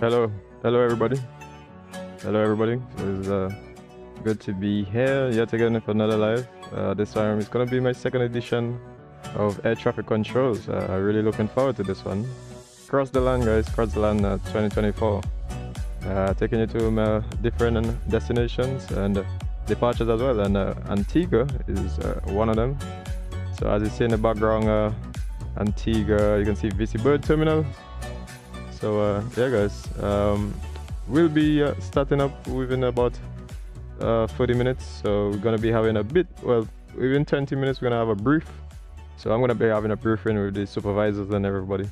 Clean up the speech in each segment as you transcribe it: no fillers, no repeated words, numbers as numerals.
Hello, hello everybody. Hello everybody. So it's good to be here yet again for another live. This time it's gonna be my second edition of air traffic controls. Really looking forward to this one. Cross the land, guys. Cross the land 2024. Taking you to different destinations and departures as well. And Antigua is one of them. So as you see in the background, Antigua, you can see VC Bird Terminal. So yeah, guys, we'll be starting up within about 30 minutes. So we're gonna be having within 20 minutes we're gonna have a brief. So I'm gonna be having a briefing with the supervisors and everybody.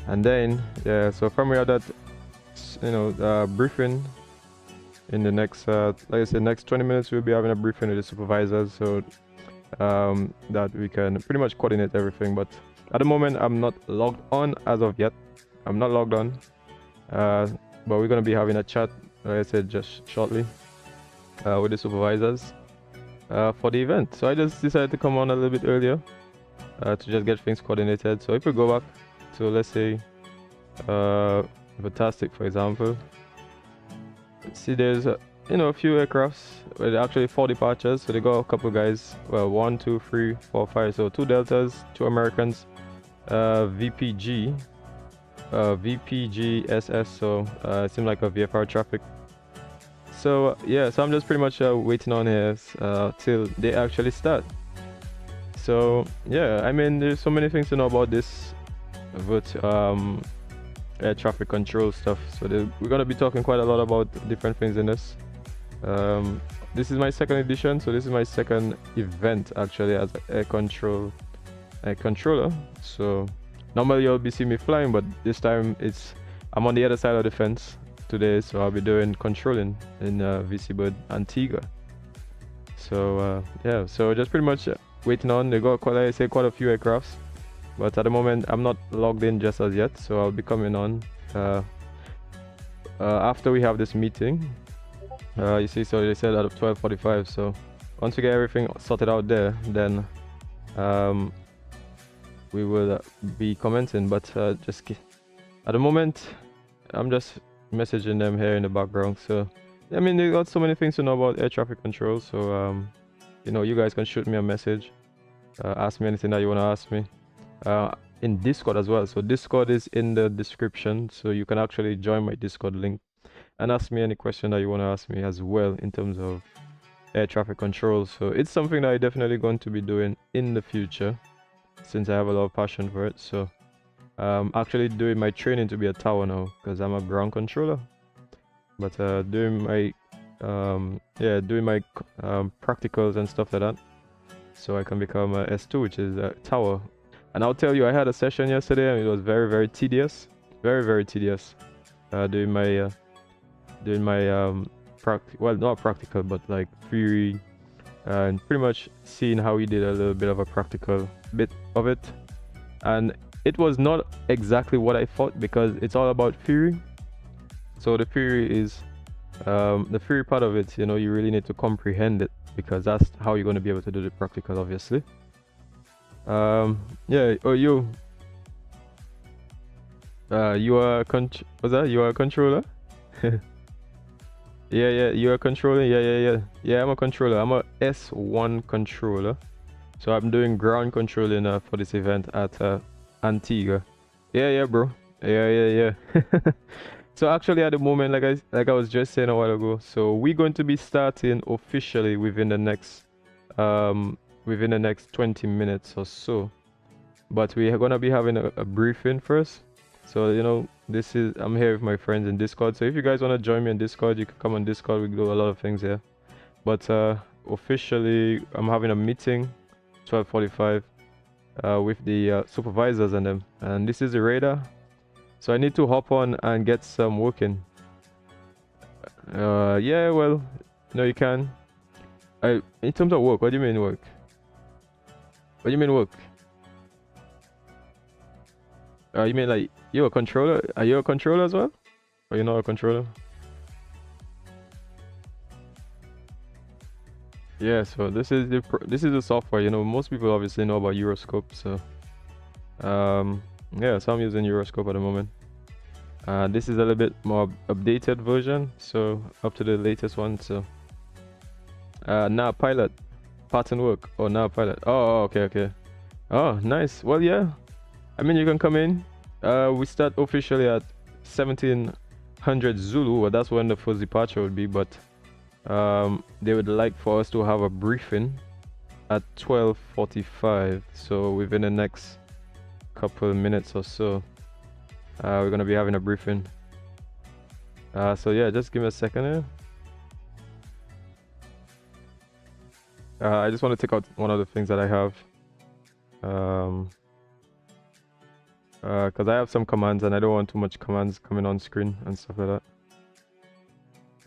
And then yeah, so from we have that, briefing in the next, like I said, next 20 minutes we'll be having a briefing with the supervisors, so that we can pretty much coordinate everything. But at the moment I'm not logged on as of yet. I'm not logged on, but we're gonna be having a chat, like I said, just shortly with the supervisors for the event. So I just decided to come on a little bit earlier to just get things coordinated. So if we go back to, let's say, Fantastic, for example, see there's a few aircrafts with actually 4 departures. So they got a couple guys, well, 1 2 3 4 5, so 2 Deltas, 2 Americans, VPG SS, so it seemed like a VFR traffic. So yeah, so I'm just pretty much waiting on here till they actually start. So yeah, I mean, there's so many things to know about this air traffic control stuff. So we're gonna be talking quite a lot about different things in this. This is my second edition, so this is my second event actually as an air controller. So normally you'll be seeing me flying, but this time I'm on the other side of the fence today, so I'll be doing controlling in VC Bird Antigua. So yeah, so just pretty much waiting on. They got quite a few aircrafts, but at the moment I'm not logged in just as yet, so I'll be coming on after we have this meeting. You see, so they said at 12:45. So once we get everything sorted out there, then we will be commenting. But just at the moment I'm just messaging them here in the background. So I mean, they got so many things to know about air traffic control. So you guys can shoot me a message, ask me anything that you want to ask me in Discord as well. So Discord is in the description, so you can actually join my Discord link and ask me any question that you want to ask me as well in terms of air traffic control. So it's something that I definitely going to be doing in the future, since I have a lot of passion for it. So actually doing my training to be a tower now, because I'm a ground controller, but doing my practicals and stuff like that, so I can become a S2, which is a tower. And I'll tell you, I had a session yesterday and it was very, very tedious, very tedious, doing my not practical, but like theory, and pretty much seeing how we did a little bit of a practical bit of it. And it was not exactly what I thought, because it's all about theory. So the theory is the theory part of it, you really need to comprehend it, because that's how you're going to be able to do the practical, obviously. Yeah. Oh, you are you are a controller? Yeah, you're a controller. Yeah, I'm a controller. I'm a S1 controller, so I'm doing ground controlling for this event at Antigua. Yeah, bro. Yeah. So actually at the moment, like I was just saying a while ago, so we're going to be starting officially within the next 20 minutes or so, but we are gonna be having a briefing first. So I'm here with my friends in Discord, so if you guys want to join me in Discord, you can come on Discord. We do a lot of things here, but officially I'm having a meeting 12:45 with the supervisors and them, and this is the radar, so I need to hop on and get some working. Yeah, well, no, you can. In terms of work, what do you mean work? What do you mean work? You mean like you're a controller? Are you a controller as well? Or you're not a controller? Yeah, so this is the software. Most people obviously know about Euroscope, so yeah, so I'm using Euroscope at the moment. This is a little bit more updated version, so up to the latest one. So now pilot, pattern work. Oh, now pilot. Oh, okay. Oh, nice. Well, yeah. I mean, you can come in. We start officially at 1700 Zulu. Well, that's when the first departure would be, but they would like for us to have a briefing at 12:45. So within the next couple of minutes or so, we're gonna be having a briefing. So yeah, just give me a second here. I just want to take out one of the things that I have. Because I have some commands and I don't want too much commands coming on screen and stuff like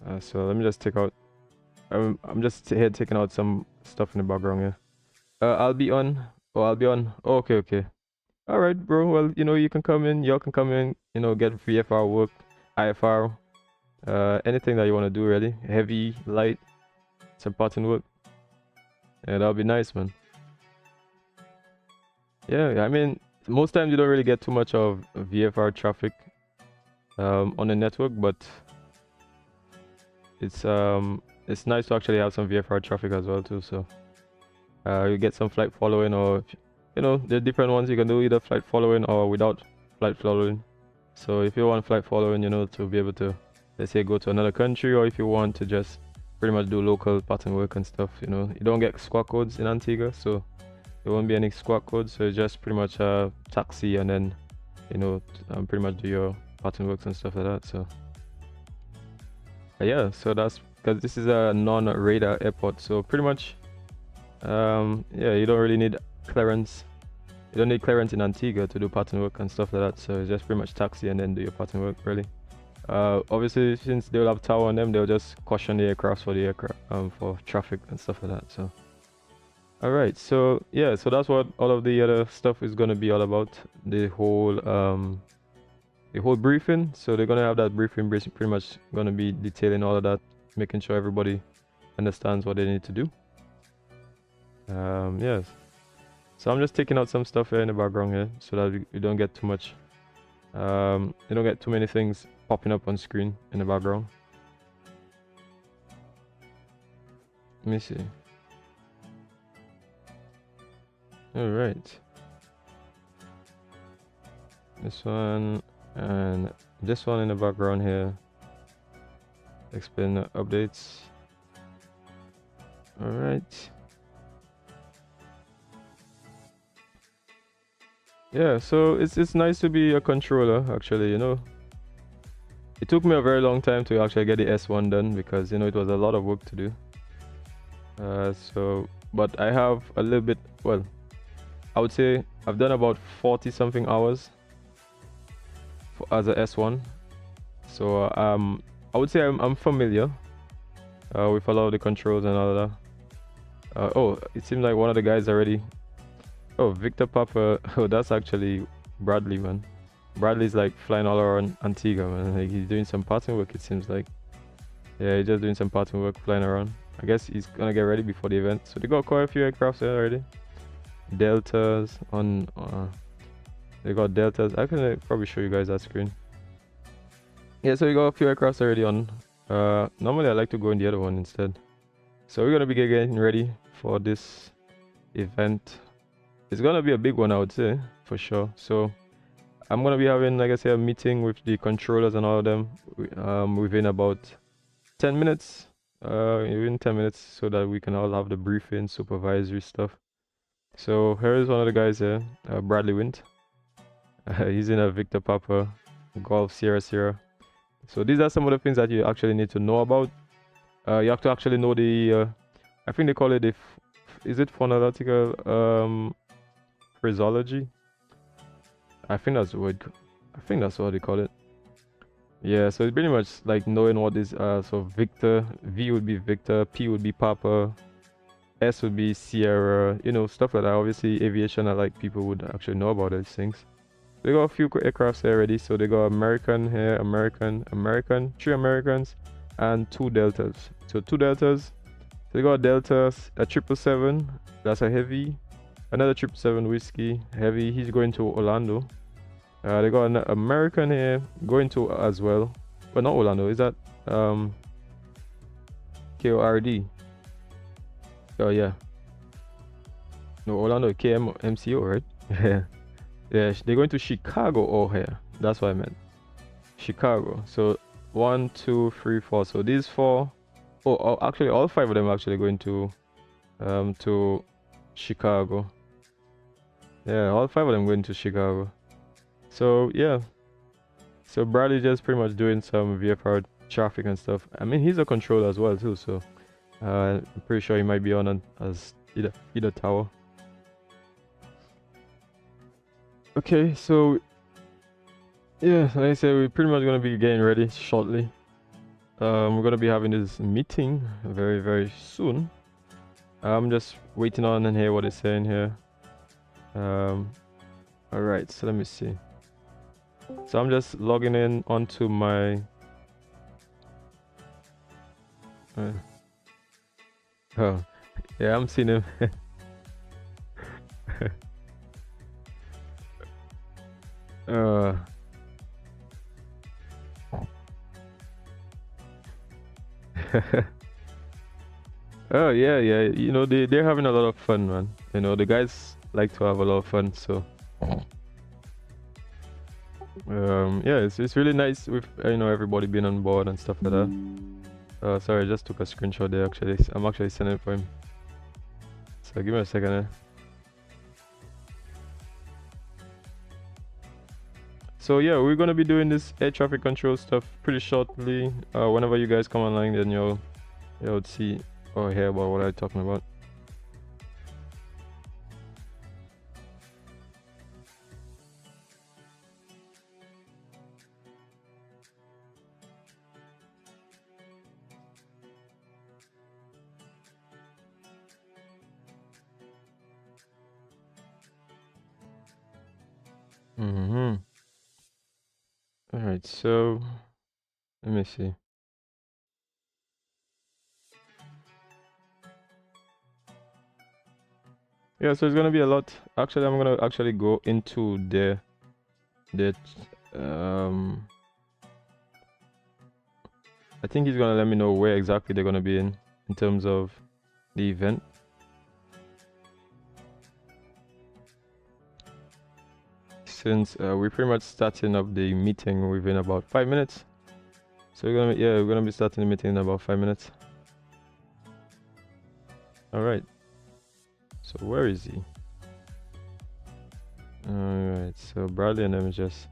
that. So let me just take out. I'm just here taking out some stuff in the background here. I'll be on. Oh, I'll be on. Oh, okay. All right, bro. Well, you know, you can come in. Y'all can come in. You know, get VFR work, IFR, anything that you want to do, really. Heavy, light, some pattern work. Yeah, that'll be nice, man. Yeah, I mean, most times you don't really get too much of VFR traffic on the network, but it's nice to actually have some VFR traffic as well too. So you get some flight following, or you know, there are different ones you can do, either flight following or without flight following. So if you want flight following, you know, to be able to, let's say, go to another country, or if you want to just pretty much do local pattern work and stuff, you know, you don't get squawk codes in Antigua, so there won't be any squawk codes. So it's just pretty much a taxi, and then, you know, pretty much do your pattern works and stuff like that. So yeah, so that's because this is a non-radar airport, so pretty much yeah, you don't really need clearance. You don't need clearance in Antigua to do pattern work and stuff like that. So it's just pretty much taxi and then do your pattern work, really. Obviously, since they'll have tower on them, they'll just caution the aircraft for the aircraft for traffic and stuff like that. So all right, so yeah, so that's what all of the other stuff is going to be all about, the whole briefing. So they're going to have that briefing, pretty much going to be detailing all of that, making sure everybody understands what they need to do. Yes, so I'm just taking out some stuff here in the background here, so that you don't get too much you don't get too many things popping up on screen in the background. Let me see. All right, this one and this one in the background here, explain the updates. All right, yeah, so it's nice to be a controller, actually. You know, it took me a very long time to actually get the S1 done, because, you know, it was a lot of work to do. So but I have a little bit, well, I would say I've done about 40 something hours as a S1. So I would say I'm familiar with a lot of the controls and all of that. Oh, it seems like one of the guys already. Oh, Victor Papa. Oh, that's actually Bradley, man. Bradley's like flying all around Antigua, man. Like, he's doing some pattern work, it seems like. Yeah, he's just doing some pattern work, flying around. I guess he's gonna get ready before the event. So they got quite a few aircrafts there already. Deltas on they got deltas. I can probably show you guys that screen. Yeah, so we got a few aircrafts already on. Normally I like to go in the other one instead. So we're gonna be getting ready for this event. It's gonna be a big one, I would say, for sure. So I'm gonna be having, like I said, a meeting with the controllers and all of them within about 10 minutes, within 10 minutes, so that we can all have the briefing, supervisory stuff. So here is one of the guys here, Bradley Wint. He's in a Victor Papa Golf Sierra Sierra. So these are some of the things that you actually need to know about. You have to actually know the, I think they call it is it phonological phraseology? I think that's the word. I think that's what they call it. Yeah, so it's pretty much like knowing what is so Victor, V would be Victor, P would be Papa, S would be Sierra, you know, stuff like that. Obviously aviation, I like people would actually know about those things. They got a few aircrafts here already. So they got American here, American, 3 Americans, and 2 Deltas. So 2 Deltas. So they got Deltas, a 777, that's a heavy, another 777 whiskey, heavy. He's going to Orlando. They got an American here going to as well, but not Orlando. Is that KORD? Oh yeah, no, Orlando KMCO, right? Yeah, yeah. They're going to Chicago. Oh here, that's what I meant. Chicago. So 1, 2, 3, 4. So these 4. Oh, actually, all 5 of them are actually going to Chicago. Yeah, all 5 of them going to Chicago. So yeah. So Bradley just pretty much doing some VFR traffic and stuff. I mean, he's a controller as well too. So I'm pretty sure he might be on as either tower. Okay, so yeah, like I said, we're pretty much gonna be getting ready shortly. We're gonna be having this meeting very, very soon. I'm just waiting on and hear what it's saying here. All right, so let me see. So I'm just logging in onto my. Oh, yeah, I'm seeing him. Oh yeah, yeah. You know they're having a lot of fun, man. You know the guys like to have a lot of fun, so yeah, it's really nice with everybody being on board and stuff like that. Sorry, I just took a screenshot there. Actually, I'm actually sending it for him. So give me a second. Eh? So yeah, we're gonna be doing this air traffic control stuff pretty shortly. Whenever you guys come online, then you'll see or hear about what I'm talking about. All right, so let me see. Yeah, so it's gonna be a lot. Actually, I'm gonna actually go into the I think he's gonna let me know where exactly they're gonna be in terms of the event. Since we're pretty much starting up the meeting within about 5 minutes. So we're gonna be starting the meeting in about 5 minutes. All right. So where is he? All right. So Bradley and them just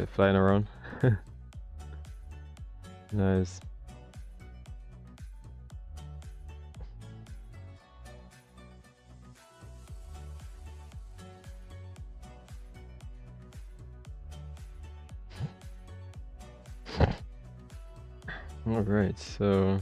flying around. Nice. All right. So.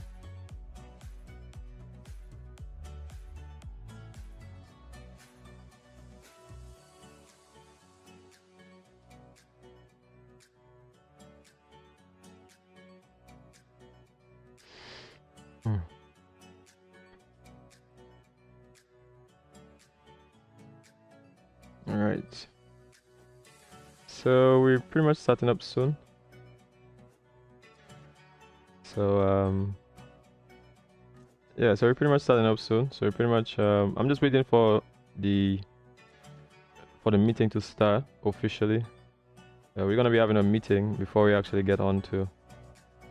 All right. So we're pretty much starting up soon. So yeah, so we're pretty much starting up soon. So we're pretty much I'm just waiting for the meeting to start officially. We're gonna be having a meeting before we actually get on to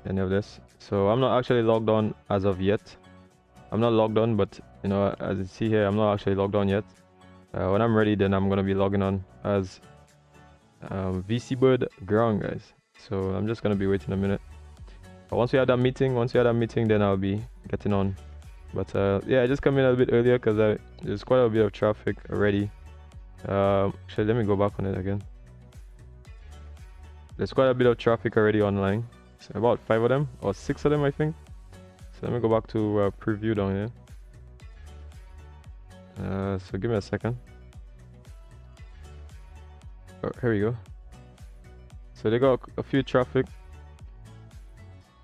any of this. So I'm not actually logged on as of yet. I'm not logged on, but as you see here, I'm not actually logged on yet. When I'm ready, then I'm gonna be logging on as VC Bird Ground, guys. So I'm just gonna be waiting a minute. But once we have that meeting, then I'll be getting on. But yeah, I just come in a bit earlier because there's quite a bit of traffic already. Actually, let me go back on it again. There's quite a bit of traffic already online. So about 5 of them or 6 of them, I think. So let me go back to preview down here. So give me a second. Oh, here we go. So they got a few traffic.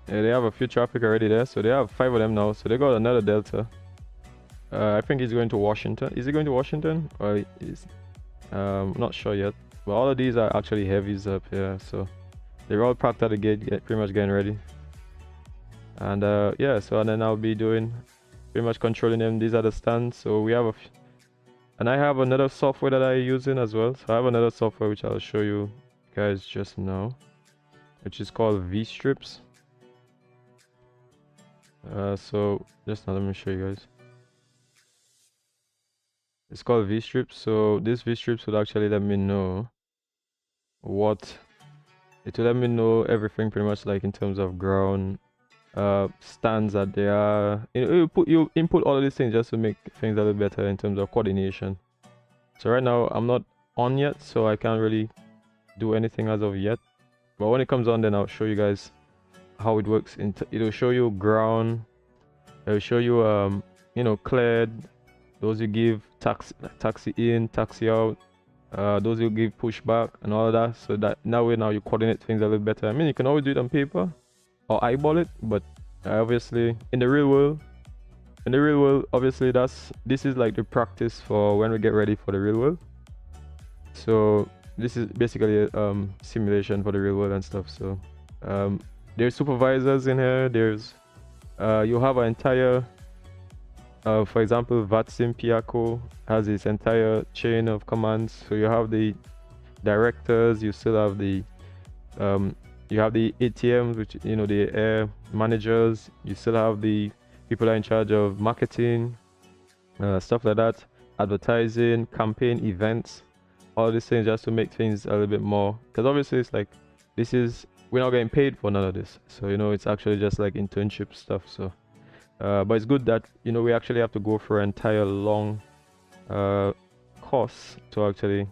Yeah, they have a few traffic already there. So they have 5 of them now. So they got another Delta. I think he's going to Washington. Is he going to Washington or is not sure yet. But all of these are actually heavies up here, so they're all parked at the gate, pretty much getting ready. And yeah, so and then I'll be doing pretty much controlling them. These are the stands. So we have and I have another software that I'm using as well. So I have another software which I'll show you guys just now, which is called V-strips. So just now let me show you guys. It's called V-strips. So this V-strips would actually let me know what it will let me know everything pretty much, like in terms of ground stands that they are. You input all of these things just to make things a little better in terms of coordination. So right now I'm not on yet, so I can't really do anything as of yet, but when it comes on, then I'll show you guys how it works. It'll show you ground, it'll show you you know, cleared, those you give taxi in, taxi out, those you give pushback and all of that, so that now you coordinate things a little better. I mean, you can always do it on paper or eyeball it, but obviously in the real world, obviously this is like the practice for when we get ready for the real world. So this is basically a simulation for the real world and stuff. So there's supervisors in here. There's you have an entire for example, Vatsim Piaco has its entire chain of commands. So you have the directors, you still have the you have the ATMs, which, you know, the air managers, you still have the people that are in charge of marketing, stuff like that, advertising, campaign, events, all these things, just to make things a little bit more, because obviously it's like, we're not getting paid for none of this, so you know, it's actually just like internship stuff. So but it's good that, you know, we actually have to go for an entire long course to actually,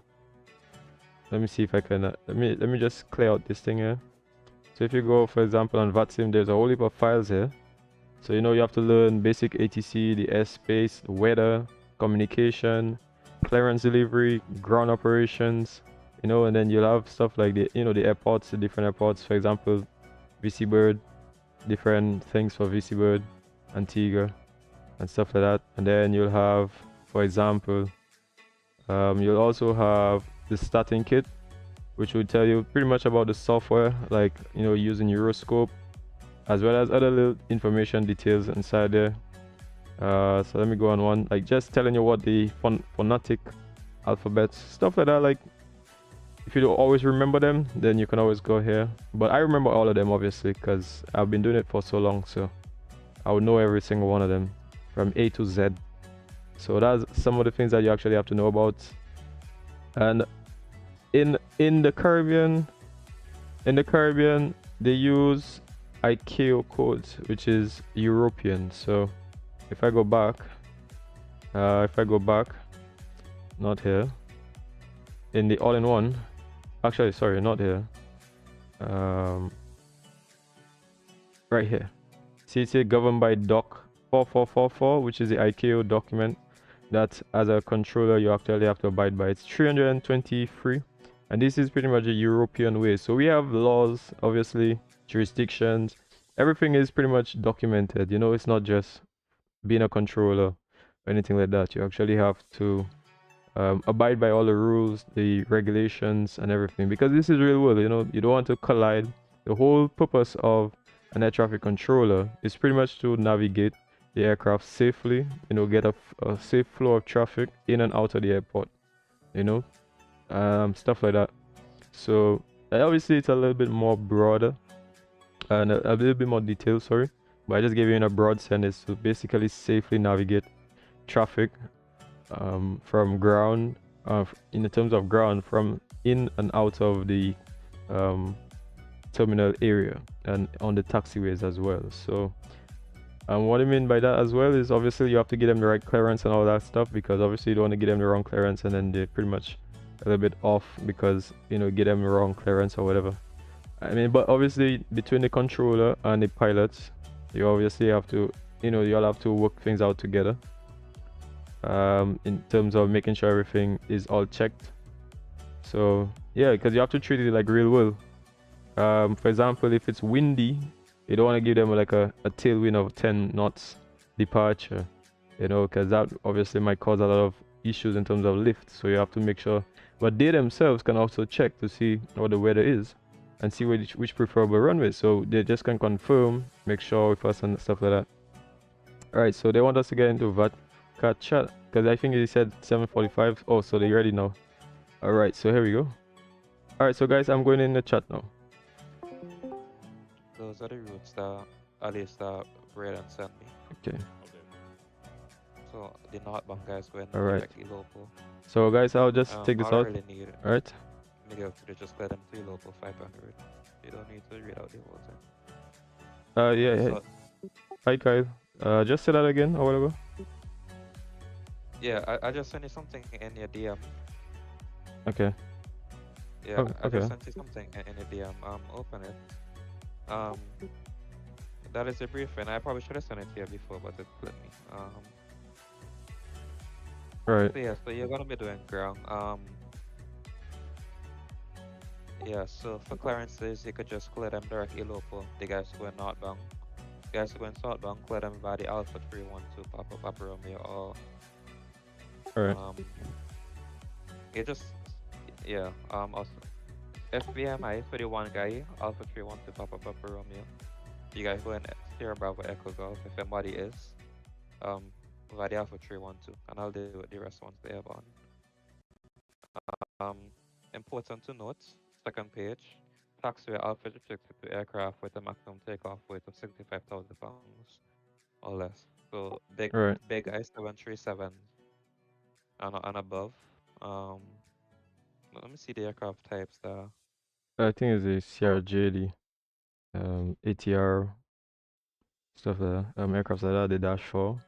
let me see if I can let me just clear out this thing here. So if you go, for example, on Vatsim, there's a whole heap of files here. So, you know, you have to learn basic ATC, the airspace, weather, communication, clearance delivery, ground operations, you know, and then you'll have stuff like the, you know, the airports, the different airports, for example, VC Bird, different things for VC Bird, Antigua, and stuff like that. And then you'll have, for example, you'll also have the starting kit, which will tell you pretty much about the software, like, you know, using Euroscope, as well as other little information details inside there. So let me go on one, like just telling you what the phonetic alphabets, stuff like that. Like, if you don't always remember them, then you can always go here. But I remember all of them, obviously, because I've been doing it for so long, so I would know every single one of them from A to Z. So that's some of the things that you actually have to know about. And in the Caribbean, they use ICAO codes, which is European. So if I go back, not here, in the all-in-one, actually, sorry, not here, right here. See, it's governed by Doc 4444, which is the ICAO document that as a controller you actually have to abide by. It's 323, and this is pretty much a European way. So we have laws, obviously, jurisdictions, everything is pretty much documented. You know, it's not just being a controller or anything like that. You actually have to abide by all the rules, the regulations, and everything, because this is real world. You know, you don't want to collide. The whole purpose of an air traffic controller is pretty much to navigate the aircraft safely, you know, get a safe flow of traffic in and out of the airport, you know, stuff like that. So obviously it's a little bit more broader and a little bit more detailed, sorry, but I just gave you in a broad sense to basically safely navigate traffic from ground, in the terms of ground, from in and out of the terminal area and on the taxiways as well. So what I mean by that as well is, obviously you have to give them the right clearance and all that stuff, because obviously you don't want to give them the wrong clearance and then they're pretty much a little bit off because, you know, give them the wrong clearance or whatever. I mean, but obviously between the controller and the pilots, you obviously have to, you know, you all have to work things out together in terms of making sure everything is all checked. So yeah, because you have to treat it like real world. For example, if it's windy, you don't want to give them like a tailwind of 10 knots departure, you know, because that obviously might cause a lot of issues in terms of lift. So you have to make sure but they themselves can also check to see what the weather is and see which preferable runway. So they just can confirm, make sure with us and stuff like that. All right, so they want us to get into cat chat because I think he said 7:45. Oh, so they already know. All right, so here we go. All right, so guys, I'm going in the chat now. Those are the routes that Alistair Braden sent me. Okay. So the northbound guys going All right. directly local. So guys, I'll just take this All I out. really need All right. maybe have to just let them to local 500. You don't need to read out the whole thing. Yeah. Hey. So, Hi, Kyle. Just say that again or whatever. yeah, I just sent you something in your DM. Okay. Yeah, Oh, I okay. just sent you something in your DM. Open it. That is a briefing. I probably should have sent it to you before, but it let me. Right. So yeah, so you're gonna be doing ground. Yeah, so for clearances, you could just clear them directly local. The guys going northbound. The guys going southbound, clear them by the Alpha 312 Papa Romeo or All right. it just yeah, also FBMI for the one guy, Alpha 312 Papa Romeo. You guys going Sierra Bravo Echo Golf if somebody is. By the Alpha 312, and I'll deal with the rest once they have on. Um, important to note, second page, taxiway Alpha restricted to aircraft with a maximum takeoff weight of 65,000 pounds or less. So big, All right. big I-737 and above. Um, let me see the aircraft types there. I think it's a CRJD, ATR stuff like that. Aircraft like that. The Dash 4.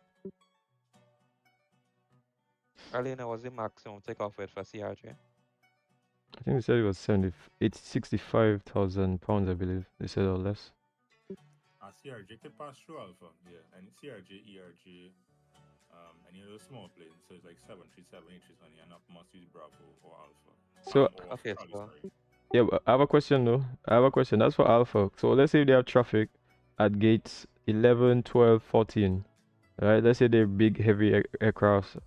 Earlier was the maximum takeoff weight for CRJ. I think they said it was 65,000 pounds. I believe they said or less. CRJ can pass through Alpha, yeah, and CRJ, ERJ, any of those small planes. So it's like 737, A320, and up must use Bravo or Alpha. So Or Okay, Charlie, so sorry. yeah, but I have a question though. I have a question. That's for Alpha. So let's say they have traffic at gates 11, 12, 14. Right? Let's say they're big, heavy aircrafts.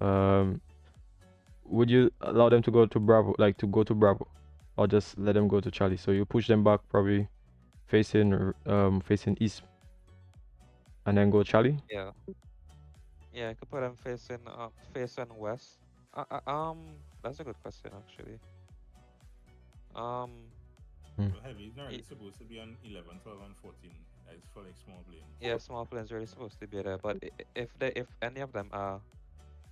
Would you allow them to go to Bravo, like to go to Bravo, or just let them go to Charlie? So you push them back, probably facing east, and then go Charlie. yeah, yeah, I could put them facing west. That's a good question actually. Um, Hmm. So heavy is not really y- supposed to be on 11, 12, and 14. It's for like small planes. yeah, small planes really supposed to be there, but if any of them are,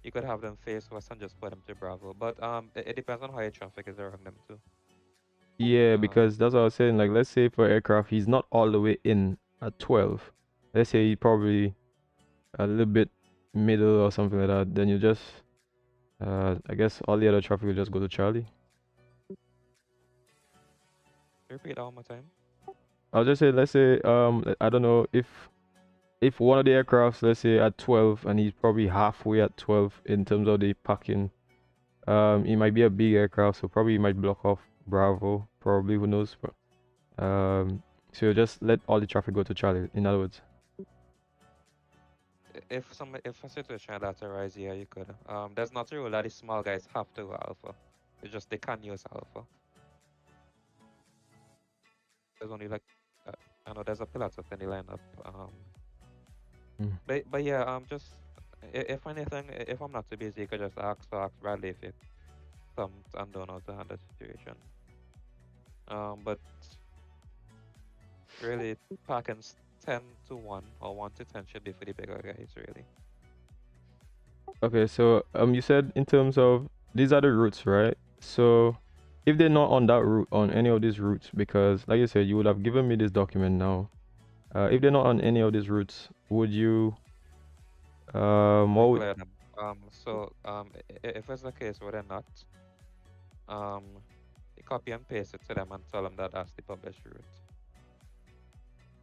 you could have them face west and just put them to Bravo. But it depends on how your traffic is around them too. Yeah, Um, because that's what I was saying. Like, let's say for aircraft, he's not all the way in at 12. Let's say he probably a little bit middle or something like that. Then you just, I guess all the other traffic will just go to Charlie. repeat that one more time. I'll just say, let's say, I don't know if one of the aircrafts, let's say at 12, and he's probably halfway at 12 in terms of the parking. It might be a big aircraft, so probably he might block off Bravo. Probably, who knows? But, so you just let all the traffic go to Charlie. In other words. If a situation like that arises, yeah, you could. There's not a rule that the small guys have to go Alpha. It's just they can use Alpha. There's only like I know there's a pilot in the lineup. But yeah, just if anything, if I'm not too busy, you could just ask Bradley if you come and don't know how to handle the situation. But really, packings 10 to 1 or 1 to 10 should be for the bigger guys, really. Okay, so you said in terms of these are the routes, right? So if they're not on that route, on any of these routes, because like you said, you would have given me this document now. If they're not on any of these routes, would you what would Clear them. If it's the case where they're not, um, you copy and paste it to them and tell them that that's the published route.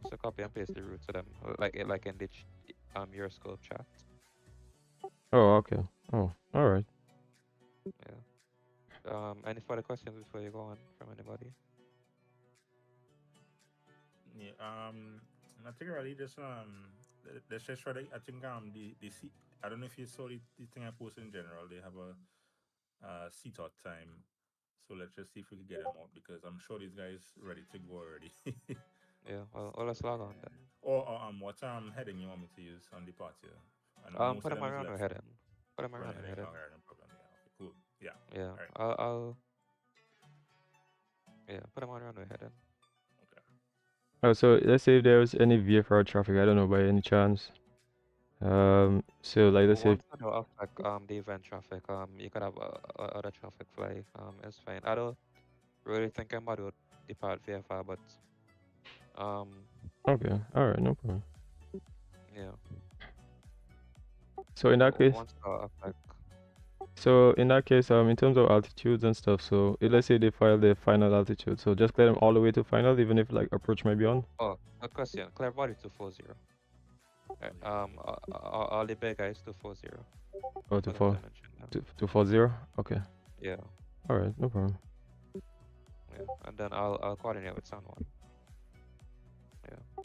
So copy and paste the route to them, like in the your scope chat. oh, okay. Oh, all right. Yeah. Any further questions before you go on from anybody? Yeah, I think really just let's just try to, I think the seat, I don't know if you saw the thing I posted in general. They have a seat out time So let's just see if we can get them out because I'm sure these guys ready to go already. Yeah. Well, let's log on then. Or what heading you want me to use on the party? And most Put of them them is around left. our head in. Put them Run around our heading. head in. Okay, no problem. Yeah. Okay, cool. Yeah. Yeah. All right. I'll. Yeah. Put them around our head in. Okay. Oh, so let's say if there's any VFR traffic, I don't know by any chance. So like let's say Once I know of like the event traffic, you could have other traffic fly. It's fine. I don't really think I'm about to depart VFR, but okay, all right, no problem. yeah. So in that case, Once I know of like in terms of altitudes and stuff, so let's say they file the final altitude, so just clear them all the way to final, even if like approach might be on. a question. Clear body 240. All the big guys 240. Oh, to Forgot four, to mention that. to 40. Okay, Yeah. all right, no problem. Yeah. And then I'll coordinate with someone.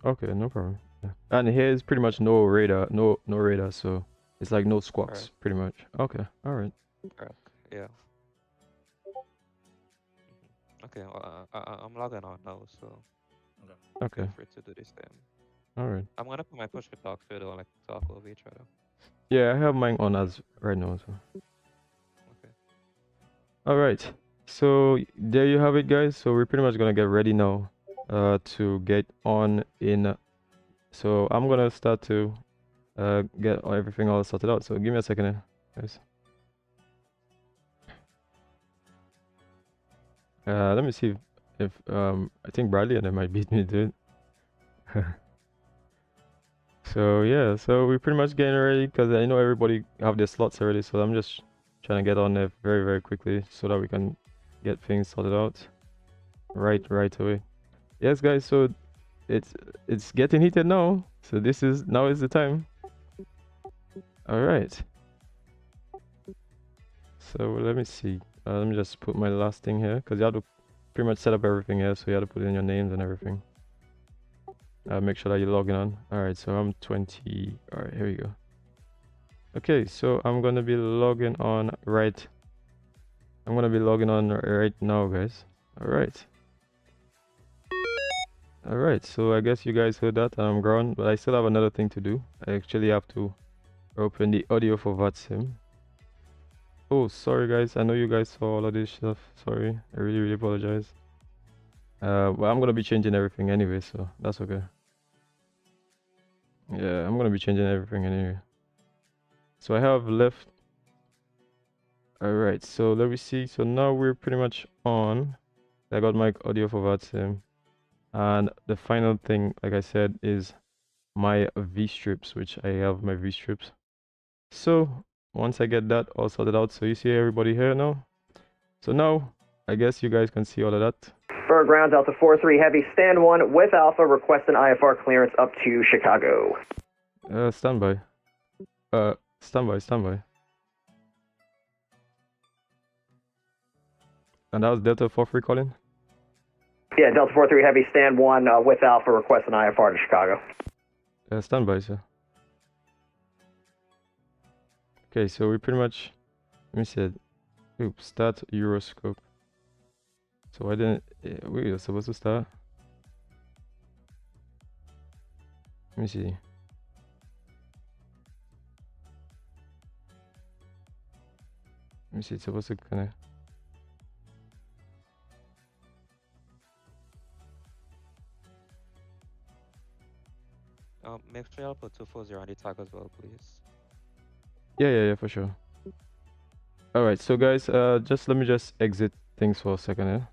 Okay, no problem. Yeah. And here is pretty much no radar, no radar, so it's like no squawks, Right. pretty much. Okay, all right. Correct. Yeah. Okay. Well, I'm logging on now, so Okay, feel free to do this thing. all right. I'm gonna put my push to talk so they don't like talk over each other. Yeah, I have mine on as right now, so. Okay. All right, so there you have it, guys. So we're pretty much gonna get ready now, to get on in. So I'm gonna start to, get everything all sorted out. So give me a second here, guys. Let me see if I think Bradley and they might beat me to it. So yeah, so we're pretty much getting ready because I know everybody have their slots already. So I'm just trying to get on there very quickly so that we can get things sorted out right away. Yes, guys. So it's getting heated now. So now is the time. All right. So let me see. Let me just put my last thing here because you have to pretty much set up everything here. So you have to put in your names and everything. Make sure that you're logging on. All right. So I'm 20. All right. Here we go. Okay. So I'm gonna be logging on right. I'm gonna be logging on right now, guys. All right. All right. So I guess you guys heard that. I'm grown, but I still have another thing to do. I actually have to open the audio for Vatsim. Oh, sorry guys. I know you guys saw all of this stuff. Sorry. I really apologize. But I'm gonna be changing everything anyway, so that's okay. Yeah, I'm gonna be changing everything anyway. So I have left. Alright, so let me see. So now we're pretty much on. I got my audio for Vatsim. And the final thing, like I said, is my V strips, which I have my V strips. So once I get that all sorted out, so you see everybody here now. So now I guess you guys can see all of that. Bird ground, Delta 4-3 Heavy, stand 1 with Alpha, request an IFR clearance up to Chicago. Standby. Standby. And that was Delta 4-3 calling? Yeah, Delta 4-3 Heavy, stand 1 with Alpha, request an IFR to Chicago. Standby, sir. Okay, so we pretty much, let me see. Oops, start Euroscope. So why didn't, we were supposed to start? Let me see. It's supposed to connect. Make sure y'all put 240 on the tag as well, please. Yeah, for sure. Alright, so guys, just let me just exit things for a second here.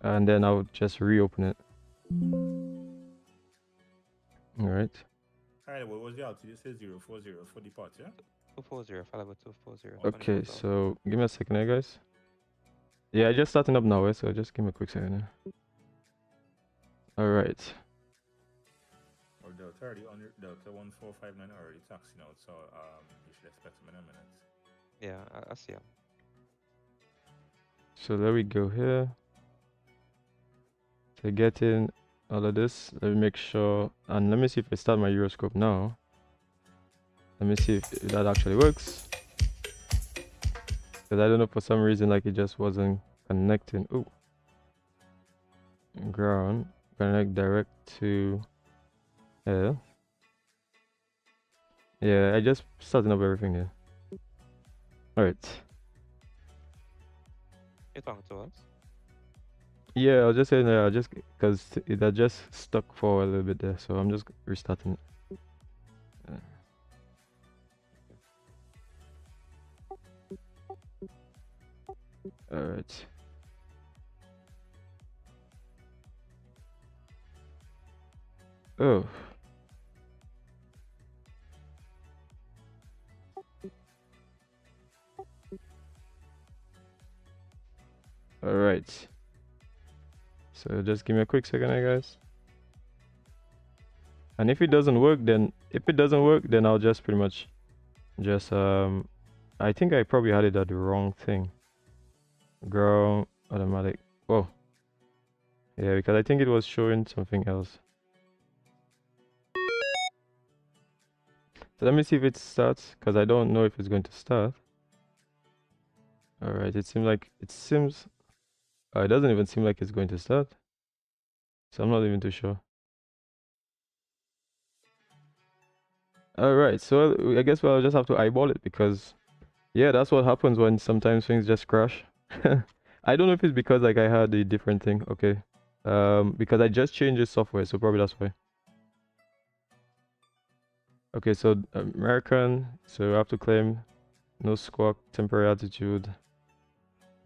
And then I'll just reopen it. Alright. Alright, what was the altitude? It says 040 for depart, yeah? 240, follow with 240. Okay, so give me a second here, guys. Yeah, just starting up now, so just give me a quick second here. Alright. Or Delta already on your Delta 1459 already taxiing out, so you should expect them in a minute. Yeah, I see him. So there we go here. To get in all of this, let me make sure, and let me see if I start my Euroscope now. Let me see if that actually works. Because I don't know, for some reason, like it just wasn't connecting. Ooh. Ground. Connect direct to air. Yeah, I just starting up everything here. Alright. You talking to us? Yeah, I was just saying that just because it had just stuck for a little bit there, so I'm just restarting it. Alright. Oh. Alright. So just give me a quick second here, guys. And if it doesn't work, then I'll just pretty much just I think I probably had it at the wrong thing. Ground automatic. Oh. Yeah, because I think it was showing something else. So let me see if it starts, because I don't know if it's going to start. Alright, it seems it doesn't even seem like it's going to start. So I'm not even too sure. Alright, so I guess I'll just have to eyeball it, because yeah, that's what happens when sometimes things just crash. I don't know if it's because like I had a different thing. Okay. Because I just changed the software, so probably that's why. Okay, so American, so I have to claim no squawk, temporary altitude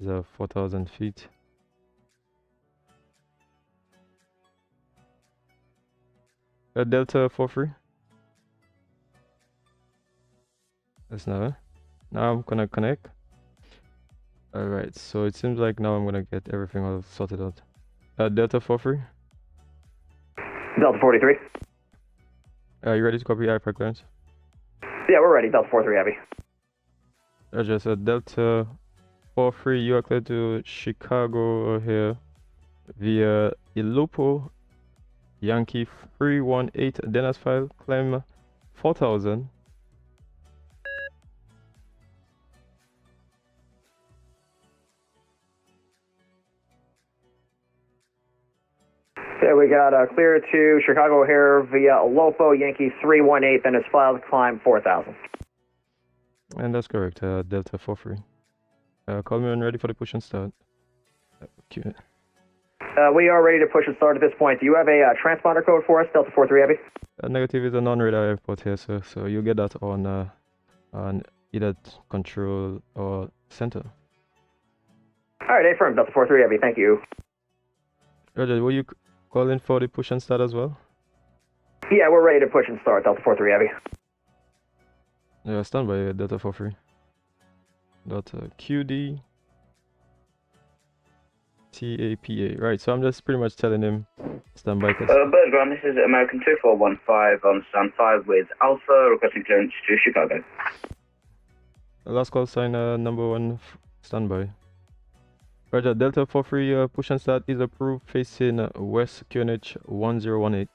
is 4,000 feet. Delta 43. That's now. Now I'm gonna connect. Alright, so it seems like now I'm gonna get everything all sorted out. Delta 43. Delta 43. Are you ready to copy IFR clearance? Yeah, we're ready. Delta 43 Heavy. Roger, so Delta 43, you are clear to Chicago here via Ilopo, Yankee 318, Dennis file, claim 4,000. Okay, we got clear to Chicago here via Ilopo, Yankee 318, then it's filed, climb 4,000. And that's correct, Delta 43. Call me when ready for the push and start. Okay. We are ready to push and start at this point. Do you have a transponder code for us, Delta 43 Heavy? Negative is a non-radar airport here, sir, so you get that on either control or center. Alright, affirm, Delta 43 Heavy, thank you. Roger, were you calling for the push and start as well? Yeah, we're ready to push and start, Delta 43 Heavy. Yeah, stand by, Delta 43. QD TAPA. Right, so I'm just pretty much telling him stand by. Birdground, this is American 2415 on stand 5 with Alpha, requesting clearance to Chicago. Last call sign number 1, standby. Roger, Delta 43 push and start is approved facing west QNH 1018.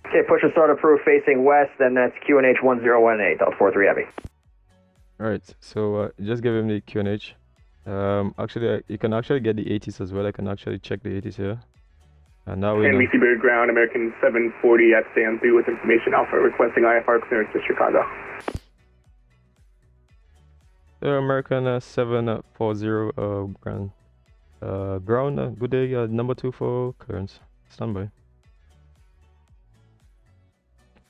Okay, push and start approved facing west, then that's QNH 1018, Delta 43 Heavy. Alright, so just give him the QNH. Actually, you can actually get the 80s as well. I can actually check the 80s here. And now we know. NBC Bird Ground, American 740 at stand 3 with information Alpha, requesting IFR clearance to Chicago. American 740 ground. Good day, number 2 for clearance. Standby.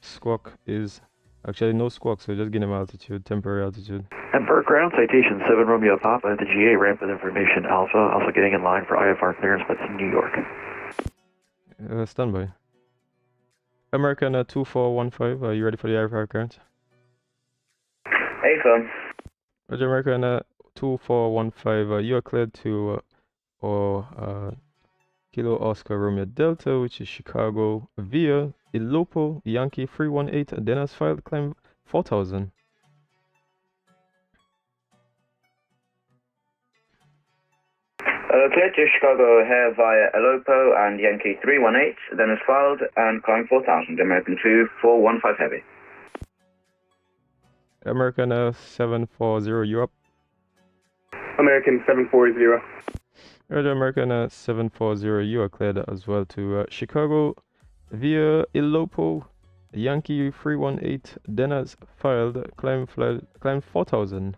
Squawk is actually no squawk, so just give him altitude, temporary altitude. And Bird Ground, citation 7 Romeo Papa at the GA ramp with information Alpha, also getting in line for IFR clearance, but in New York. Standby. American 2415, are you ready for the IFR clearance? Affirm. Roger, American 2415, you are cleared to Kilo Oscar Romeo Delta, which is Chicago, via Ilopo, Yankee 318, then has filed claim 4,000. Clear to Chicago here via Ilopo and Yankee 318, then is filed and climb 4,000, American 2415 Heavy. American 740, you up? American 740. Roger, American 740, you are cleared as well to Chicago via Ilopo, Yankee 318, Dennis filed, climb 4000.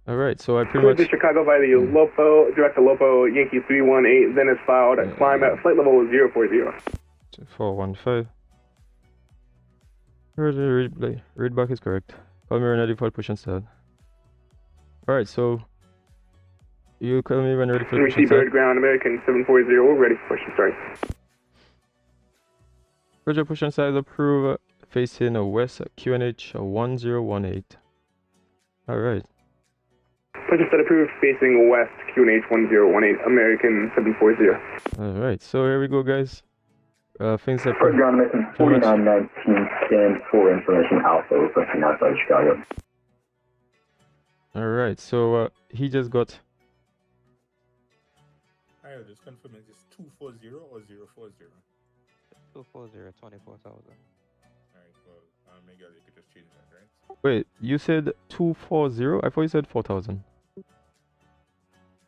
Alright, so I pretty much... to Chicago by the Lopo, direct to Lopo, Yankee 318, then is filed, climb at flight level 040. 415. Roger, read back is correct. Call me when ready for push and start. Alright, so you call me when ready for push and start. Receive ground, American 740, we're ready for push and start. Roger, push and start is approved, facing west, QNH 1018. Alright. Push and start approved, facing west, QNH 1018, American 740. Alright, so here we go, guys. Things are ground, American 4919, stand for information alpha, requesting outside Chicago. Alright, so he just got... Alright, just confirming, is this 240 or 040? 240, 24,000. Alright, well, maybe you could just change that, right? Wait, you said 240? I thought you said 4000.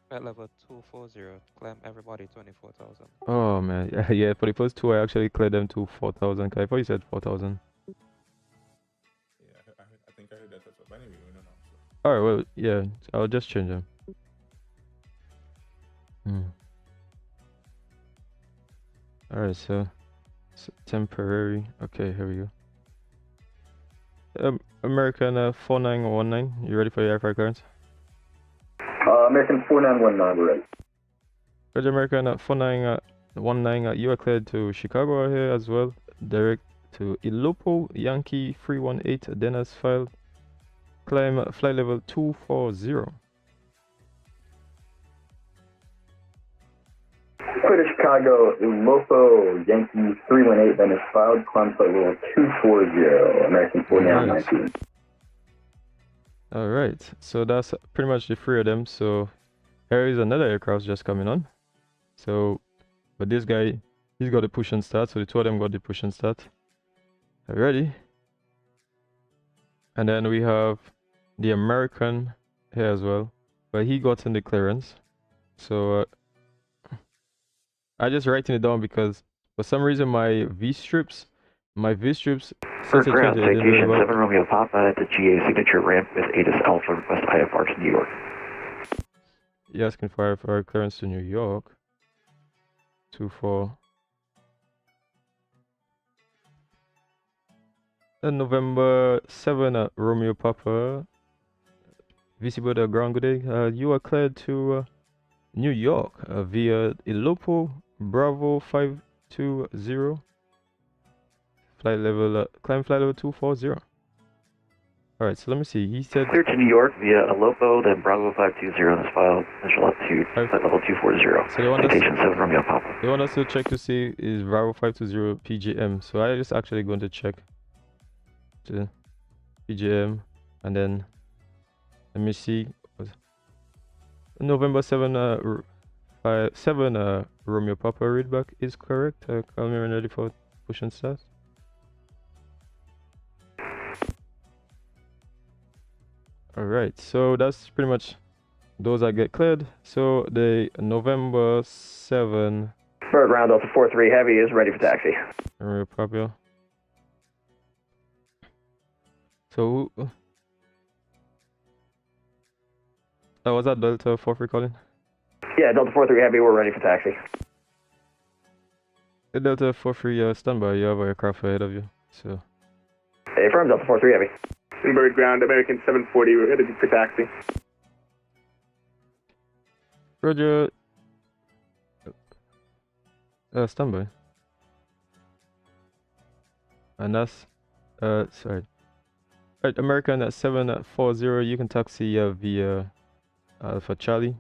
Flight level 240, climb everybody 24,000. Oh man, yeah, for the first two I actually cleared them to 4000. I thought you said 4000. Yeah, I think I heard that as well. But anyway, we don't know. Alright, well, yeah, I'll just change them. Alright, so temporary. Okay, here we go. American 4919, you ready for your airfare clearance? American 4919, we're ready. Roger, American 4919, you are cleared to Chicago here as well. Direct to Ilopo, Yankee 318, Dennis filed. Climb flight level 240. Clear to Chicago, Ilopo, Yankee 318, then is filed, climb flight level 240, American 4919. Alright, so that's pretty much the three of them. So here is another aircraft just coming on. So, but this guy, he's got the push and start. So the two of them got the push and start. Ready? And then we have the American here as well, but he got in the clearance. So I just writing it down because for some reason my V strips For ground, citation 7 Romeo Papa at the GA signature ramp with ATIS Alpha, request IFR to New York. You asking for IFR clearance to New York. 24. And November 7 Romeo Papa. VC Border ground, good day. You are cleared to New York via Ilopo Bravo 520. Flight level, climb flight level 240. Alright, so let me see. He said Clear to New York via Alopo, then Bravo 520 on this file, initial altitude, flight level 240. So they want citation 7 Romeo Papa. They want us to check to see is Bravo 520 PGM. So I just actually going to check to PGM and then let me see. November 7 Romeo Papa readback is correct. Call me when ready for push and start. Alright, so that's pretty much those that get cleared. So the November 7 Bird round Delta 43 Heavy is ready for taxi. Romeo Papa. So was that Delta 43 calling? Yeah, Delta 43 Heavy, we're ready for taxi. The Delta 43 standby, you have a aircraft ahead of you. So Affirm Delta 43 Heavy. Bird ground, American 740, we're ready for taxi. Roger. Standby. And that's sorry. Right, American 740, you can taxi via Alpha Charlie.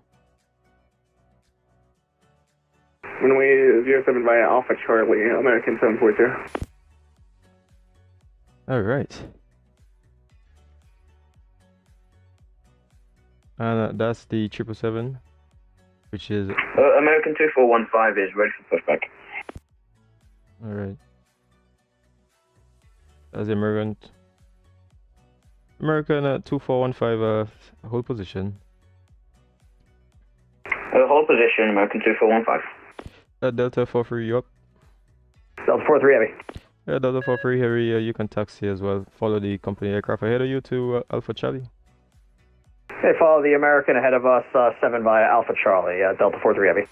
Runway 07 via Alpha Charlie, American 740. Alright. And that's the 777, which is... American 2415 is ready for pushback. Alright. That's the American American 2415, hold position. Hold position, American 2415. Delta 43, you up? Delta 43 Heavy. Yeah, Delta 43 Heavy, you can taxi as well. Follow the company aircraft ahead of you to Alpha Charlie. Okay, follow the American ahead of us, 7 via Alpha Charlie, Delta 43 Heavy.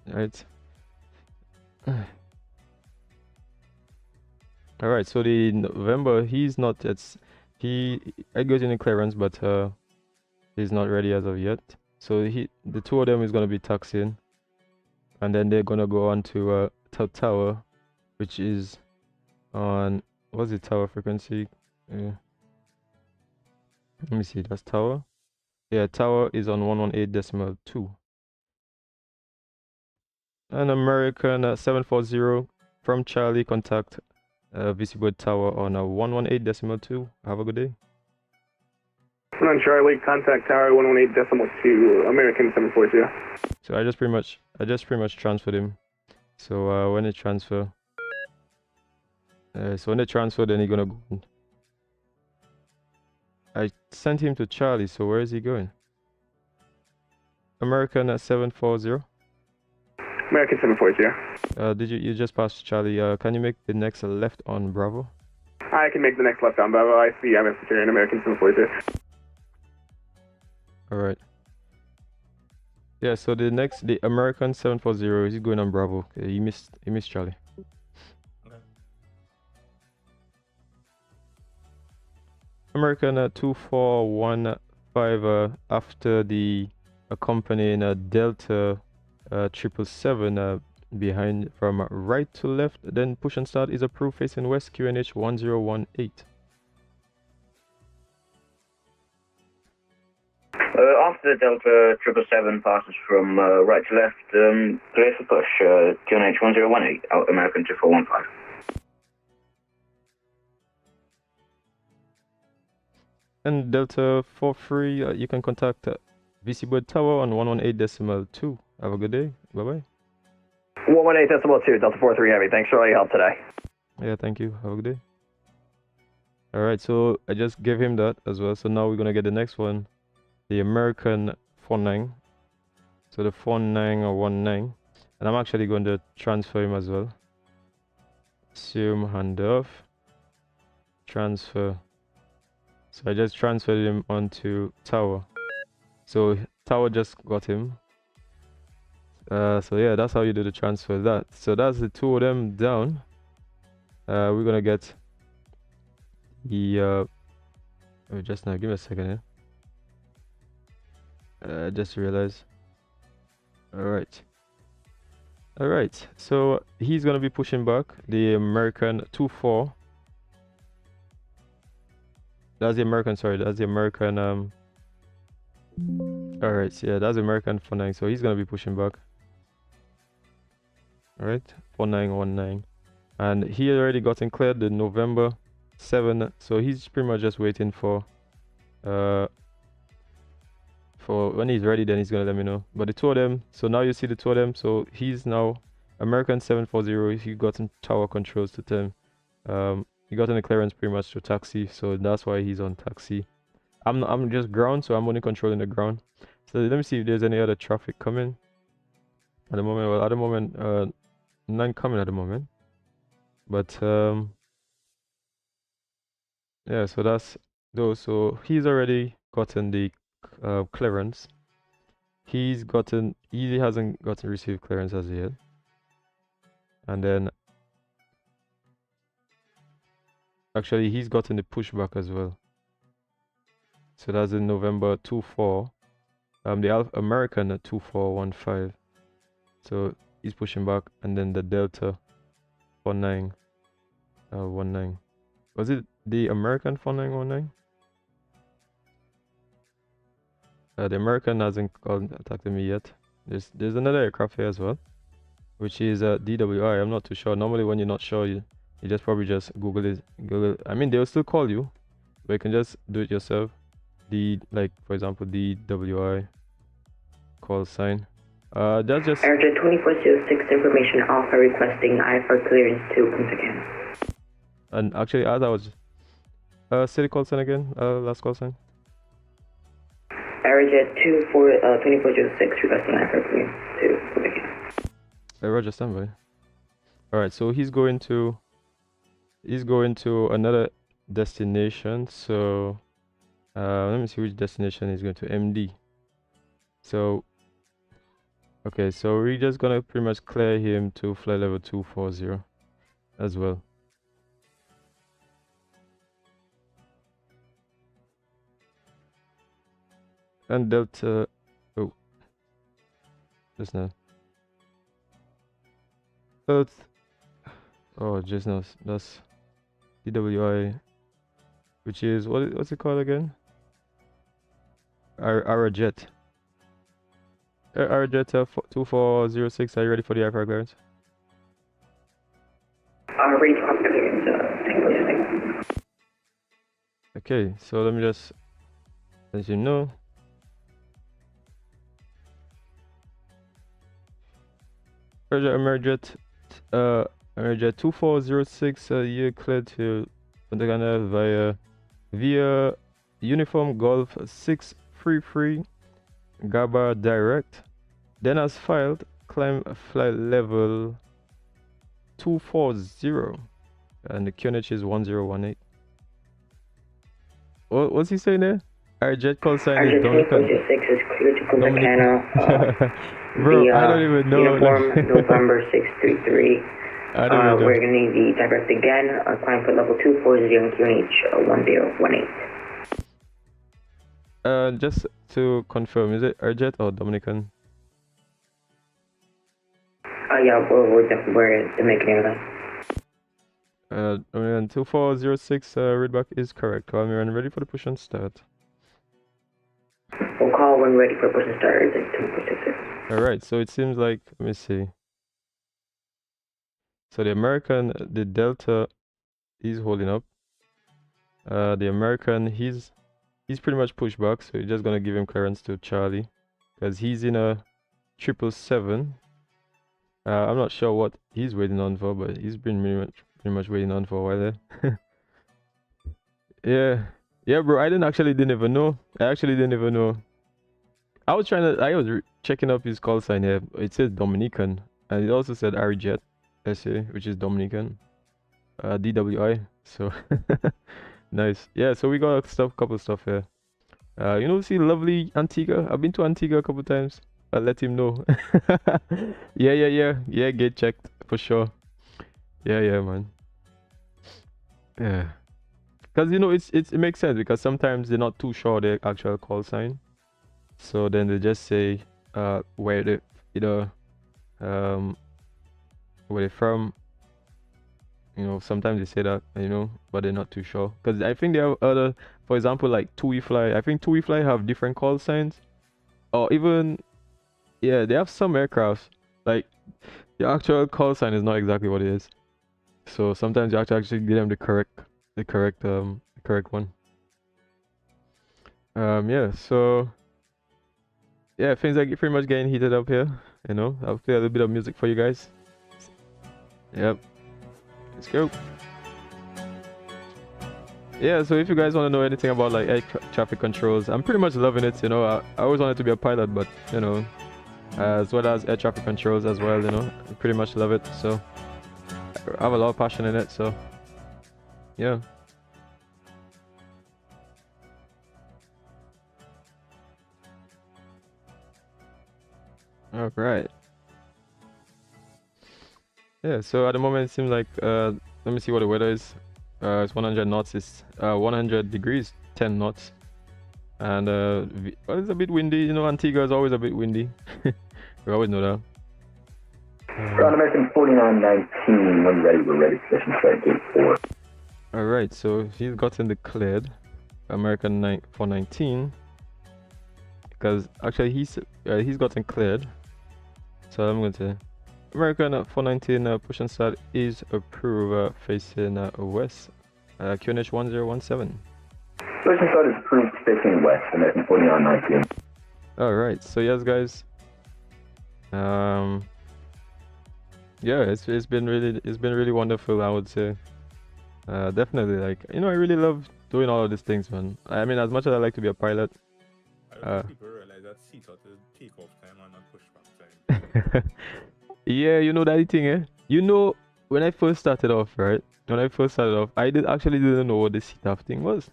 Alright. Alright, so the November, he's not, I got in clearance, but he's not ready as of yet. So the two of them is gonna be taxiing, and then they're gonna go on to Tower, which is on, what's the tower frequency? Let me see, that's Tower. Yeah, Tower is on 118.2. And American 740 from Charlie, contact Visible Tower on 118.2. Have a good day. On Charlie, contact Tower 118.2, American 740. So I just pretty much transferred him. So when they transfer, then he's gonna go. I sent him to Charlie. So where is he going? American 740. American 740. Did you just passed Charlie? Can you make the next left on Bravo? I can make the next left on Bravo. I see I'm in American 740. All right. Yeah. So the American 740 is going on Bravo. Okay, he missed Charlie. Okay. American 2415 after the accompanying Delta 777 behind from right to left, then push and start is approved facing west, QNH 1018. After the Delta 777 passes from right to left, clear for push, QNH 1018, out American 2415. And Delta 43, you can contact Visible Tower on 118.2. Have a good day. Bye bye. 118.2, Delta 43 Heavy. Thanks for all your help today. Yeah, thank you. Have a good day. Alright, so I just gave him that as well. So now we're gonna get the next one. The American 49. So the 4919. And I'm actually going to transfer him as well. Assume handoff. Transfer. So I just transferred him onto Tower. So Tower just got him. So yeah, that's how you do the transfer. So that's the two of them down. We're gonna get the just now, give me a second here. Just realized. Alright, so he's gonna be pushing back the American 24. That's the American, sorry, that's the American alright, so yeah, that's the American 49. So he's gonna be pushing back. Alright, 4919. And he already gotten cleared the November 7, so he's pretty much just waiting for when he's ready, then he's gonna let me know. But the two of them, so now you see the two of them. So he's now American 740. He gotten tower controls to them. He gotten the clearance pretty much to taxi, so that's why he's on taxi. I'm just ground, so I'm only controlling the ground. So let me see if there's any other traffic coming at the moment. Well, at the moment, none coming at the moment. But yeah, so that's those. So he's already gotten the clearance. He hasn't gotten received clearance as yet. And then actually he's gotten the pushback as well. So that's in November 24. The American 2415. So he's pushing back, and then the Delta 4919. Was it the American 4919? The American hasn't contacted me yet. There's another aircraft here as well, which is DWI. I'm not too sure. Normally when you're not sure, you just probably just Google it. I mean, they'll still call you, but you can just do it yourself. Like for example, DWI call sign. That's just Airjet 2406 information alpha requesting IFR clearance to once again. And actually, as I Say the call sign again. Last call sign. Aerojet 2406 requesting IFR clearance to Quebec. Roger, standby. All right, so he's going to another destination. So let me see which destination he's going to. MD. So okay, so we're just gonna pretty much clear him to flight level 240 as well. And Delta, oh, just now. Oh, just now, that's DWI, which is, what's it called again? Our jet. Our jet 2406, are you ready for the IFR clearance? Ready for clearance, Okay, so let me just let you know. Amerijet 2406, you're cleared to Pentagonal via Uniform Golf 633 GABA direct. Then as filed, climb flight level 240 and the QNH is 1018. What's he saying there? Our jet call sign is Dominican. 2406 is clear to Quebec. Bro, I don't even know. Uniform November 633. I don't even know. We're going to need the direct again. Climb for level 240 and QNH 1018. Just to confirm, is it our jet or Dominican? Yeah, we're Dominican Airlines. Dominican 2406 readback is correct. Call me when ready for the push and start. We'll call when ready for push and start. 2466. Alright, so it seems like, let me see. So the American, the Delta, he's holding up. The American, he's pretty much pushed back, so you're just gonna give him clearance to Charlie, because he's in a 777. I'm not sure what he's waiting on for, but he's been pretty much waiting on for a while there. yeah, bro. I didn't even know. I actually didn't even know. I was checking up his call sign here. It says Dominican, and it also said Arijet SA, which is Dominican. DWI. So nice. Yeah. So we got a couple stuff here. See lovely Antigua. I've been to Antigua a couple times. I'll let him know. Yeah. Get checked for sure. Yeah, man. Yeah. Because it makes sense, because sometimes they're not too sure their actual call sign. So then they just say where they where they're from. Sometimes they say that, but they're not too sure. Because I think they have other, for example, like TUI. I think TUI have different call signs. Or even, yeah, they have some aircrafts, like the actual call sign is not exactly what it is. So sometimes you have to actually give them the correct one. Yeah, so yeah, things are pretty much getting heated up here. I'll play a little bit of music for you guys. Yep, let's go. Yeah, so if you guys want to know anything about like air traffic controls, I'm pretty much loving it. I always wanted to be a pilot, but as well as air traffic controls as well, I pretty much love it. So I have a lot of passion in it, so yeah. All right. Yeah, so at the moment it seems like let me see what the weather is. It's 100 knots. It's 100 degrees, 10 knots, and it's a bit windy. Antigua is always a bit windy. We always know that. Ground American 4919, when ready, we're ready. Position start gate 4. Alright, so he's gotten declared American 419, because actually he's gotten cleared. So I'm going to American 419 push and start is approved, facing west, QNH 1017. Push and start is approved facing west, American 4919. Alright, so yes guys, yeah, it's been really wonderful, I would say. Definitely, like, I really love doing all of these things, man. I mean, as much as I like to be a pilot. I don't think people realize that seat out is takeoff time and not pushback time. Yeah, you know that thing, eh? You know, when I first started off, right? When I first started off, I didn't know what the seat off thing was.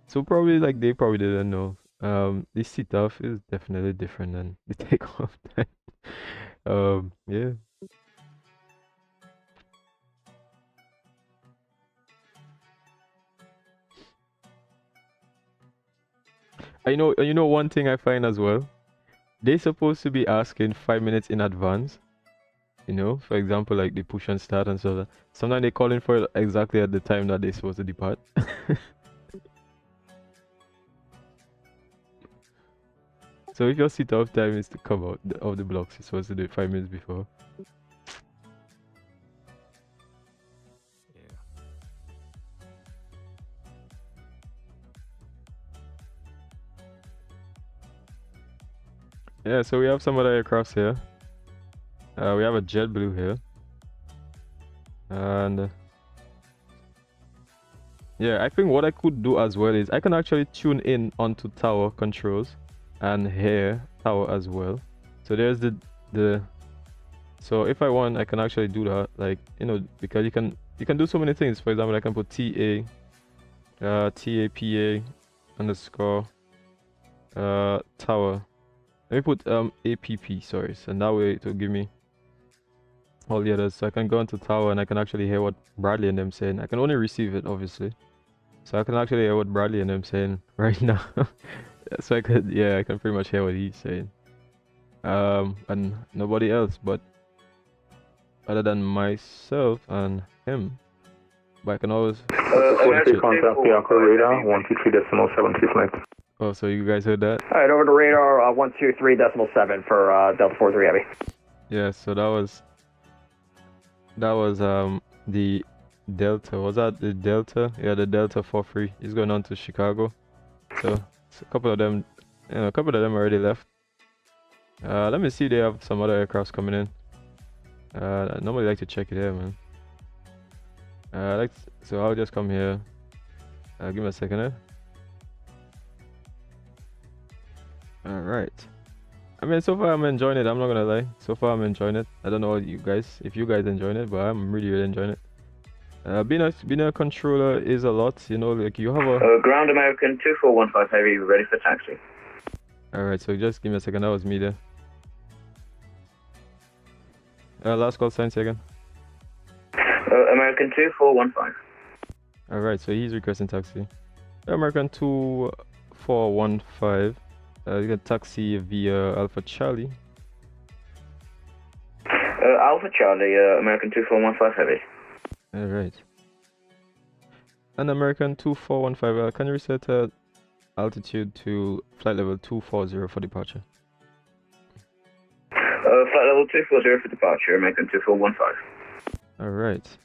So probably like they probably didn't know. The seat off is definitely different than the takeoff time. Yeah. You know one thing I find as well. They're supposed to be asking 5 minutes in advance. You know, for example, like the push and start and so. Sometimes they call in for it exactly at the time that they're supposed to depart. So if your sit off time is to come out of the blocks, you're supposed to do it 5 minutes before. Yeah, so we have some other aircrafts here. We have a JetBlue here. And yeah, I think what I could do as well is I can actually tune in onto tower controls and hear tower as well. So there's the so if I want, I can actually do that, like, you know, because you can do so many things. For example, I can put TAPA underscore tower. Let me put APP, sorry, and that way it will give me all the others. So I can go into tower and I can actually hear what Bradley and them saying. I can only receive it, obviously, so I can actually hear what Bradley and them saying right now. So I can pretty much hear what he's saying. And nobody else, but other than myself and him. But I can always. Contact Bianca radar 123.73 flight. Oh, so you guys heard that? Alright, over to radar 123.7 for Delta 43 Heavy. Yeah, so that was the Delta. Was that the Delta? Yeah, the Delta 43 is going on to Chicago. So a couple of them, already left. Let me see if they have some other aircrafts coming in. I normally like to check it here, man. So I'll just come here. Give me a second here. Alright. I mean, so far I'm enjoying it, I'm not gonna lie. So far I'm enjoying it. I don't know if you guys enjoying it, but I'm really enjoying it. Being a controller is a lot, you know, like you have a... Ground American 2415 Heavy, ready for taxi. Alright, so just give me a second, that was me there. Last call sign again. American 2415. Alright, so he's requesting taxi. American 2415. You can taxi via Alpha Charlie. Alpha Charlie, American 2415 Heavy. Alright. And American 2415, can you reset altitude to flight level 240 for departure? Flight level 240 for departure, American 2415. Alright.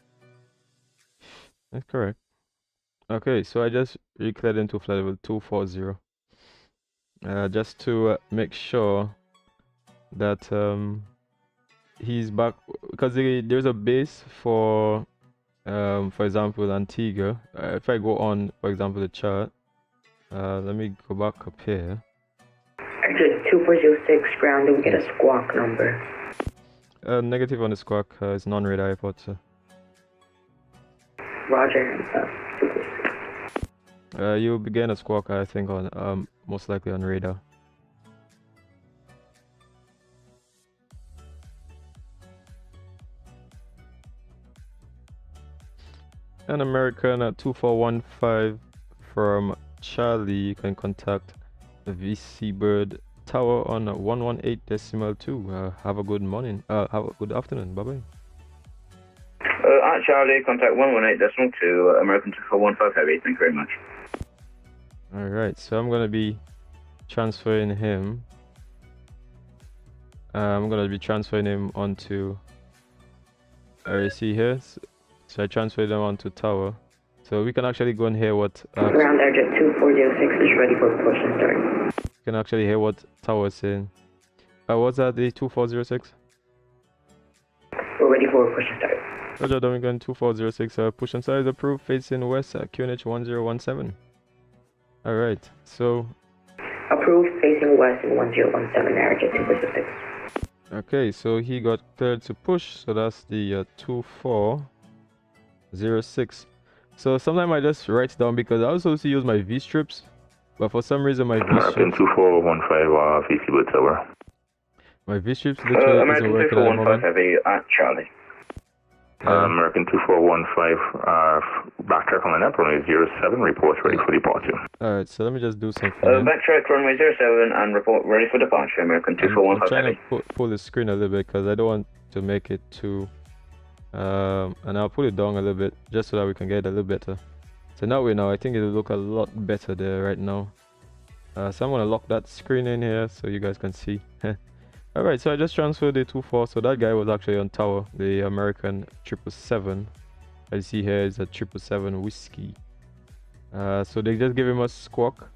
That's correct. Okay, so I just recleared into flight level 240. Just to make sure that he's back, because there's a base for example, Antigua. If I go on, for example, the chart, let me go back up here. Actually, 2406 ground, do we get a squawk number? Negative on the squawk, it's non-radar airport, so. Roger, 246. You'll begin a squawk, I think, on most likely on radar. An American at 2415 from Charlie, you can contact the VC Bird Tower on 118.2. Have a good morning. Have a good afternoon. Bye bye. At Charlie, contact 118.2, American 2415 Heavy. Thank you very much. Alright, so I'm gonna be transferring him. Onto RAC here. So I transferred them onto tower. So we can actually go and hear what ground airjet 2406 is ready for push and start. You can actually hear what tower is saying. What's that, the 2406? We're ready for push and start. Roger, Dominican 2406, push and start is approved, facing west, QNH 1017. Alright, so Approved, facing west in 1017, narrative 246. okay, so he got cleared to push, so that's the 2406. So sometimes I just write it down because I was supposed to use my V strips, but for some reason my V strips. 2415 VC Wood Tower. My V strips literally American isn't working at the 2415 moment. Heavy at Charlie. American 2415, backtrack on the net, runway 07, report ready for departure. Alright, so let me just do something. Backtrack runway 07 and report ready for departure. American I'm 2415 trying Heavy. to pull the screen a little bit because I don't want to make it too. And I'll pull it down a little bit just so that we can get it a little better. So now I think it'll look a lot better there right now. So I'm gonna lock that screen in here so you guys can see. Alright, so I just transferred the 24, so that guy was actually on tower, the American 777. As you see here is a 777 whiskey. So they just gave him a squawk.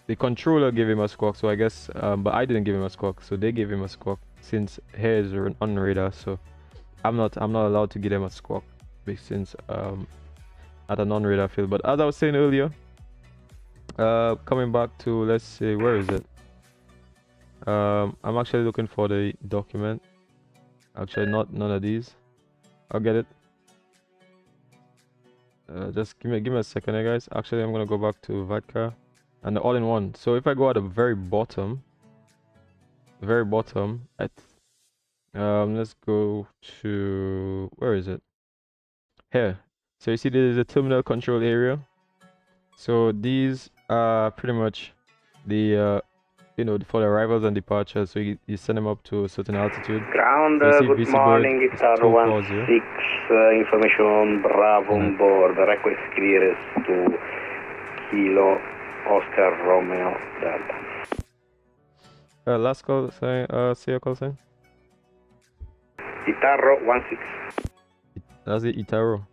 The controller gave him a squawk, so I guess, but I didn't give him a squawk, so they gave him a squawk since here is on radar, so I'm not allowed to give them a squawk since at a non-radar field. But as I was saying earlier, coming back to, let's see, where is it? I'm actually looking for the document. Actually, none of these. I'll get it. Just give me a second here, guys. Actually, I'm gonna go back to VATCA and the all-in-one. So if I go at the very bottom, let's go to, where is it? Here. So you see this is the terminal control area. So these are pretty much the for the arrivals and departures. So you send them up to a certain altitude. Ground, So you see good VC morning, bird, it's R16, 240. information, Bravo on board, request clearance to Kilo, Oscar, Romeo, Delta. Last call sign, see your call sign? Itarro 16. That's the Itaro.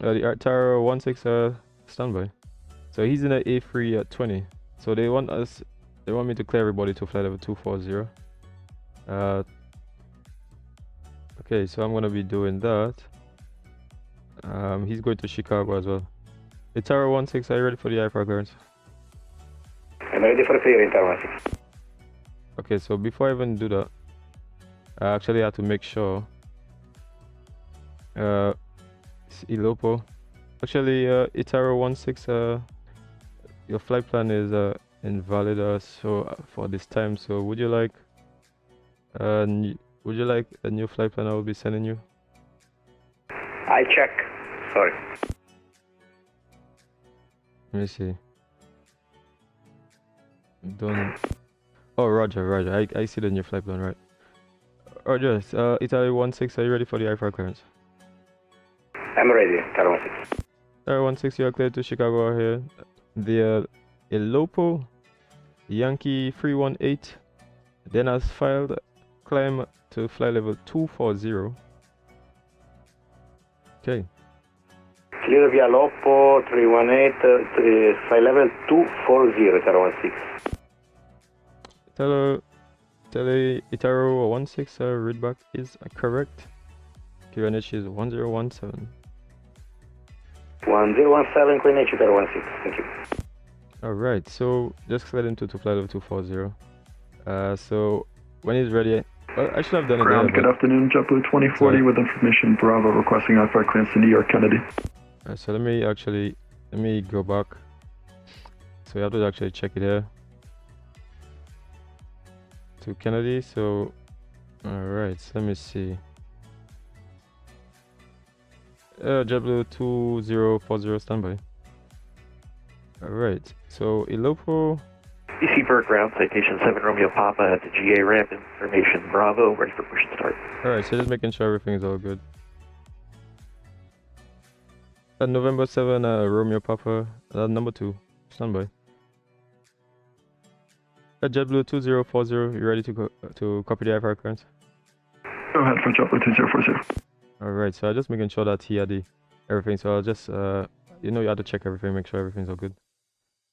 The Itaro 16 standby. So he's in the A3 at 20. So they want me to clear everybody to flight level 240. Okay, so I'm gonna be doing that. He's going to Chicago as well. Itaro 16, are you ready for the IFR clearance? I'm ready for clear, Itarro 16. Okay, so before I even do that, I actually have to make sure Ilopo. Actually, Itaro 16, your flight plan is invalid for this time. So would you like a new flight plan I will be sending you? I check. Sorry. Let me see. Don't. Oh, Roger. I see the new flight plan, right? Roger. Italy 16, are you ready for the IFR clearance? I'm ready, Itarro 16. Italy 16, you are cleared to Chicago here. The Ilopo Yankee 318 then has filed climb to flight level 240. Okay. Clear via Lopo 318, flight level 240, Itarro 16. Tele Itaro 16 readback is correct. QNH is 1017. 1017, QNH, Itarro 16. Thank you. Alright, so just slide into flight level 240. So when he's ready, well, I should have done it Ground, there, good afternoon, JetBlue 2040 with information Bravo requesting IFR clearance to New York Kennedy. So let me go back. So you have to actually check it here. To Kennedy, so alright, so let me see. JetBlue 2040 standby. Alright, so Ilopo. BC Bird ground, citation 7 Romeo Papa at the GA ramp, information Bravo, ready for push and start. Alright, so just making sure everything is all good. November 7 Romeo Papa, number 2, standby. JetBlue 2040, you ready to copy the IFR clearance? Go ahead for JetBlue 2040. Alright, so I'm just making sure that he had everything, so I'll just, you have to check everything, make sure everything's all good.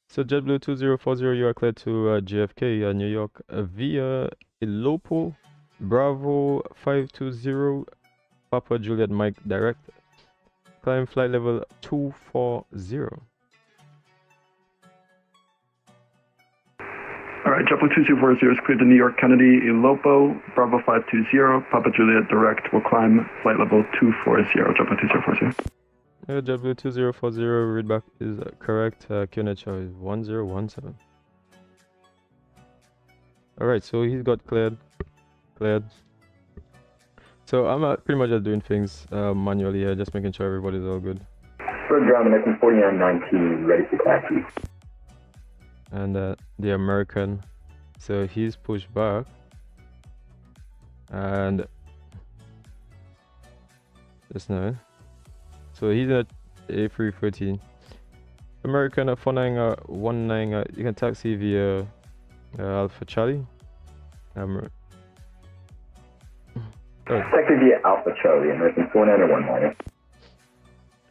So JetBlue 2040, you are cleared to JFK, New York, via Ilopo, Bravo 520, Papa Juliet Mike direct, climb flight level 240. Alright, JetBlue 2240 is cleared to New York Kennedy, Elopo, Bravo 520, Papa Juliet direct will climb flight level 240, JetBlue 2040. Yeah, JetBlue 2040, readback is correct, QNH is 1017. Alright, so he's got cleared. So I'm pretty much just doing things manually here, just making sure everybody's all good. Bird ground, American 4919, ready for taxi. And the American, so he's pushed back, and just now, so he's at A330. American 4919, you can taxi via Alpha Charlie. Taxi via Alpha Charlie, American 4919.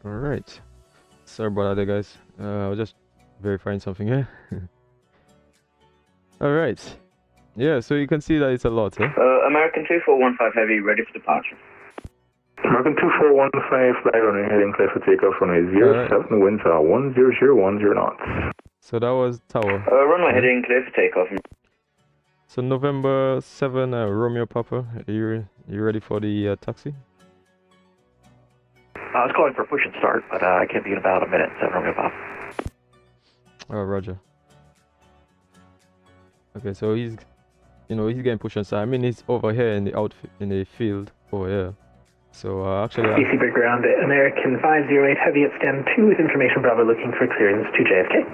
All right, sorry about that, guys. I was just verifying something here. All right, yeah, so you can see that it's a lot, eh? American 2415 Heavy, ready for departure. American 2415, flight runway heading clear for takeoff, runway 07, winds are 10010 knots. So that was Tower. Runway heading clear for takeoff. So November 7, Romeo Papa, are you ready for the taxi? I was calling for push and start, but I can be in about a minute, 7 Romeo Papa. Oh, Roger. Okay, so he's getting pushed and start. I mean, he's over here in the field over here. So actually, BC Bird ground, American 508 Heavy at stand 2 with information Bravo looking for clearance to JFK.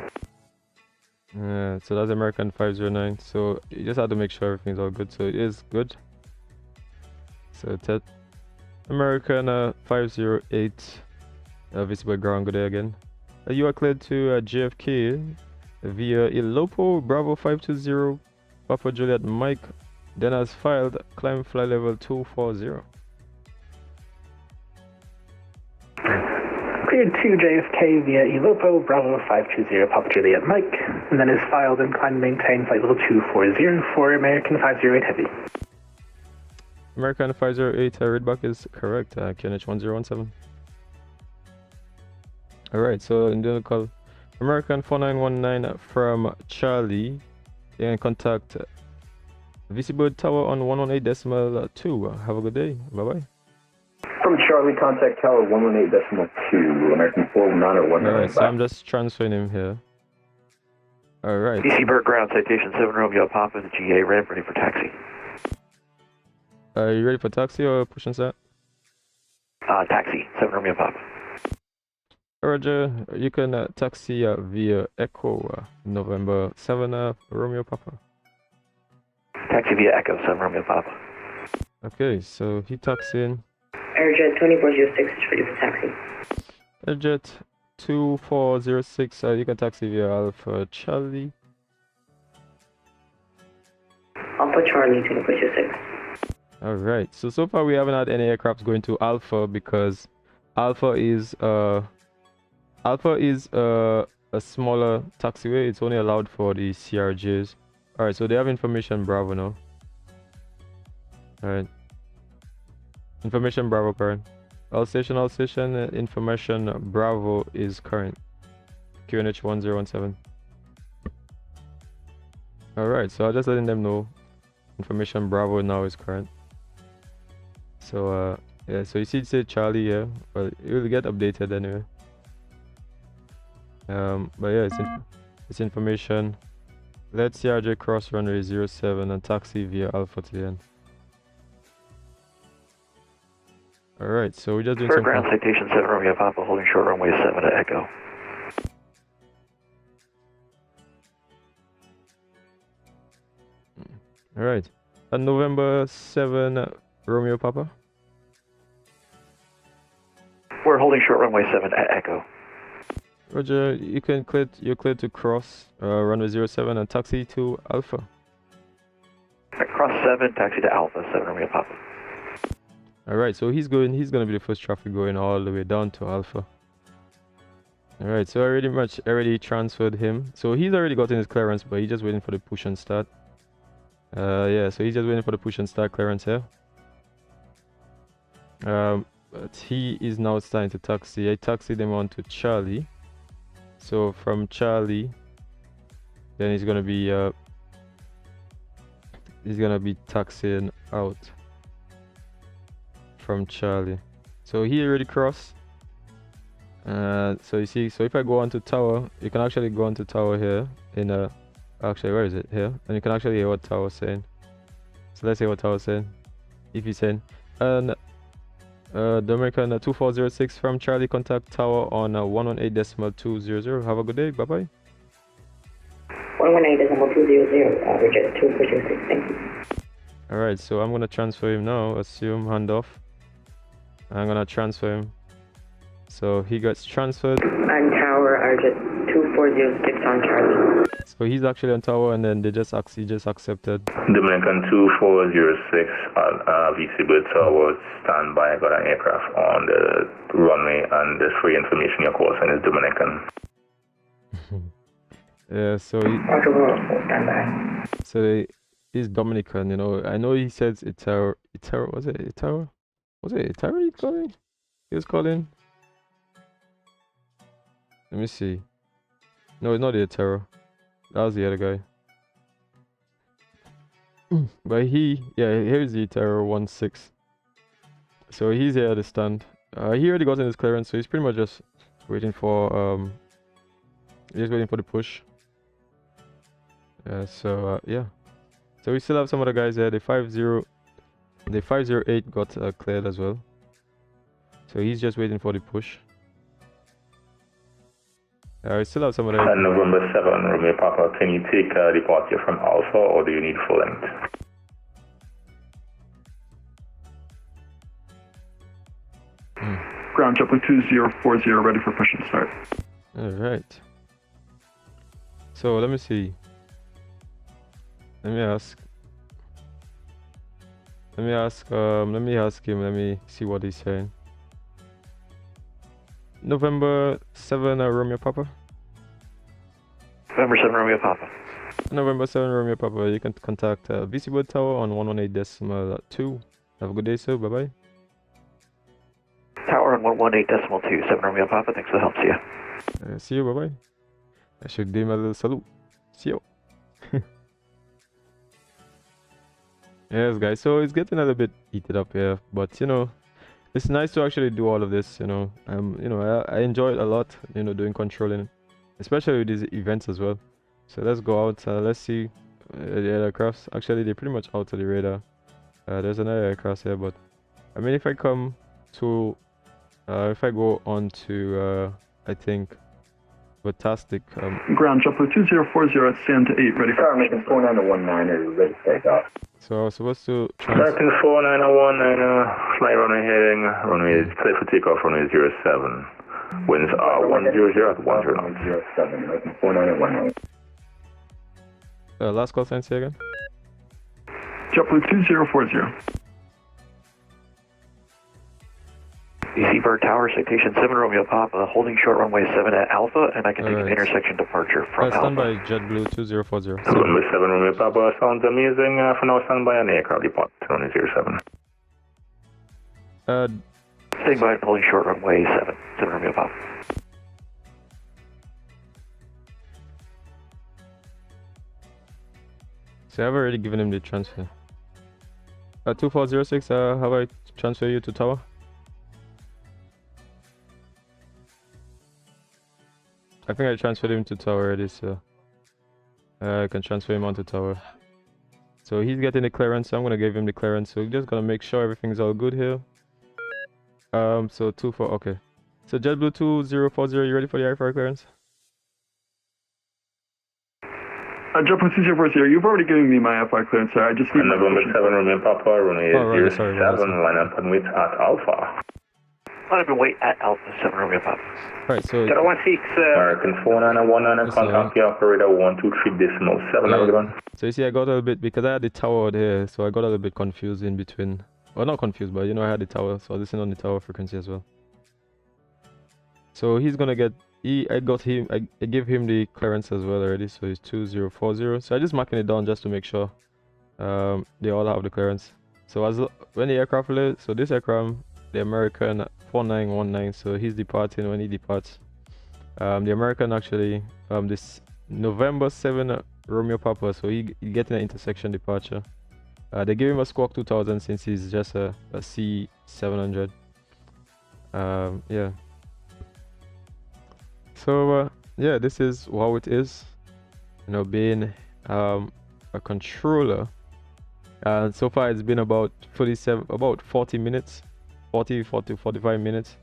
Yeah, so that's American 509. So you just have to make sure everything's all good. So it is good. So American 508 visible ground, good day again. You are cleared to JFK via Elopo Bravo 520 Papa Juliet Mike, then as filed climb flight level 240. Cleared to JFK via Elopo Bravo 520 Papa Juliet Mike, and then is filed and climb maintain flight level 240 for American 508 Heavy. American 508 readback is correct, QNH 1017. Alright, so in the call, American 4919 from Charlie, you can contact VC Bird Tower on 118.2. Have a good day, bye bye. From Charlie, contact Tower 118.2, American 49019. Alright, so I'm just transferring him here. Alright. BC Bird ground, citation 7 Romeo Papa, the GA ramp ready for taxi. Are you ready for taxi or push and start? Taxi, 7 Romeo Papa. Roger, you can taxi via Echo November 7 Romeo Papa. Taxi via Echo, 7 Romeo Papa. Okay, so he taxiing. Airjet 2406 is ready for taxi. Airjet 2406, you can taxi via Alpha Charlie. Alpha Charlie 2406. Alright, so far we haven't had any aircrafts going to Alpha because Alpha is a smaller taxiway. It's only allowed for the CRJs. Alright, so they have information Bravo now. Alright. Information Bravo current. All station, information Bravo is current. QNH 1017. Alright, so I'm just letting them know information Bravo now is current. So yeah, so you see it say Charlie here, but it will get updated anyway. But yeah, it's information. Let CRJ cross runway 07 and taxi via Alpha to the end. Alright, so we're just doing some ground citation 7 Romeo Papa, holding short runway 7 to Echo. Alright, and November 7 Romeo Papa. We're holding short runway 7 at Echo. Roger, you're cleared to cross runway 07 and taxi to Alpha. Cross 7, taxi to Alpha, 7 Romeo Papa. Alright, so he's gonna be the first traffic going all the way down to Alpha. Alright, so I already transferred him. So he's already gotten his clearance, but he's just waiting for the push and start. Yeah, so he's just waiting for the push and start clearance here. But he is now starting to taxi. I taxied him on to Charlie. So from Charlie, then he's gonna be he's gonna be taxiing out from Charlie. So he already crossed. So you see, so if I go onto tower, you can actually go onto tower here in a, actually where is it, here, and you can actually hear what tower is saying. So let's hear what tower is saying. If he's saying, and the American 2406 from Charlie, contact tower on 118.200. Have a good day, bye bye. 118.200, reject 2406, thank you. Alright, so I'm gonna transfer him now. Assume handoff. I'm gonna transfer him. So he gets transferred. On tower, RJ 2406 on Charlie. So he's actually on tower, and then he just accepted. Dominican 2406 on visible tower, standby. Got an aircraft on the runway, and the free information your call sign is Dominican. Yeah, so he's Dominican, you know. I know he says Itaro, was it Itaro? Was it Itaro he calling? He was calling? Let me see. No, it's not the Itaro. That was the other guy. But here's the Itaro 16. So he's here at the stand. He already got in his clearance, so he's pretty much just waiting for he's waiting for the push. So we still have some other guys there. The 508 got cleared as well, so he's just waiting for the push. We still have some other. November 7, Romeo Papa, can you take departure from Alpha, or do you need full length? Ground JetBlue 2040, ready for push and start. Alright. So let me see. Let me ask him, let me see what he's saying. November 7 Romeo Papa. November 7 Romeo Papa. November 7 Romeo Papa, you can contact visible tower on 118.2. Have a good day, sir. Bye bye. Tower on 118.2, 7 Romeo Papa, thanks for the help, see ya. See you, bye bye. I should give him a little salute. See you. Yes, guys, so it's getting a little bit heated up here, but you know, it's nice to actually do all of this, you know. I enjoy it a lot, you know, doing controlling, especially with these events as well. So let's go out, let's see the aircrafts. Actually, they're pretty much out of the radar. There's another aircraft here, but I mean, if I come to if I go on to I think fantastic. Ground JetBlue 2040 at Santa 8, ready for American 4919 ready to take off. So I was supposed to American 4919, flight runway heading, runway is clear for takeoff, runway 07. Winds are 100 at 100 knots. 07, American 4919. last call sign, say again. JetBlue 2040. DC Bird Tower, citation 7 Romeo Papa, holding short runway 7 at Alpha, and I can take an intersection departure from Alpha. Stand by JetBlue 2040. Runway 7 Romeo Papa, sounds amazing. For now, stand by an aircraft depart, runway 07. Staying by and holding short runway 7 Romeo Papa. So I've already given him the transfer. 2406, have I transfer you to tower? I think I transferred him to tower already, so I can transfer him onto tower. So he's getting the clearance, so I'm gonna give him the clearance. So we're just gonna make sure everything's all good here. So 24, okay. So JetBlue 2040, you ready for the IFR clearance? JetBlue 2040, you've already given me my FI clearance, sir. I just need November 7 Romeo Papa, runway 07, line up and wait at Alpha. Line up and wait at Alpha 7 Romeo Papa. Alright, so 016, American 4919, contact the operator 123.7. So you see, I got a little bit, because I had the tower out here, so I got a little bit confused in between. Well, not confused, but you know, I had the tower, so I listened on the tower frequency as well. So he's gonna get, I gave him the clearance as well already, so it's 2040. So I just marking it down just to make sure they all have the clearance. So when the aircraft leaves, so this aircraft, the American 4919, so he's departing when he departs. The American actually, this November 7 Romeo Papa, so he getting an intersection departure. They gave him a squawk 2000 since he's just a C700. Yeah. So yeah, this is how it is, you know, being a controller. And so far it's been about 40 minutes, 45 minutes,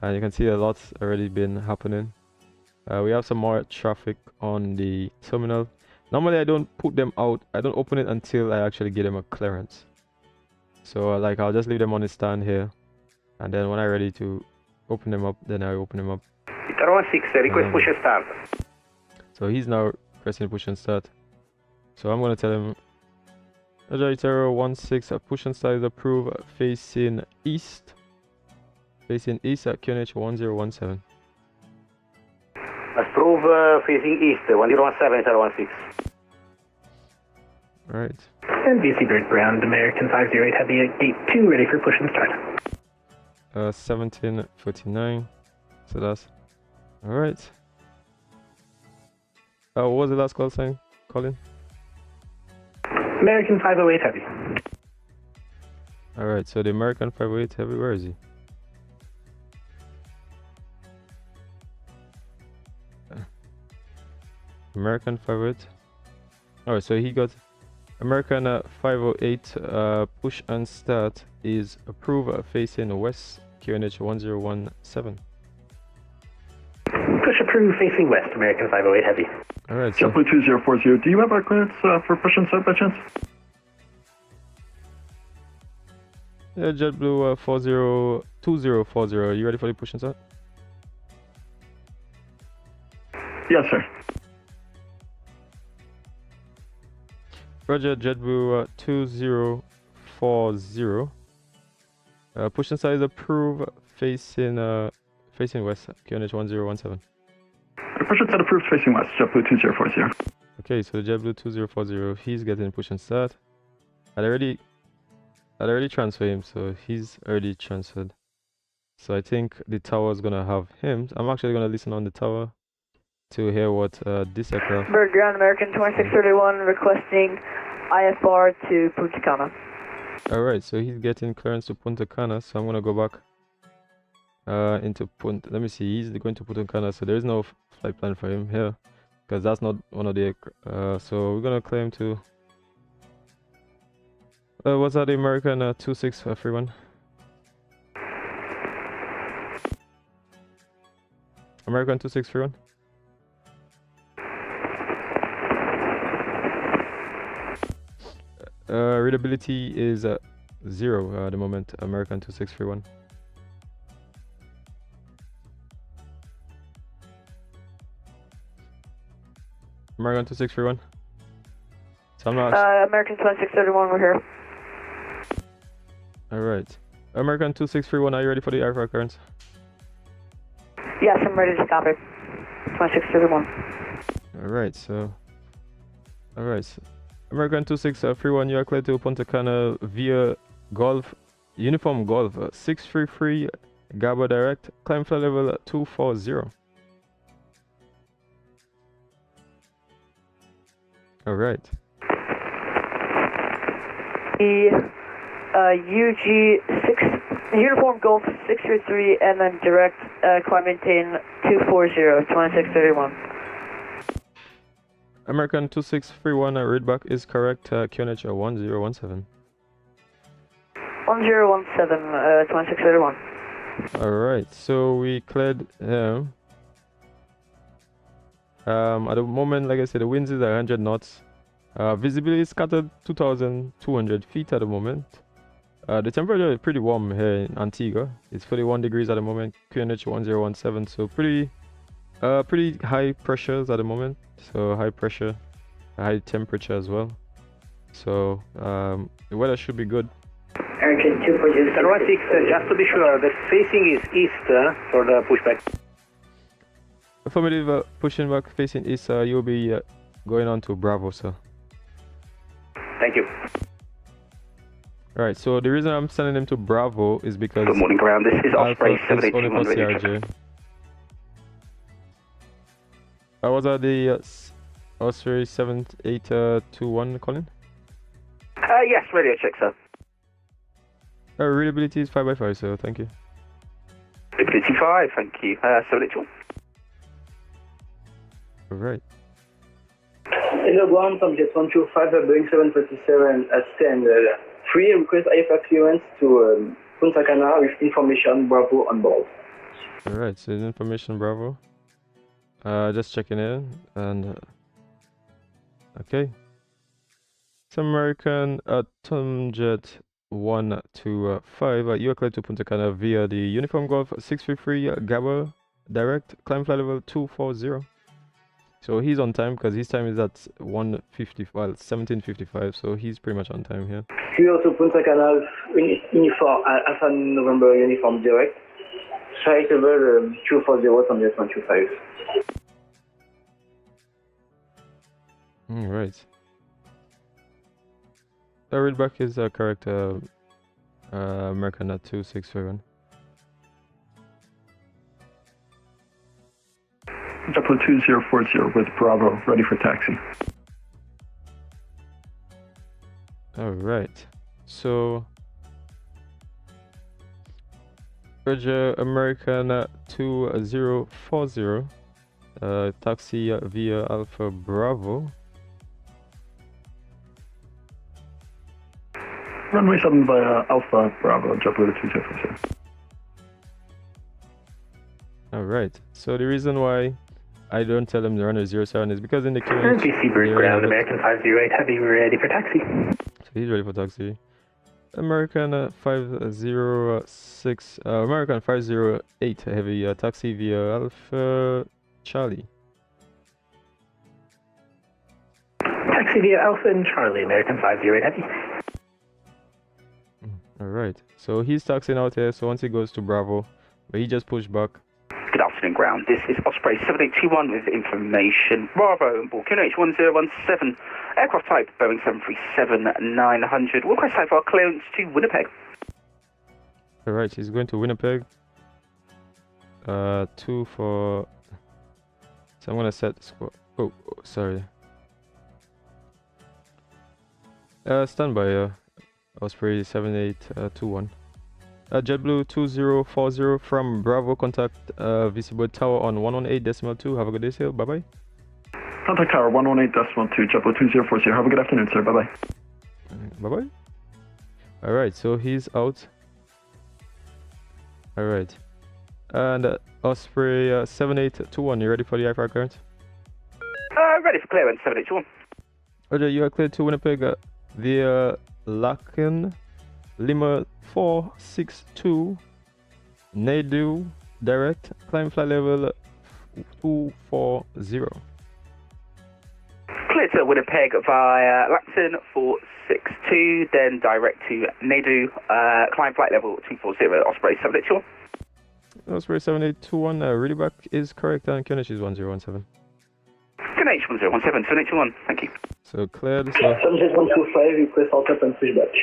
and you can see a lot's already been happening. We have some more traffic on the terminal. Normally I don't put them out, I don't open it until I actually get them a clearance. So like I'll just leave them on the stand here, and then when I'm ready to open them up, then I open them up. Peter 16, request push and start. So he's now pressing push and start. So I'm gonna tell him, Roger, 16, push and start is approved, facing east at QNH 1017. Approve facing east, 1017, Peter 16. Alright. And VC Bird Ground, American 508 Heavy at gate 2, ready for push and start. 1749. So that's alright. What was the last call sign, Colin? American 508 Heavy. Alright, so the American 508 Heavy, where is he? American 508. Alright, so he got American 508 push and start is approved, facing west, QNH 1017. Push approved facing west, American 508 Heavy. Alright, so JetBlue 2040, do you have our clearance for push and start by chance? yeah, JetBlue 2040, are you ready for the push and start? Yes, sir. Roger, JetBlue 2040. Push and start is approved, facing west, QNH 1017. Push and start approved facing west, JetBlue 2040. Okay, so JetBlue 2040, he's getting push and start. I'd already transferred him, so he's already transferred. So I think the tower is gonna have him. I'm actually gonna listen on the tower to hear what this aircraft. Bird Ground, American 2631, requesting IFR to Punta Cana. Alright, so he's getting clearance to Punta Cana, so I'm gonna go back into Punta. Let me see, he's going to Punta Cana, so there is no flight plan for him here, because that's not one of the so we're gonna claim to what's that, the American 2631? American 2631. Readability is 0 at the moment, American 2631. American 2631. So I'm not. American 2631, we're here. Alright. American 2631, are you ready for the aircraft clearance? Yes, I'm ready to copy. 2631. Alright, so. Alright. So American 2631, you are cleared to Punta Cana via Golf, Uniform Golf 633, Gaba Direct, climb flight level 240. Alright. The UG6, Uniform Golf 633, and then direct climb maintain 240, 2631. American 2631, readback is correct, QNH 1017. 1017, 2631. Alright, so we cleared him. At the moment, like I said, the winds is 100 knots. Visibility is scattered 2,200 feet at the moment. The temperature is pretty warm here in Antigua. It's 41 degrees at the moment, QNH 1017, so pretty high pressures at the moment. So high pressure, high temperature as well. So the weather should be good. American 240. 16, just to be sure, the facing is east for the pushback. Affirmative, pushing back facing east, you'll be going on to Bravo, sir. Thank you. Alright, so the reason I'm sending him to Bravo is because Good morning, ground. This is Osprey only for 781 ready. CRJ. I was at the Osprey 7821, Colin? Yes, radio check, sir. Readability is 5x5, so thank you. Readability 5, thank you. 781. Alright. Hello, ground from Jet 125, Boeing 737 at stand 3. Request IFR clearance to Punta Cana with information Bravo on board. Alright, so information Bravo. Just checking in and okay. It's American Tomjet 125. You are cleared to Punta Cana via the Uniform Golf 633 Gabba direct climb flight level 240. So he's on time because his time is at 17:55, so he's pretty much on time here. Clear to Punta Cana uniform Alpha November uniform direct. Flight level 240 from Jet 125. Alright. The readback is correct, American at 2631. JetBlue 2040 with Bravo, ready for taxi. Alright, so Roger, American 2040, taxi via Alpha Bravo. Runway 7 via Alpha Bravo, JetBlue 2040. Alright, so the reason why I don't tell them to run a 07 is because in the QH... NBC Bird Ground, American 508 Heavy, ready for taxi. So he's ready for taxi. American 506, American 508 Heavy, taxi via Alpha Charlie. Taxi via Alpha and Charlie, American 508 Heavy. Alright, so he's taxiing out here, so once he goes to Bravo, but he just pushed back. Good afternoon, ground. This is Osprey 7821 with information. Bravo on board QNH 1017. Aircraft type Boeing 737-900. Request IFR clearance to Winnipeg. Alright, he's going to Winnipeg. 2 for... So I'm gonna set the squad. Oh, sorry. Standby, Osprey 7821. JetBlue 2040 from Bravo, contact visible tower on 118.2. Have a good day, sir. Bye bye. Contact tower 118.2, JetBlue 2040. Have a good afternoon, sir. Bye bye. Bye bye. Alright, so he's out. Alright. And Osprey 7821, you ready for the IFR clearance? Ready for clearance, 7821. Roger, you are cleared to Winnipeg via Lacan Lima 462 NOWØ direct climb flight level 240. Clear to Winnipeg via Laxon 462, then direct to NOWØ, climb flight level 240, Osprey 781. Osprey 7821, ready back is correct, and QNH is 1017. QNH 1017, 781, thank you. So cleared, so... Sunjet 125, request alt up and pushback.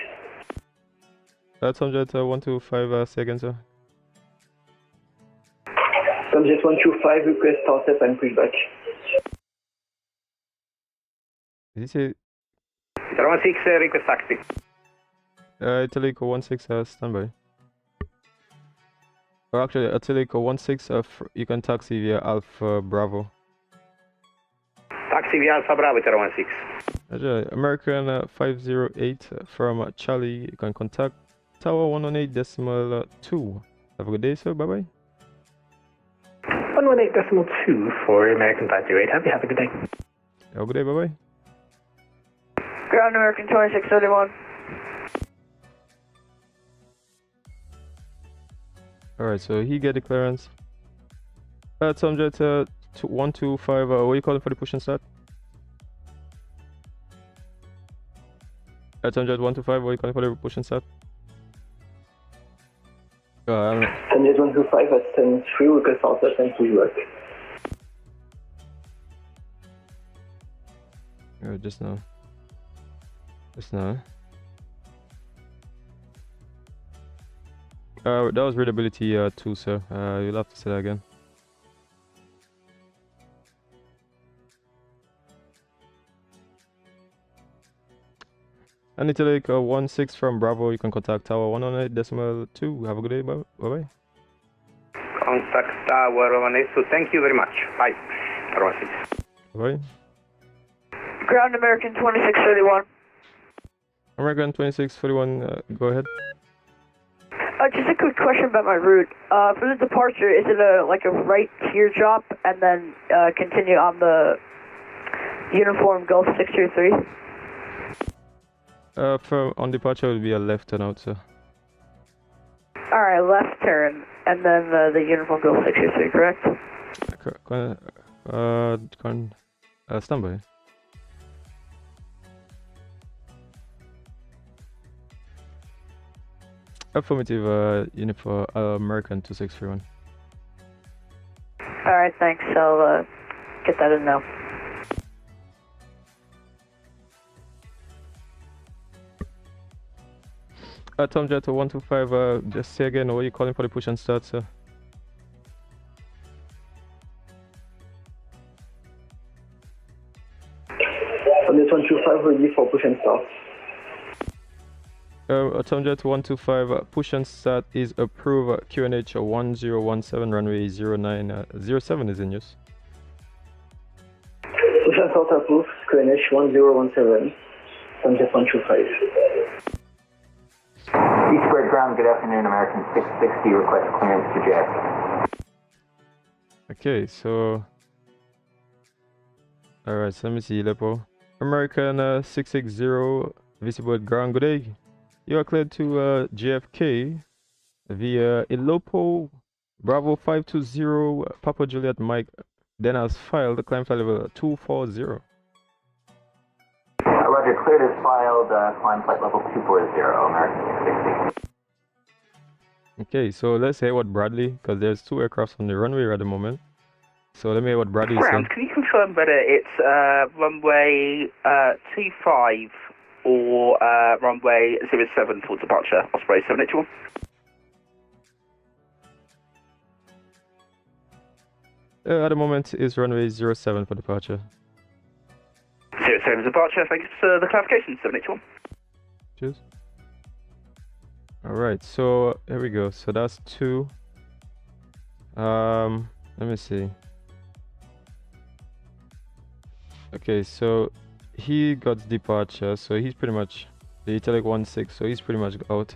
Sunjet 125 seconds, sir. Sunjet 125, request alt up and pushback. Did you say... 016, request taxi. Italico 16, standby. Or actually, Italico 16, you can taxi via Alpha Bravo. Taxi via Alpha Bravo, 016. Roger, American 508 from Charlie, you can contact Tower 118.2. Have a good day, sir. Bye bye. 118.2 for American 508. Have a good day. Have a good day. Bye bye. Ground American 2631. Alright, so he get the clearance. Sunjet 125, what are you calling for the push and start? Sunjet 125, what are you calling for the push and start? Sunjet 125 at stand 3, request alt up and pushback. Just now. Just now. That was readability 2, sir. You'll have to say that again. Anitalik 16 from Bravo. You can contact Tower 118.2. Have a good day. Bye bye. Contact Tower 182. Thank you very much. Bye. Bye. Ground American 2631. American 2641. Go ahead. Just a quick question about my route. For the departure, is it like a right teardrop and then continue on the uniform Gulf 623? On departure it will be a left turn out, sir. Alright, left turn, and then the uniform Gulf 623, correct? Stand by. Affirmative, uniform American 2631. Alright, thanks. I'll get that in now. Tom Jet 125, just say again, what are you calling for the push and start, sir? On the 125, ready for push and start. Tom Jet 125, push and start is approved. QNH 1017, runway 0907 is in use. Push and start approved, QNH 1017, Tom Jet 125. Eastward ground, good afternoon, American 660, request clearance to jet. Okay, so... Alright, so let me see, Lepo. American 660, visible at ground, good day. You are cleared to JFK via Ilopo, Bravo 520, Papa Juliet Mike, then as filed, climb flight level 240. Roger, cleared as filed, climb flight level 240, American 660. Okay, so let's hear what Bradley, because there's two aircrafts on the runway at the moment. So let me hear what Bradley is saying. Can you confirm whether it's runway 25 or runway 07 for departure, Osprey 781? At the moment is runway 07 for departure. 07 departure, thanks for the clarification, 781. Cheers. Alright, so here we go. So that's two. Let me see. Okay, so he got departure, so he's pretty much the Italic 16, so he's pretty much out.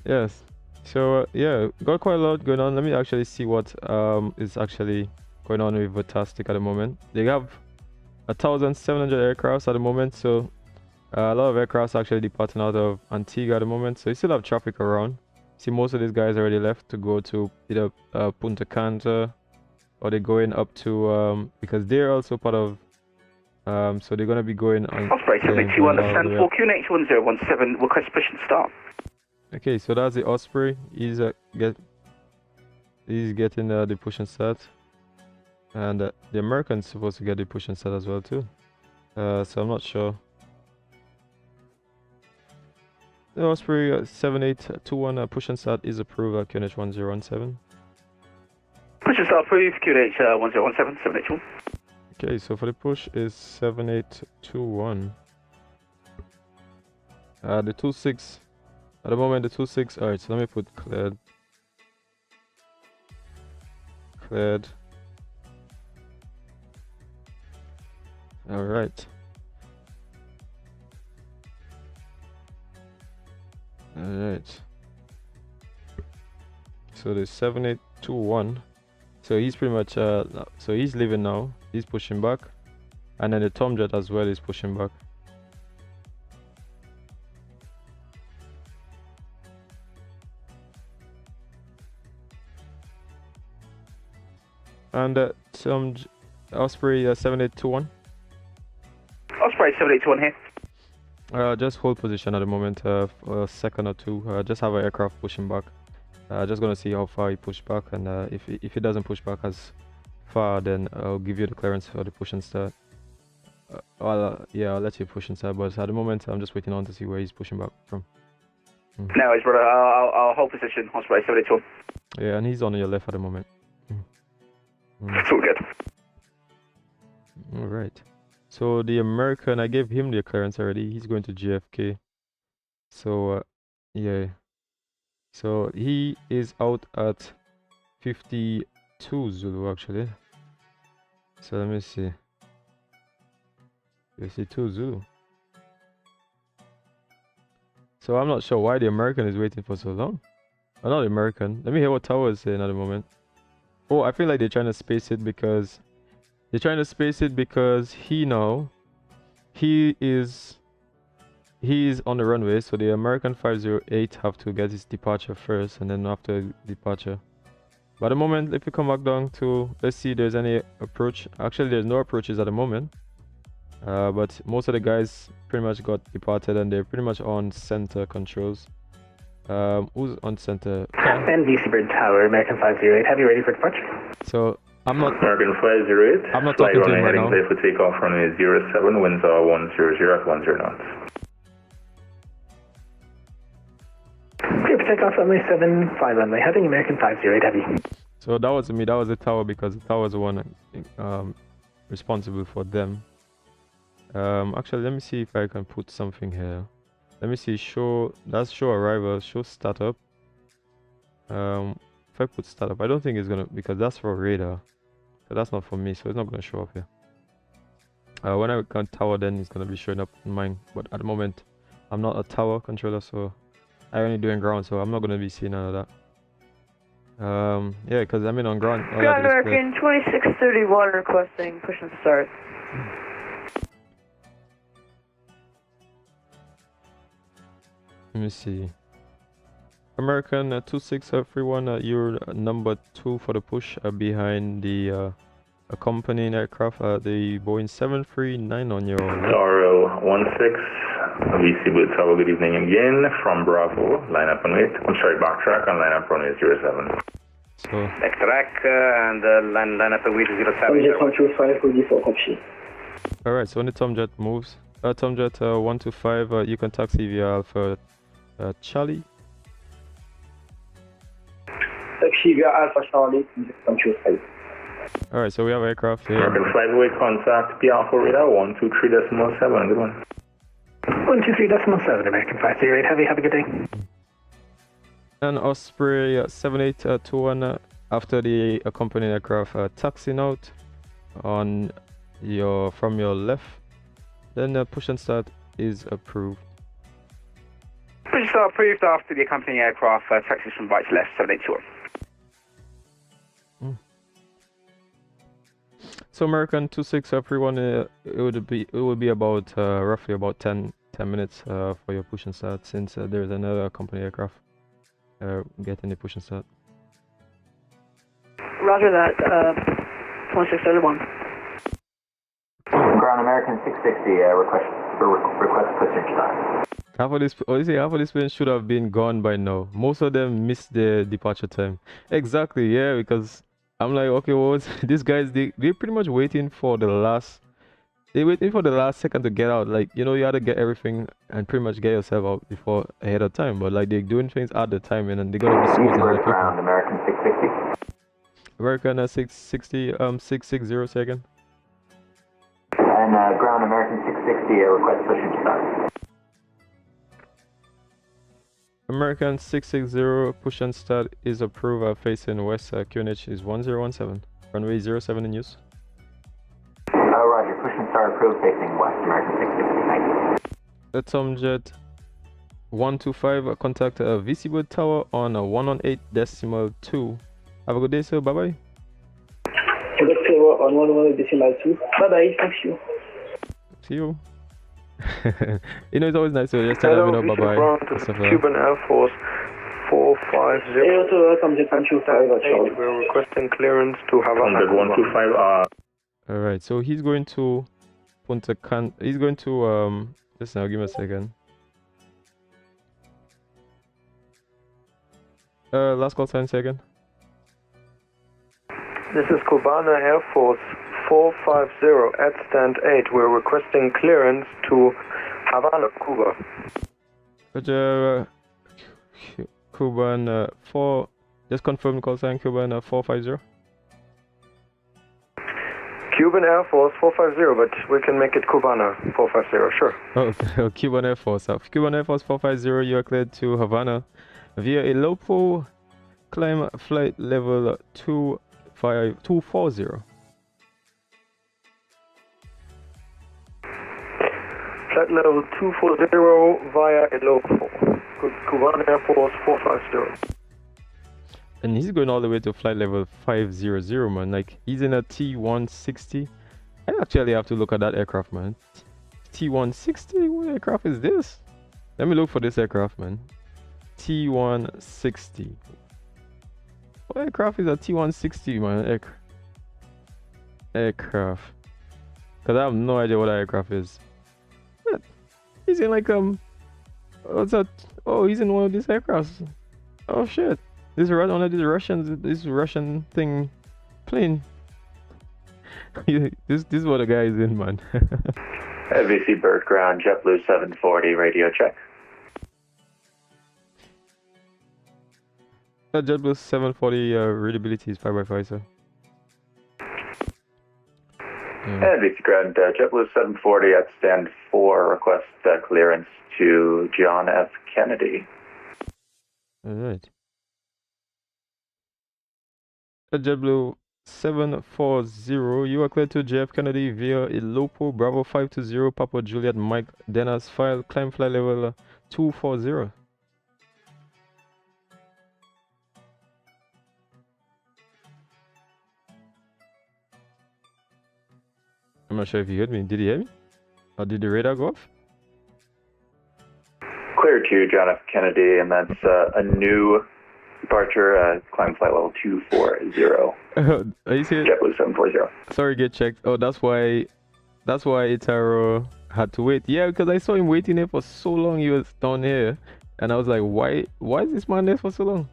Yes. So yeah, got quite a lot going on. Let me actually see what is actually going on with Vatastic at the moment. They have 1,700 aircrafts at the moment, so a lot of aircrafts actually departing out of Antigua at the moment. So you still have traffic around. See, most of these guys already left to go to either Punta Cana, or they're going up to because they're also part of so they're gonna be going on. Osprey 781, stand for QNH 1017, request push and start. Okay, so that's the Osprey. He's getting the push and start, and the American's supposed to get the push and start as well too. So I'm not sure. The Osprey 7821 push and start is approved. QNH 1017. Push and start approved. QNH 1017 781. Okay, so for the push is 7821. The 26. At the moment, the 26. Alright, so let me put cleared. Cleared. Alright. Alright. So the 7821. So he's pretty much so he's leaving now. He's pushing back. And then the Tomjet as well is pushing back. And Osprey 7821. Osprey 781 here. Just hold position at the moment for a second or two. Just have an aircraft pushing back. Just gonna see how far he pushed back, and if he doesn't push back as far, then I'll give you the clearance for the push and start. I'll let you push and start, but at the moment I'm just waiting on to see where he's pushing back from. No, it's brother. I'll hold position. Osprey 781. Yeah, and he's on your left at the moment. It's all good. All right. So the American, I gave him the clearance already. He's going to JFK. So yeah. So he is out at 52 Zulu actually. So let me see. 52 Zulu. So I'm not sure why the American is waiting for so long. Oh, not the American. Let me hear what Tower is saying at the moment. Oh, I feel like they're trying to space it because he is on the runway, so the American 508 have to get his departure first, and then after departure. But at the moment, if we come back down to, let's see if there's any approach. Actually, there's no approaches at the moment. But most of the guys pretty much got departed, and they're pretty much on center controls. Who's on center? NVC Bird Tower, American 508. Have you ready for departure? So I'm not. American 508. I'm not talking to him right now. Clear for takeoff runway 07, winds are 100 at 10 knots. Clear for takeoff runway 75 runway. Heading American 508 heavy. So that was me. That was the Tower because the Tower was the one responsible for them. Actually, let me see if I can put something here. Let me see. Show arrival. Show startup. If I put startup, I don't think it's gonna, because that's for radar. So that's not for me, so it's not gonna show up here. When I count Tower, then it's gonna be showing up in mine. But at the moment, I'm not a Tower controller, so I only doing ground, so I'm not gonna be seeing none of that. Yeah, because I'm in on ground. Ground American 2631 requesting push and start. Let me see. American 2631, you're number 2 for the push behind the accompanying aircraft, the Boeing 739 on your left. RL16, VC Bird Tower, good evening again from Bravo, line up and wait. I'm sorry, backtrack and line up runway 07. So backtrack and line up and wait 07. Alright, so when the Tomjet moves, Tomjet 125, you can taxi via Alpha Charlie. Taxi via Alpha Charlie, control 5. Alright, so we have aircraft here. American 508 contact P-Alpha radar 123.7, good one. 123.7, American 508 heavy, have a good day. And Osprey 7821, after the accompanying aircraft taxiing out on from your left, then push and start is approved. Push and start approved after the accompanying aircraft taxis from right to left, 782. So American 2631, it would be about roughly about 10 minutes for your push and start, since there's another accompanying aircraft getting the push and start. Roger that. 2631. Ground American 660, request push and start. Half of this plane should have been gone by now. Most of them missed their departure time. Exactly, yeah, because I'm like, okay, well, these guys, they're pretty much waiting for the last, second to get out. Like, you know, you had to get everything and pretty much get yourself out before ahead of time. But like, they're doing things at the time, and they gotta be squeezing other people. American 660. American 660, 660 second. And ground American 660, request push and start. American 660, push and start is approved, facing west, QNH is 1017. Runway 07 in use. Roger, push and start approved, facing west, American 660, thank you. The Tomjet 125, contact VC Bird Tower on 118.2. Have a good day, sir, bye-bye. Quebec Tower on 118.2, bye-bye, thank you. See you. You know, it's always nice to just tell them, bye-bye. Cuban Air Force 450. We're requesting clearance to Havana. 125. Alright, so he's going to Punta Cana. He's going to just now, give me a second. Last call sign second. This is Cubana Air Force 450 at stand 8. We're requesting clearance to Havana, Cuba. Roger, Cuban 4. Just confirm call sign Cuban 450. Cuban Air Force 450, but we can make it Cubana 450, sure. Oh, Cuban Air Force. Cuban Air Force 450, you are cleared to Havana via a local climb flight level 240. Flight level 240 via a local. Cuban Air Force 450. And he's going all the way to flight level 500, man. Like, he's in a T-160. I actually have to look at that aircraft, man. T-160? What aircraft is this? Let me look for this aircraft, man. T-160. What aircraft is a T-160, man? Aircraft. Because I have no idea what that aircraft is. What? He's in like, what's that? Oh, he's in one of these aircrafts. Oh, shit. This is one of these this Russian thing plane. this is what the guy is in, man. AVC Bird Ground, JetBlue 740, radio check. JetBlue 740 readability is 5x5, sir. AVC Ground, JetBlue 740 at stand 4, request clearance to John F. Kennedy. Alright. JetBlue 740, you are cleared to JF Kennedy via Ilopo Bravo 520 Papa Juliet Mike Dennis file climb flight level 240. I'm not sure if you heard me. Did he hear me? Or did the radar go off? Clear to John F. Kennedy, and that's a new departure, climb flight level 240. Are you serious? JetBlue 740. Sorry, get checked. Oh, that's why Itaro had to wait. Yeah, because I saw him waiting there for so long. He was down here, and I was like, why is this man there for so long?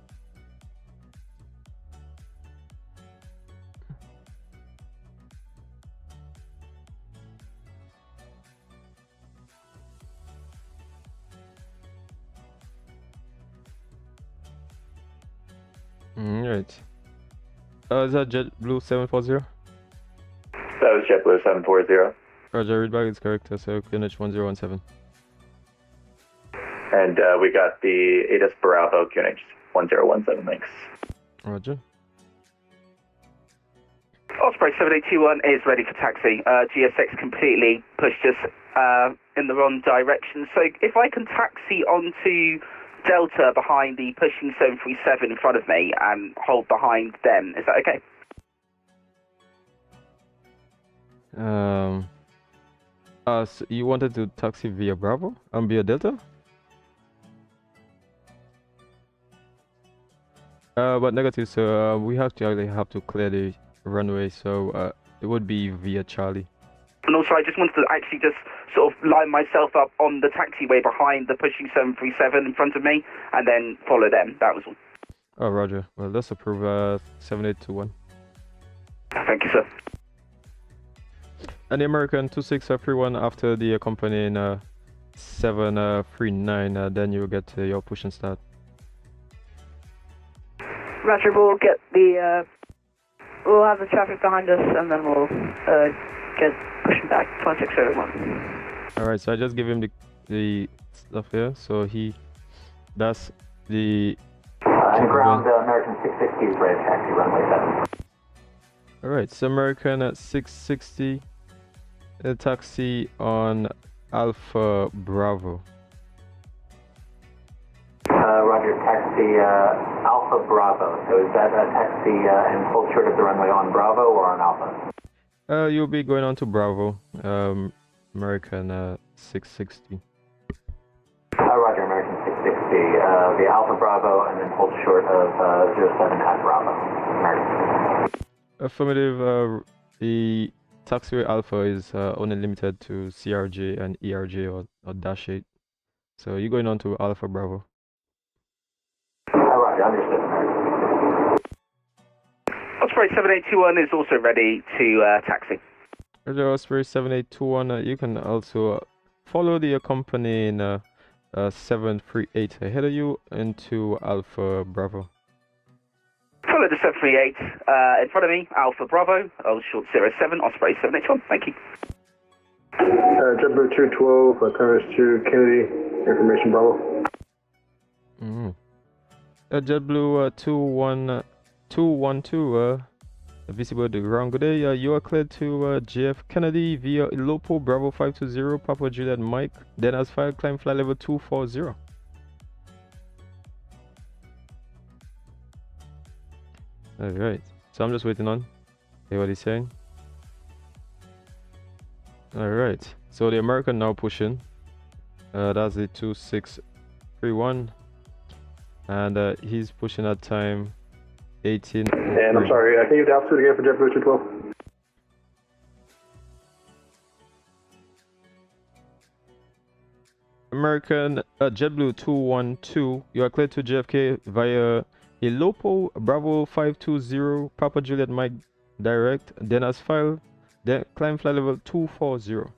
Right. Is that JetBlue 740? That was JetBlue 740. Roger, readback is correct. So QNH 1017. And we got the ATIS Bravo QNH 1017 links. Roger. Osprey 7821 is ready for taxi. GSX completely pushed us in the wrong direction. So if I can taxi onto Delta behind the pushing 737 in front of me and hold behind them, is that okay? So you wanted to taxi via Bravo and via Delta? But negative, so we have to clear the runway, so it would be via Charlie. And also, I just wanted to actually just sort of line myself up on the taxiway behind the pushing 737 in front of me, and then follow them. That was all. Oh, Roger. Well, let's approve 7821. Thank you, sir. And the American 2631 after the accompanying 739, then you'll get your push and start. Roger, we'll get the, we'll have the traffic behind us, and then we'll get pushing back 2631. Alright, so I just give him the stuff here, so that's the... ground, American 660 is ready to taxi, runway 7. Alright, so American at 660, a taxi on Alpha Bravo. Roger, taxi Alpha Bravo. So is that a taxi and full short of the runway on Bravo or on Alpha? You'll be going on to Bravo, American 660. Roger, American 660, the Alpha Bravo, and then hold short of 07 at Bravo. American. Affirmative, the taxiway Alpha is only limited to CRJ and ERJ or Dash 8. So you're going on to Alpha Bravo. Roger, understood, American. Osprey 7821 is also ready to taxi. Roger, Osprey 7821, you can also follow the accompanying 738 ahead of you into Alpha Bravo. Follow the 738 in front of me, Alpha Bravo, short 07, Osprey 781. Thank you. JetBlue 212, clearance to Kennedy, information Bravo. JetBlue 212, visible the ground. Good day. You are cleared to JF Kennedy via Ilopo Bravo 520, Papa Juliet Mike. Then as file climb flight level 240. Alright, so I'm just waiting on. Hear what he's saying. Alright, so the American now pushing. That's the 2631. And he's pushing at time 18. And I'm sorry, can you do the altitude again for JetBlue 212? American JetBlue 212, you are cleared to JFK via Ilopo Bravo 520, Papa Juliet Mike direct, then as file, then climb flight level 240.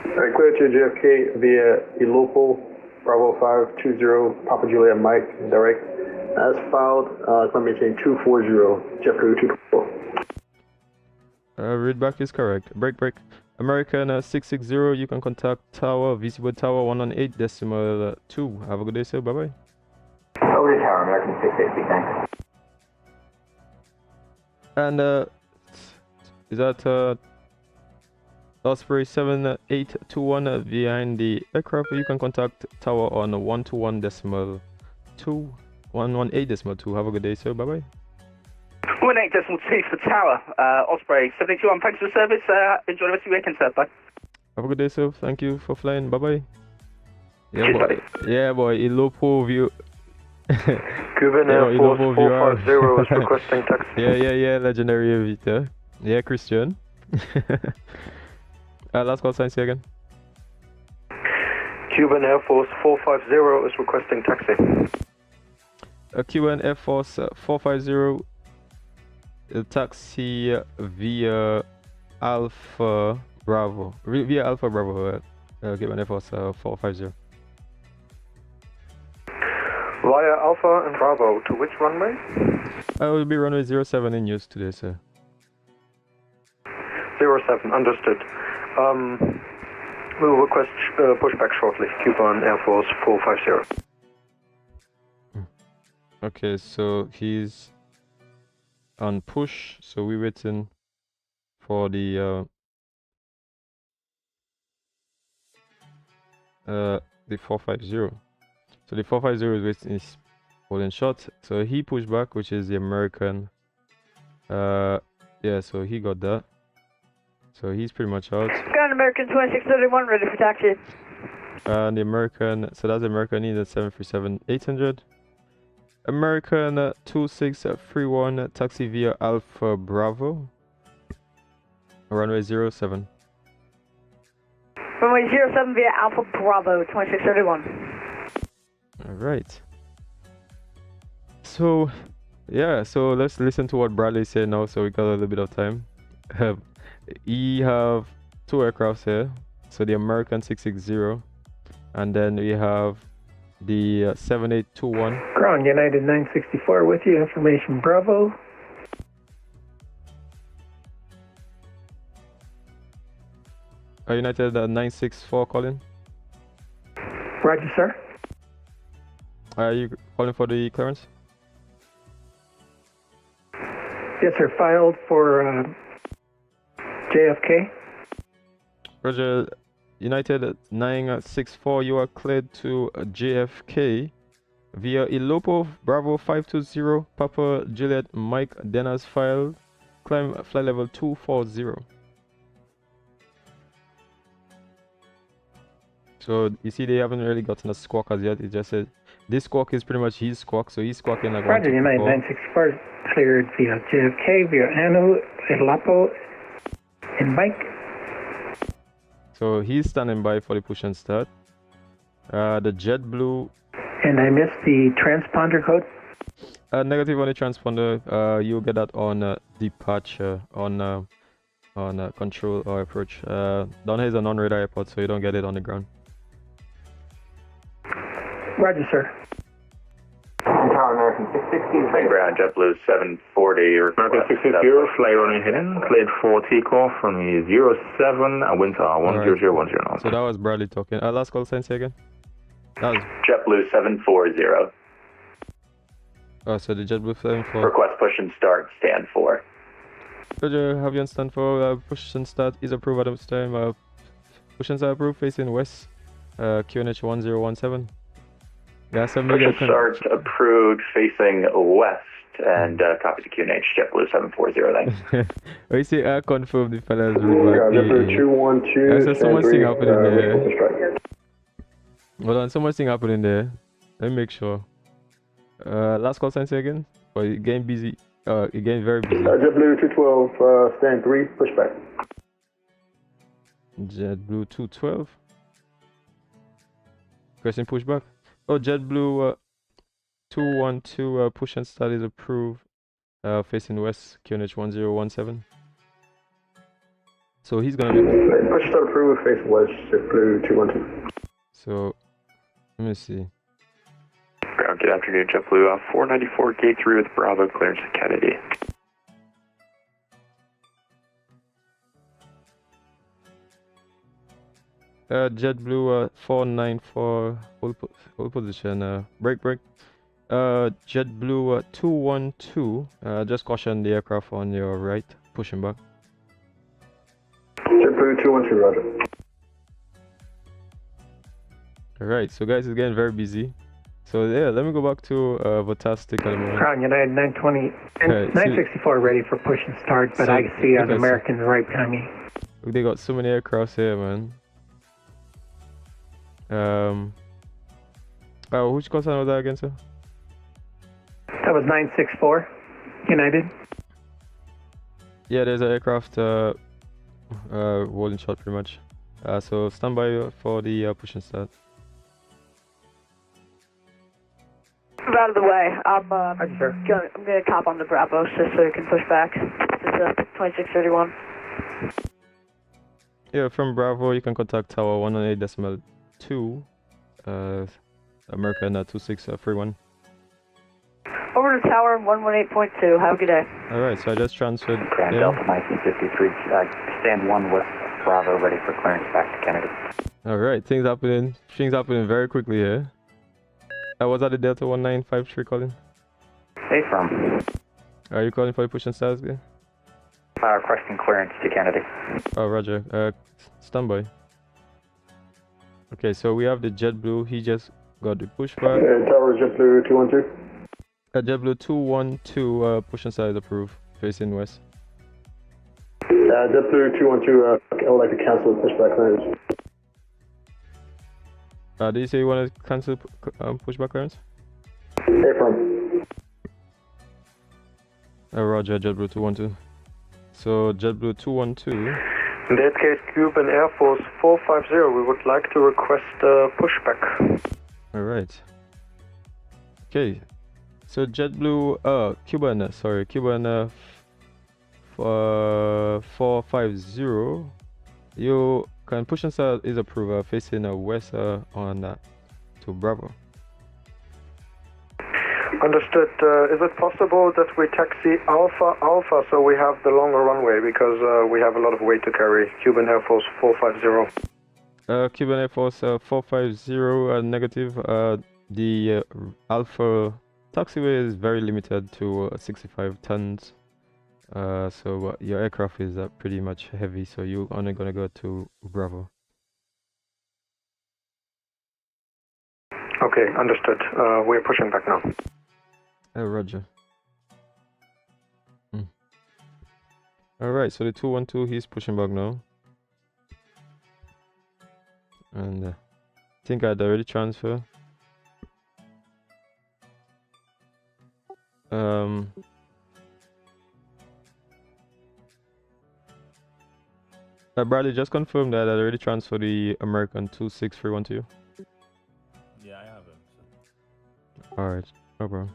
Alright, clear to JFK via Ilopo Bravo 520, Papa Juliet Mike direct, as filed, climb maintain 240, JetBlue 212. Read back is correct. Break. American 660, you can contact Tower, visible Tower 118.2. Have a good day, sir. Bye bye. Over to Tower, American 660, thanks. And is that Osprey 7821 behind the aircraft? You can contact Tower on 121.2, 118.2. Have a good day, sir. Bye bye. 18.2 for Tower, Osprey 781. Thanks for the service. Enjoy the rest of your weekend, sir. Bye. Have a good day, sir. Thank you for flying. Bye bye. Yeah, cheers, boy. buddy. Yeah, boy. Ilopo view. Cuban Air Force 450 is requesting taxi. Yeah. Legendary Evita. Yeah, Christian. Last call sign, say again. Cuban Air Force 450 is requesting taxi. Cuban Air Force 450 taxi via Alpha Bravo. Cuban Air Force 450. Via Alpha and Bravo, to which runway? I will be runway 07 in use today, sir. 07, understood. We'll request pushback shortly. Cuban Air Force 450. Okay, so he's on push, so we're waiting for the 450. So the 450 is holding short. So he pushed back, which is the American. Yeah, so he got that. So he's pretty much out. Got an American 2631 ready for taxi. And the American, so that's the American needed 737-800. American 2631 taxi via Alpha Bravo. Runway 07. Runway 07 via Alpha Bravo 2631. Alright. So, yeah, so let's listen to what Bradley said now, so we got a little bit of time. We have two aircrafts here. So the American 660, and then we have the 7821. Ground United 964 with you, information Bravo. United 964 calling. Roger, sir. Are you calling for the clearance? Yes, sir. Filed for JFK. Roger. United 964, you are cleared to JFK via Ilopo Bravo 520, Papa Juliet Mike Dennis file, climb flight level 240. So you see, they haven't really gotten a squawk as yet. It just said this squawk is pretty much his squawk, so he's squawking like Roger, United 964 cleared via JFK via Ilopo and Mike. So he's standing by for the push and start. The JetBlue. And I missed the transponder code. Negative on the transponder. You'll get that on departure on control or approach. Down here is a non-radar airport, so you don't get it on the ground. Roger, sir. Tower American 660. High ground, JetBlue 740. American 660, fly running hidden, cleared for takeoff from 07, and wind tower 10010 now. So that was Bradley talking. Last call, Sensei again. That was JetBlue 740. Oh, so the JetBlue 740. Request push and start, stand for. Roger, have you on stand for push and start is approved at this time. Push and start approved, facing west. QNH 1017. Yeah, Push and start approved, facing west, and copy to QNH, JetBlue 740 then. Oh, you see, I confirmed the fellas. JetBlue 212. So so much thing happening there. Hold on, so much thing happening there. Let me make sure. Last call, Sensei again. But it getting busy. It getting very busy. JetBlue 212, stand 3, pushback. JetBlue 212. Question pushback. Oh, JetBlue 212 push and start is approved. Facing west, QNH 1017. So he's gonna be push and start approved, facing west, JetBlue 212. So let me see. Good afternoon, JetBlue 494 gate 3 with Bravo clearance to Kennedy. JetBlue 494 hold position, break. JetBlue 212, just caution the aircraft on your right, pushing back. JetBlue 212, roger. Alright, so guys, it's getting very busy. So yeah, let me go back to Vatastic at the moment. Crown United 920 and 964 ready for push and start, but I see an American right behind me. Look, they got so many aircrafts here, man. Which call sign was that again, sir? That was 964 United. Yeah, there's an aircraft holding shot pretty much. So stand by for the push and start. Out of the way. I'm gonna cop on the Bravo so you can push back. It's 2631. Yeah, from Bravo you can contact Tower 118.2, American 2631. Over to Tower 118.2. Have a good day. Alright, so I just transferred. Grand Delta 1953, stand 1 with Bravo ready for clearance back to Kennedy. Alright, things happening very quickly here. I was at the Delta 1953 calling. Hey, firm. Are you calling for the push and start again? Requesting clearance to Kennedy. Oh, roger. Standby. Okay, so we have the JetBlue. He just got the pushback. Tower JetBlue 212. JetBlue 212 push and start is approved, facing west. JetBlue 212, I would like to cancel the pushback clearance. Did you say you want to cancel pushback clearance? Hey, firm. Roger, JetBlue 212. So JetBlue 212. In that case, Cuban Air Force 450, we would like to request pushback. Alright. Okay. So JetBlue, Cuban 450. You can push and start is approved, facing west on to Bravo. Understood. Is it possible that we taxi Alpha so we have the longer runway because we have a lot of weight to carry? Cuban Air Force 450. Cuban Air Force 450 negative. The Alpha taxiway is very limited to 65 tons. So your aircraft is pretty much heavy, so you're only gonna go to Bravo. Okay, understood. We're pushing back now. Roger. Alright, so the 212, he's pushing back now. And I think I'd already transferred. Bradley, just confirm that I already transferred the American 26312 to you. Yeah, I have him. So. Alright, no problem.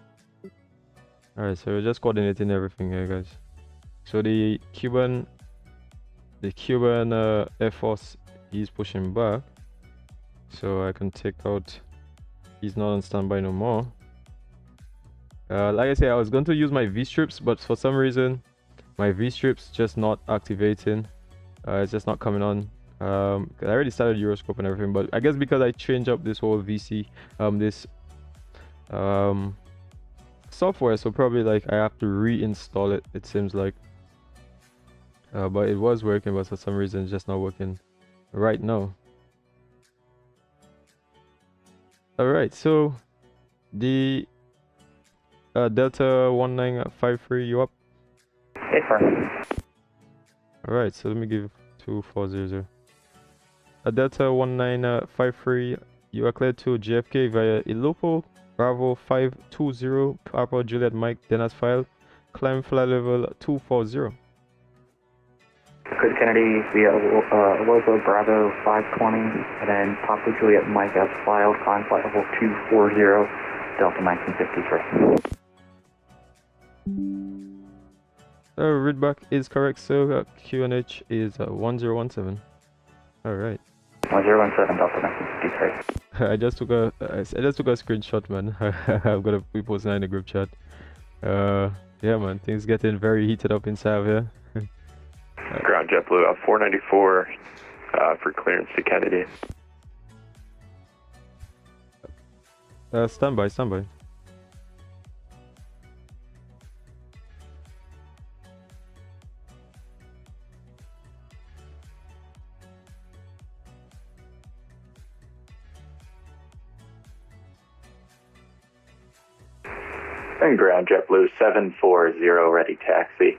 Alright, so we're just coordinating everything here, guys. So the Cuban Air Force is pushing back, so I can take out. He's not on standby no more. Like I said, I was going to use my V-strips, but for some reason, my V-strips just not activating. It's just not coming on. I already started Euroscope and everything, but I guess because I changed up this whole VC, this software, so probably like I have to reinstall it. It seems like, but it was working, but for some reason, it's just not working right now. All right, so the Delta 1953, you up? Yes, sir. All right, so let me give 2400. Delta 1953, you are cleared to JFK via Ilopo, Bravo 520, Papa Juliet Mike, Dennis file, climb flight level 240. Chris Kennedy via Ilopo, Bravo 520, and then Papa Juliet Mike as filed, climb flight level 240, Delta 1953. Readback is correct, so QNH is 1017. All right. 1017 Delta 1953. I just took a screenshot, man. I'm gonna be posting that in the group chat. Yeah, man, things getting very heated up inside here. Ground JetBlue 494 for clearance to Kennedy. Standby. And ground JetBlue 740, ready taxi.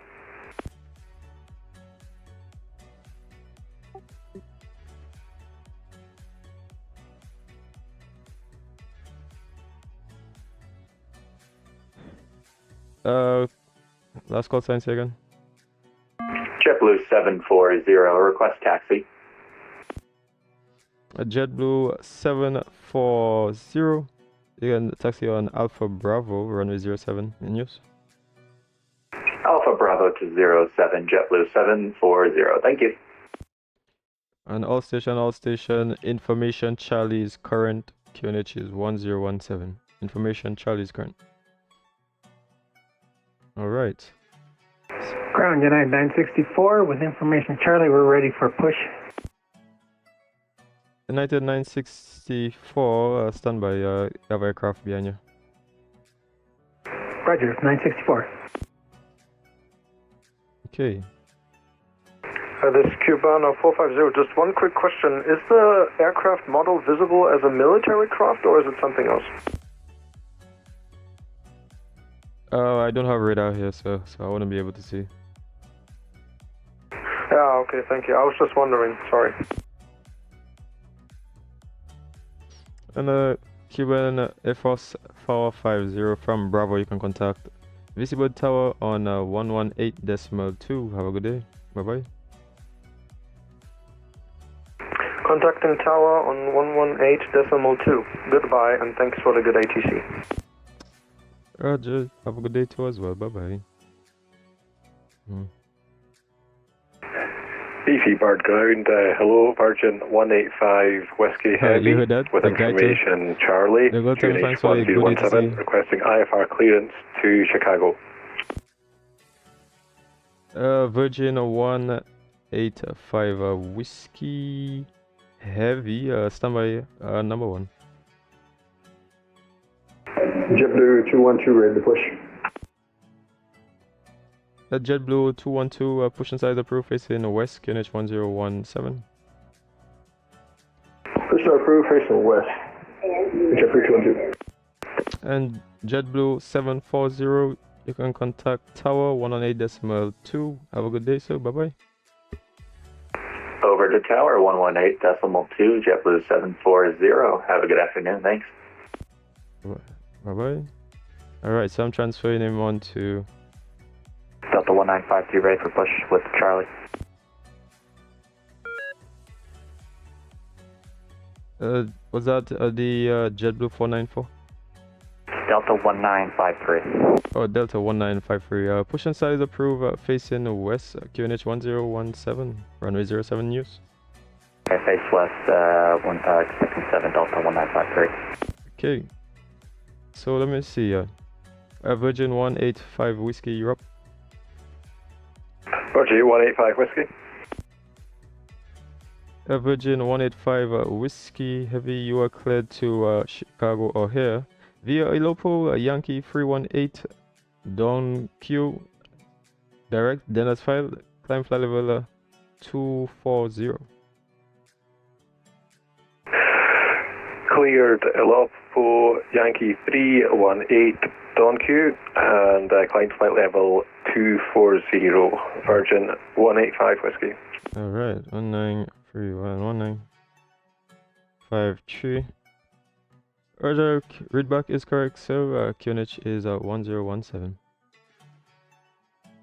Last call sign, say again. JetBlue 740, request taxi. JetBlue 740. You can taxi on Alpha Bravo, runway 07 in use. Alpha Bravo to 07, JetBlue 740. Thank you. And all station, information Charlie is current, QNH is 1017. Information Charlie is current. Alright. Ground United 964 with information Charlie, we're ready for push. United 964, standby, you have aircraft behind you. Roger, 964. Okay. This is Cubano 450. Just one quick question. Is the aircraft model visible as a military craft or is it something else? I don't have radar here, so I wouldn't be able to see. Yeah, okay, thank you. I was just wondering, sorry. And Cuban Air Force 450 from Bravo, you can contact Visible Tower on 118.2. Have a good day. Bye-bye. Contacting tower on 118.2. Goodbye and thanks for the good ATC. Roger. Have a good day too as well. Bye-bye. Beefy Bird Ground, hello, Virgin 185 Whiskey Heavy you heard that? with the information Charlie, QNH 1017, requesting IFR clearance to Chicago. Virgin 185 Whiskey Heavy, standby, number 1. JetBlue 212 ready to push. JetBlue 212, push inside approved, facing west, QNH 1017. Push approved, facing west. JetBlue 212. And JetBlue 740, you can contact Tower 118.2. Have a good day, sir. Bye-bye. Over to Tower 118.2, JetBlue 740. Have a good afternoon. Thanks. Bye-bye. Alright, so I'm transferring him on to Delta 1953 ready for push with Charlie. Was that the JetBlue 494? Delta 1953. Oh, Delta 1953. Push inside is approved, facing west, QNH 1017, runway 07 use. Okay, face west, expecting 7 Delta 1953. Okay. So let me see. Virgin 185 Whiskey Europe. Roger, 185 Whiskey. Virgin 185 Whiskey Heavy, you are cleared to Chicago O'Hare via Ilopo Yankee 318 down Q direct. Then as file climb flight level 240. Cleared Ilopo Yankee 318 down Q and climb flight level 240 Virgin 185 Whiskey. All right, 1953. Roger, readback is correct, so QNH is 1017.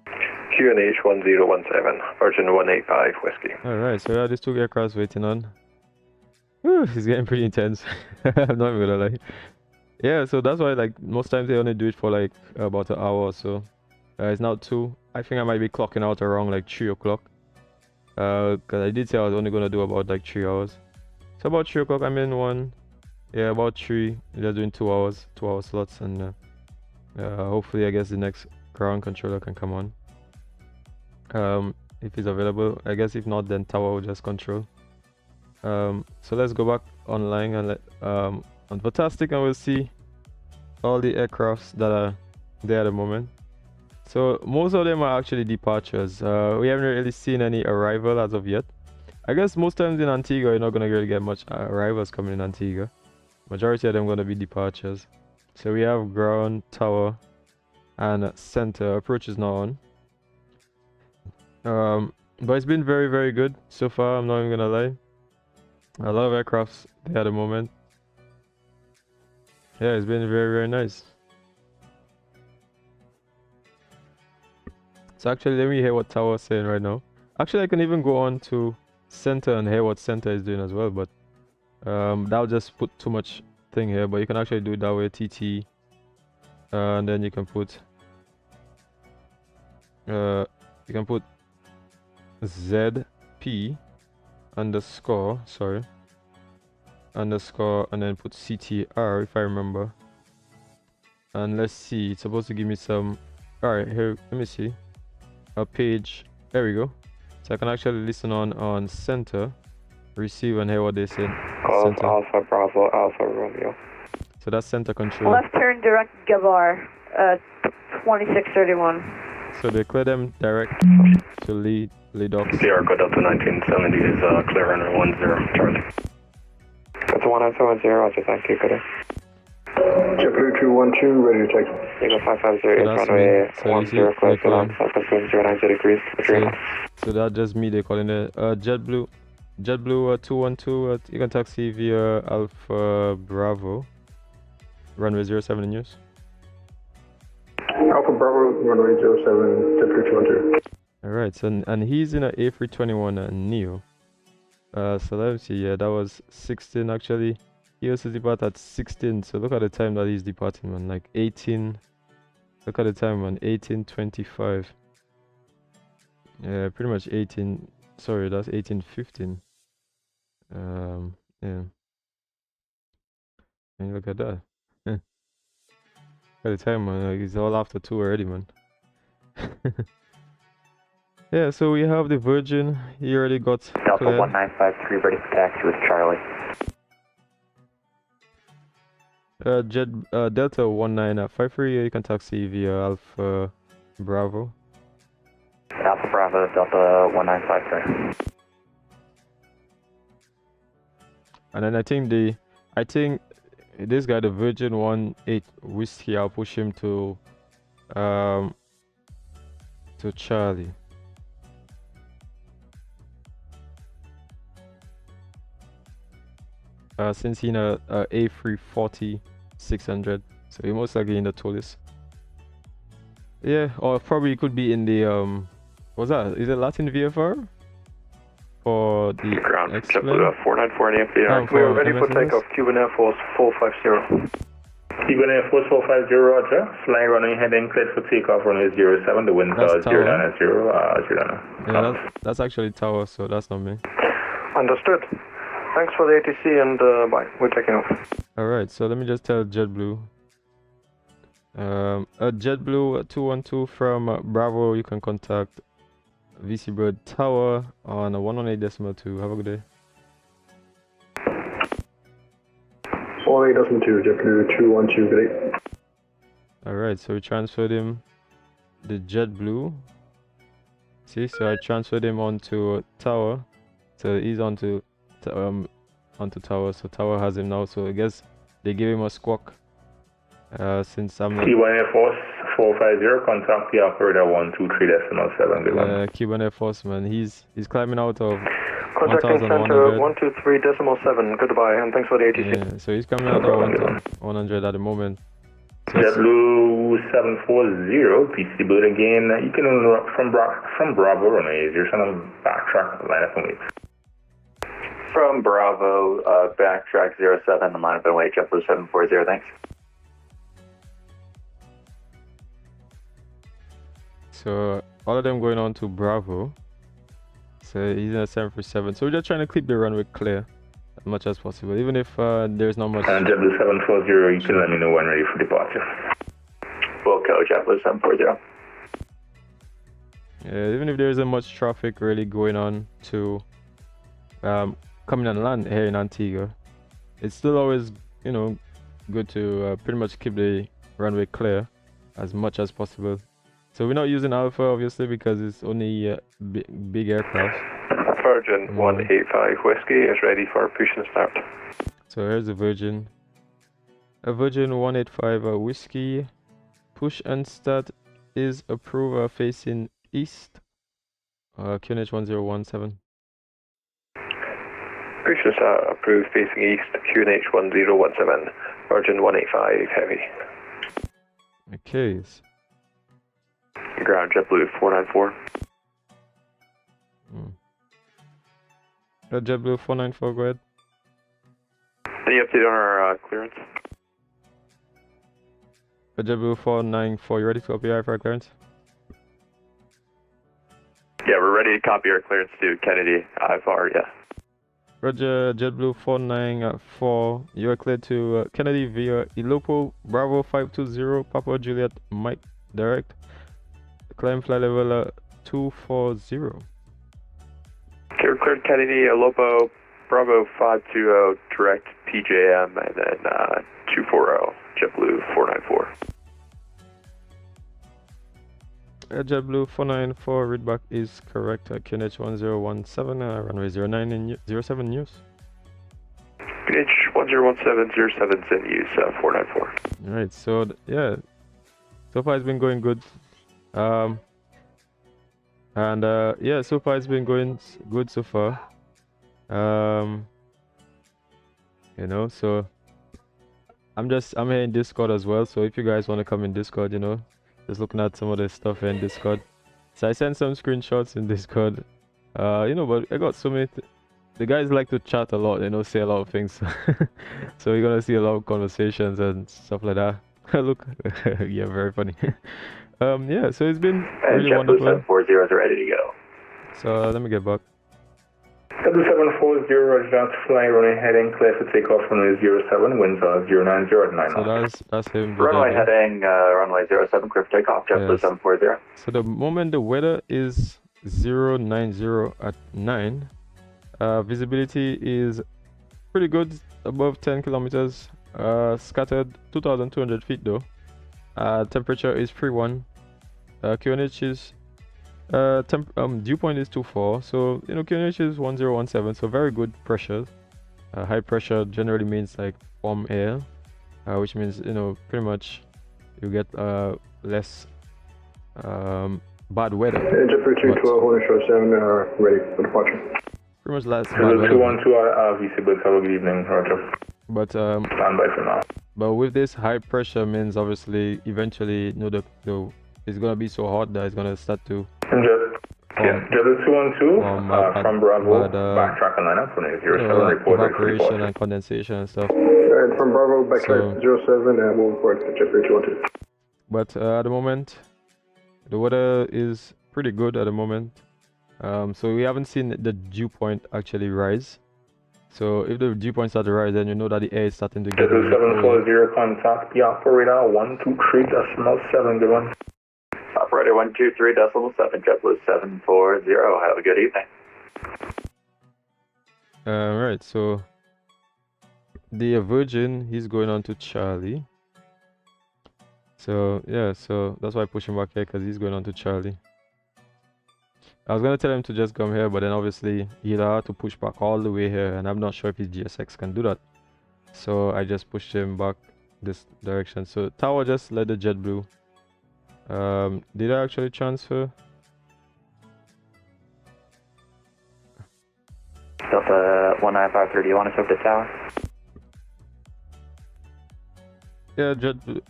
QNH 1017, Virgin 185 Whiskey. Alright, so yeah, these two aircrafts waiting on. Whew, it's getting pretty intense. I'm not even gonna lie. Yeah, so that's why like most times they only do it for like about an hour or so. It's now 2. I think I might be clocking out around like 3 o'clock. Cause I did say I was only gonna do about like 3 hours. So about 3 o'clock I'm in one. Yeah, about 3. Just doing 2 hours, 2 hour slots, and hopefully I guess the next ground controller can come on. If it's available. I guess if not, then Tower will just control. So let's go back online and let on Fantastic, and we'll see all the aircrafts that are there at the moment. So most of them are actually departures. We haven't really seen any arrival as of yet. I guess most times in Antigua you're not gonna really get much arrivals coming in Antigua. Majority of them gonna be departures. So we have ground, tower, and center. Approach is now on. But it's been very, very good so far. I'm not even gonna lie. A lot of aircrafts there at the moment. Yeah, it's been very, very nice. So actually, let me hear what tower is saying right now. Actually, I can even go on to center and hear what center is doing as well, but that'll just put too much thing here. But you can actually do it that way, TT, and then you can put ZP underscore, underscore, and then put CTR if I remember. And let's see, it's supposed to give me some. Alright, here, let me see. A page, there we go. So I can actually listen on center, receive, and hear what they say. Center. Alpha Bravo, Alpha Romeo. So that's center control. Left turn direct Gavar, 2631. So they clear them direct to lead off. Sierra Delta 1970 is clear runner 10, Charlie. That's 1970, Roger, thank you, good day. JetBlue 212, ready to take. Eagle 550, runway 10, clear to land, southwest wind 090 degrees. So that's just me, they're calling it. JetBlue 212, you can taxi via Alpha Bravo, runway 07 in use. Alpha Bravo, runway 07, JetBlue 212. Alright, so and he's in an A321 Neo. So let me see, yeah, that was 16 actually. He also departed at 16, so look at the time that he's departing, man. Like 18. Look at the time, man. 18:25. Yeah, pretty much 18. Sorry, that's 18:15. Yeah. And look at that. Look at the time, man. Like, it's all after 2 already, man. Yeah, so we have the Virgin. He already got Delta 1953 ready for taxi with Charlie. Delta 1953, you can taxi via Alpha Bravo. Alpha Bravo, Delta 1953. And then I think this guy, the Virgin 18 Whiskey, I'll push him to Charlie. Since he's in a A340 600, so he most likely in the tallest. Yeah, or probably could be in the what's that? Is it Latin VFR? For the ground, JetBlue 494 in the FDR. We are ready for takeoff. Cuban Air Force 450. Cuban Air Force 450, Roger. Flying runway heading cleared for takeoff, runway 07. The winds are 090. Yeah, that's actually tower, so that's not me. Understood. Thanks for the ATC and bye. We're taking off. Alright, so let me just tell JetBlue. JetBlue 212 from Bravo, you can contact VC Bird Tower on 118.2. Have a good day. 118.2, JetBlue 212, good day. Alright, so we transferred him the JetBlue. See, so I transferred him onto Tower. So he's onto Tower. So Tower has him now. So I guess they gave him a squawk. Since I'm not... Cuban Air Force 450, contact the operator 123.7. Good Cuban Air Force, man. He's climbing out of contacting center 123.7. Goodbye, and thanks for the ATC. Yeah, so he's coming out of 100 at the moment. So JetBlue 740, PC Bird again. You can from Bravo runway 0 backtrack, line up and wait. From Bravo, backtrack 07 and line up and wait, JetBlue 740, thanks. So all of them going on to Bravo. So he's in a 747. So we're just trying to keep the runway clear as much as possible, even if there's not much. And JetBlue 740, you can let me know when ready for departure. Wilco, JetBlue 740. Yeah, even if there isn't much traffic really going on to coming on land here in Antigua, it's still always, you know, good to pretty much keep the runway clear as much as possible. So we're not using Alpha obviously because it's only big aircraft. Virgin 185 Whiskey is ready for push and start. So here's a Virgin 185 Whiskey. Push and start is approved facing east. QNH 1017. Push and start approved facing east, QNH 1017. Virgin 185 Heavy. Okay. Ground JetBlue 494. JetBlue 494, go ahead. Any update on our clearance? JetBlue 494, you ready to copy IFR clearance? Yeah, we're ready to copy our clearance to Kennedy, IFR, yeah. Roger, JetBlue 494, you are cleared to Kennedy via Ilopo, Bravo 520, Papa Juliet, Mike, direct. Climb flight level 240. Cleared Kennedy, Ilopo, Bravo 520, direct PJM, and then 240, JetBlue 494. JetBlue 494, readback is correct. QNH 1017, runway 09 in 07 news. QNH 1017, 07's in use, 494. Alright, so yeah, so far it's been going good. Yeah, so far it's been going good so far. You know, so I'm here in Discord as well, so if you guys want to come in Discord, you know, just looking at some of the stuff here in Discord. So I sent some screenshots in Discord, you know, but I got so many the guys like to chat a lot, you know, say a lot of things. So you're gonna see a lot of conversations and stuff like that. Look, yeah, very funny. Yeah, so it's been really wonderful. And 740 is ready to go. So let me get back. JetBlue 740, roger that, fly runway heading, clear for takeoff runway 07, winds are 090 at 9 knots. So that's him. Runway heading, runway 07, clear for takeoff, JetBlue 740. So the moment the weather is 090 at 9, visibility is pretty good, above 10 kilometers, scattered 2,200 feet though. Temperature is 31. QNH is dew point is 24, so you know QNH is 1017, so very good pressure. High pressure generally means like warm air, which means, you know, pretty much you get less bad weather. JetBlue 212, Hornet Short 7 are ready for departure. Pretty much less bad weather. 212 VC Bird, have a good evening, roger. But stand by for now. But with this high pressure means obviously eventually, you know, it's gonna be so hot that it's gonna start to. JetBlue 212 from Bravo, backtrack and line up from 07, report evaporation and condensation and stuff. Alright, from Bravo, backtrack 07 and we'll report to JetBlue 212. But at the moment, the weather is pretty good at the moment. So we haven't seen the dew point actually rise. So if the dew point starts to rise, then you know that the air is starting to get a little colder. 740 contact, the operator 123.7, good one. Operator 123.7, JetBlue 740, have a good evening. Right, so the Virgin, he's going on to Charlie. So yeah, so that's why I push him back here, because he's going on to Charlie. I was gonna tell him to just come here, but then obviously he'll have to push back all the way here, and I'm not sure if his GSX can do that. So I just pushed him back this direction. So Tower just let the JetBlue. Did I actually transfer? Delta 19530, you want to switch to Tower? Yeah,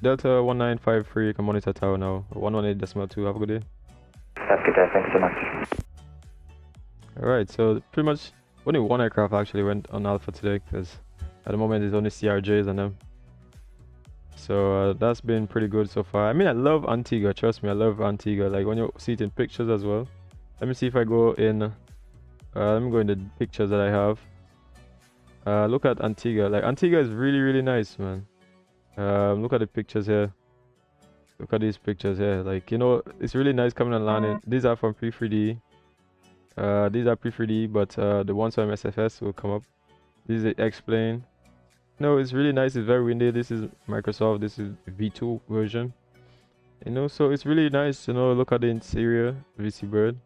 Delta 1953, you can monitor Tower now. 118.2, have a good day. Have a good day, thanks so much. Alright, so pretty much only one aircraft actually went on Alpha today, because at the moment it's only CRJs and them. So that's been pretty good so far. I mean, I love Antigua, trust me, I love Antigua. Like when you see it in pictures as well. Let me see if I go in, let me go in the pictures that I have. Look at Antigua. Like Antigua is really, really nice, man. Look at the pictures here. Look at these pictures here. Like, you know, it's really nice coming and landing. These are from P3D. These are P3D, but the ones from SFS will come up. This is X-Plane. No, it's really nice. It's very windy. This is Microsoft. This is V2 version. You know, so it's really nice. You know, look at the interior, VC Bird.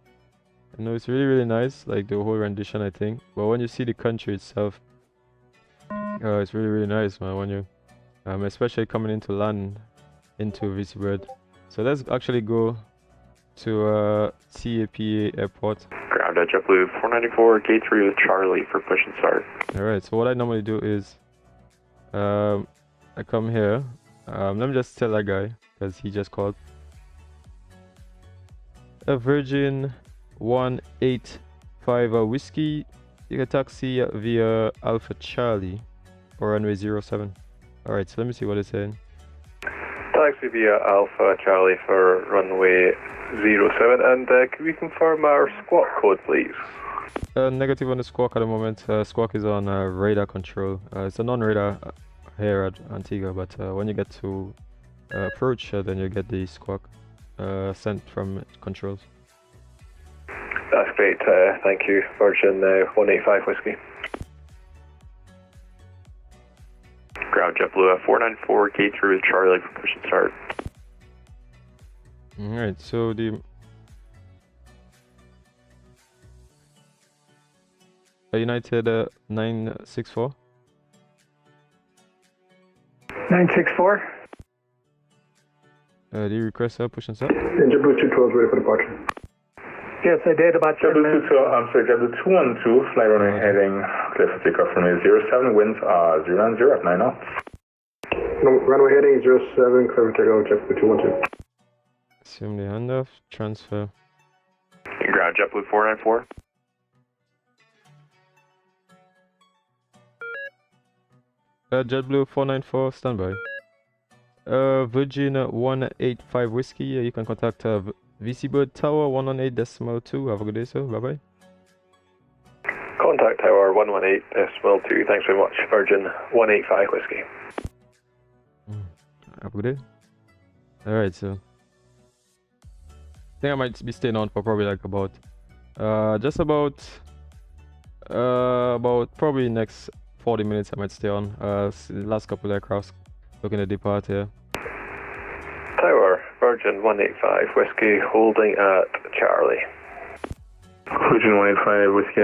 You know, it's really, really nice. Like the whole rendition, I think. But when you see the country itself, it's really, really nice, man. When you, especially coming into land into VC Bird. So let's actually go to TAPA airport. Ground at JetBlue 494, gate 3 with Charlie for push and start. Alright, so what I normally do is I come here. Let me just tell that guy, because he just called. A Virgin 185 whiskey. You can taxi via Alpha Charlie or runway 07. Alright, so let me see what it's saying. Taxi via Alpha Charlie for runway 07, and can we confirm our squawk code, please? Negative on the squawk at the moment. Squawk is on radar control. It's a non-radar here at Antigua, but when you get to approach, then you get the squawk sent from controls. That's great, thank you. Virgin 185 whiskey. Ground JetBlue 494, gate 3 with Charlie for push and start. Alright, so the United 964. 964. Do you request a push and start? And JetBlue 212 ready for departure. Yes, I did about 10 minutes. I'm sorry, JetBlue 212, fly runway heading clear for takeoff from 07, winds are 090 at 9 knots. Runway heading 07, clear for takeoff, JetBlue 212. Assume the handoff, transfer. Ground JetBlue 494. JetBlue 494, standby. Virgin 185 whiskey, you can contact VC Bird Tower 118.2. Have a good day, sir. Bye bye. Contact Tower 118.2. Thanks very much. Virgin 185 whiskey. Have a good day. Alright, so I think I might be staying on for probably like about just about probably next 40 minutes. I might stay on. Last couple of aircrafts looking to depart here. Tower, Virgin 185 whiskey, holding at Charlie. Virgin 185 whiskey,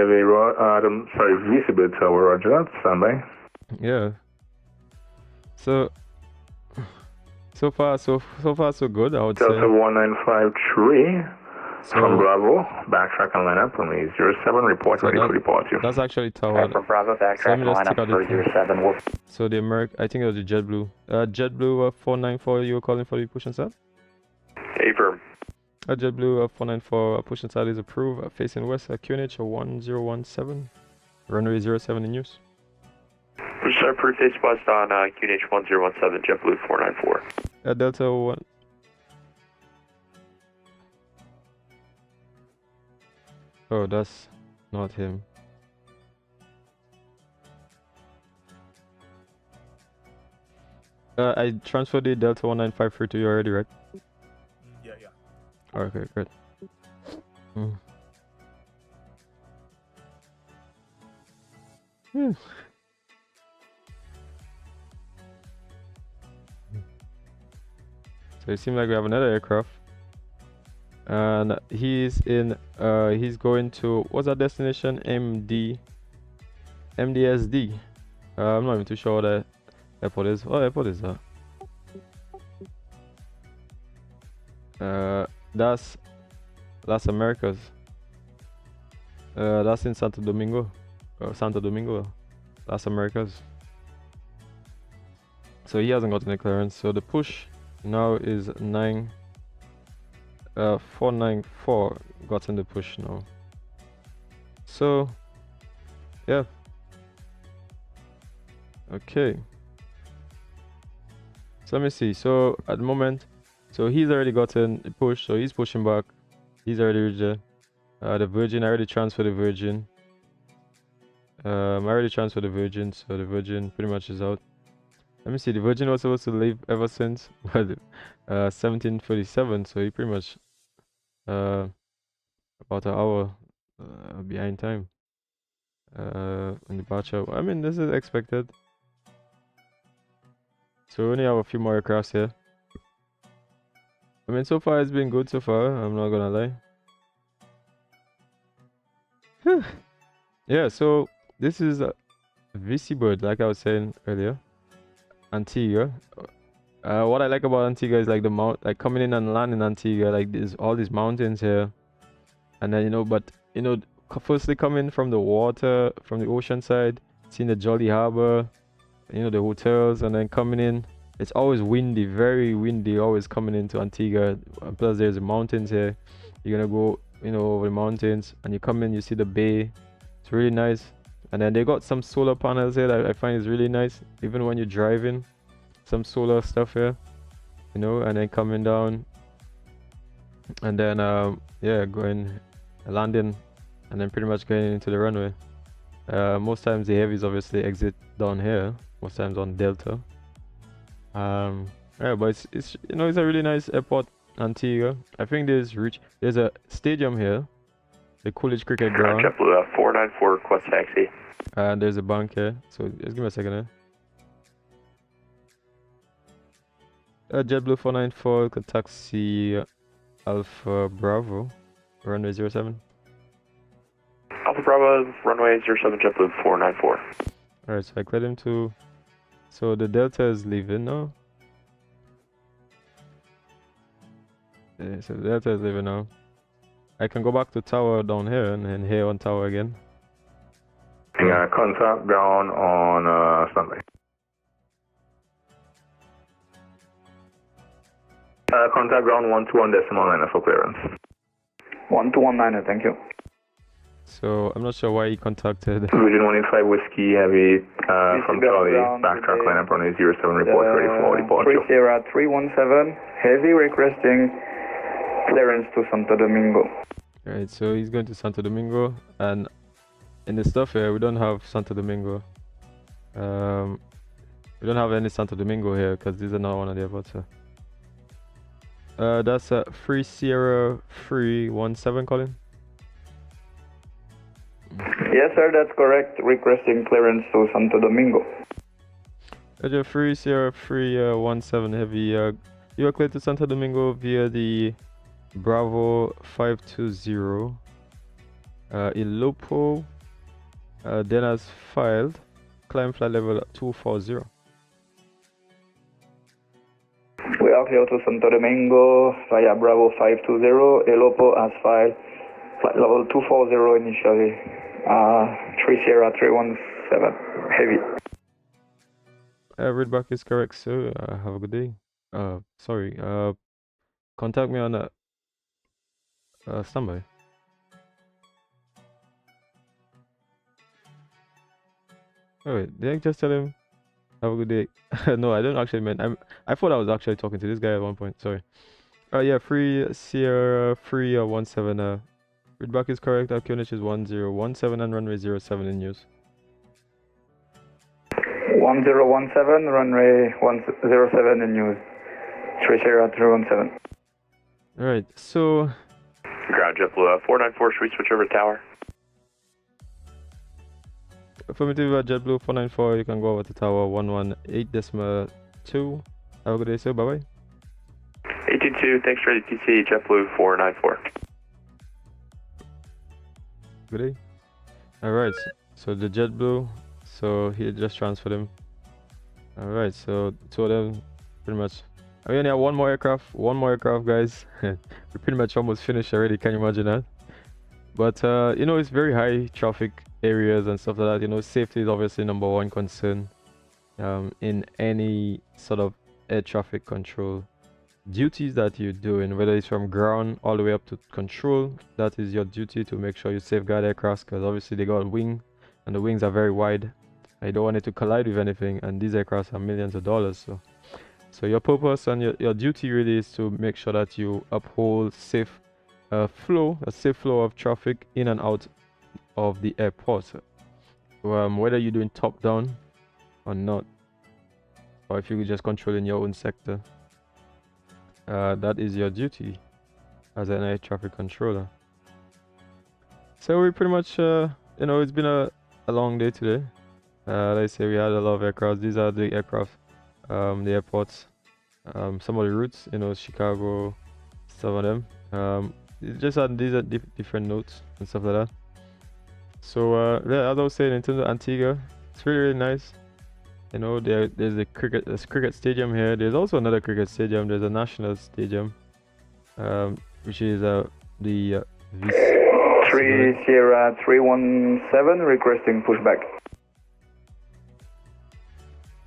Adam, sorry, VC Bird Tower, roger that, standby. Yeah. So far so good, I would say. Delta 1953 from Bravo, backtrack and line up, runway 07, report ready for departure. That's actually Tower. From Bravo, backtrack and line up for 07. So the I think it was the JetBlue. JetBlue 494, you were calling for the push and start? Affirm. JetBlue 494, push and start is approved, facing west, QNH 1017, runway 07 in use. Push start approved, face west on QNH 1017, JetBlue 494. Delta 1. Oh, that's not him. I transferred the Delta 1953 to you already, right? Yeah. Okay, great. So it seems like we have another aircraft. And he's going to, what's that destination? MDSD. I'm not even too sure what that airport is. What airport is that? That's Las Americas. That's in Santo Domingo. Las Americas. So he hasn't gotten a clearance. So the push now is 494 gotten the push now. So yeah. Okay. So let me see. So at the moment, so he's already gotten a push, so he's pushing back. He's already reached the Virgin. I already transferred the Virgin. I already transferred the Virgin, so the Virgin pretty much is out. Let me see. The Virgin was supposed to leave ever since, but 17:47. So he pretty much about an hour behind time. In departure. I mean, this is expected. So we only have a few more aircrafts here. I mean, so far it's been good so far. I'm not gonna lie. Yeah. So this is a VC bird, like I was saying earlier. Antigua. What I like about Antigua is like the like coming in and landing Antigua, like there's all these mountains here, and then firstly coming from the water, from the ocean side, seeing the Jolly Harbor, the hotels, and then coming in, it's always windy, very windy, always coming into Antigua. And plus there's the mountains here. You're gonna go over the mountains, and you come in, you see the bay. It's really nice. And then they got some solar panels here that I find is really nice, even when you're driving. Some solar stuff here, and then coming down, and then landing, and then pretty much going into the runway. Most times the heavies obviously exit down here, most times on Delta. Yeah, but it's a really nice airport, Antigua. I think there's a stadium here, the Coolidge Cricket Ground. JetBlue 494 request taxi. And there's a bank here, so just give me a second here. JetBlue 494 could taxi Alpha Bravo, runway 07. Alpha Bravo, runway 07, JetBlue 494. Alright, so I cleared him to. So the Delta is leaving now. Yeah, so the Delta is leaving now. I can go back to tower down here and then here on tower again. Contact ground on standby. Contact ground 121.9 for clearance. 1219, thank you. So I'm not sure why he contacted. Virgin 185 Whiskey Heavy from Charlie, backtrack line up runway 07, report ready for departure. 30317, Heavy requesting clearance to Santo Domingo. Alright, so he's going to Santo Domingo, and in the stuff here we don't have Santo Domingo. We don't have any Santo Domingo here because these are not one of the airports. That's a 30317, Colin. Yes, sir, that's correct. Requesting clearance to Santo Domingo. Roger, 30317 Heavy. You are cleared to Santo Domingo via the Bravo 520. Ilopo. Then as filed. Climb flight level 240. We are clear to Santo Domingo via Bravo 520. Ilopo as filed. Flight level 240 initially. 30317 Heavy. Readback is correct, sir. Have a good day. Sorry. Contact me on standby. Oh wait, did I just tell him have a good day? No, I don't actually mean. I thought I was actually talking to this guy at one point. Sorry. Yeah, free Sierra 317. Readback is correct. Our QNH is 1017 and runway 07 in use. 1017, runway 107 in use. 30317. Alright, so... Ground JetBlue 494, should we switch over to tower? Affirmative JetBlue 494, you can go over to tower 118.2. Have a good day, sir. Bye bye. 822, thanks for the TC, JetBlue 494. Good day. Alright, so the JetBlue, so he just transferred him. Alright, so two of them pretty much. We only have one more aircraft, guys. We're pretty much almost finished already, can you imagine that? But you know, it's very high traffic areas and stuff like that. You know, safety is obviously #1 concern in any sort of air traffic control duties that you're doing, whether it's from ground all the way up to control. That is your duty, to make sure you safeguard aircraft, because obviously they got a wing and the wings are very wide. I don't want it to collide with anything, and these aircraft are millions of dollars. So your purpose and your duty really is to make sure that you uphold a safe flow of traffic in and out of the airport, whether you're doing top down or not, or if you're just controlling your own sector. That is your duty as an air traffic controller. So we pretty much you know, it's been a long day today. Like I say, we had a lot of aircraft. These are the aircraft, the airports, some of the routes, you know, Chicago, some of them. Just had these are different notes and stuff like that. So yeah, as I was saying, in terms of Antigua, it's really, really nice. You know, there's a cricket stadium here. There's also another cricket stadium. There's a national stadium, which is the 30317 requesting pushback.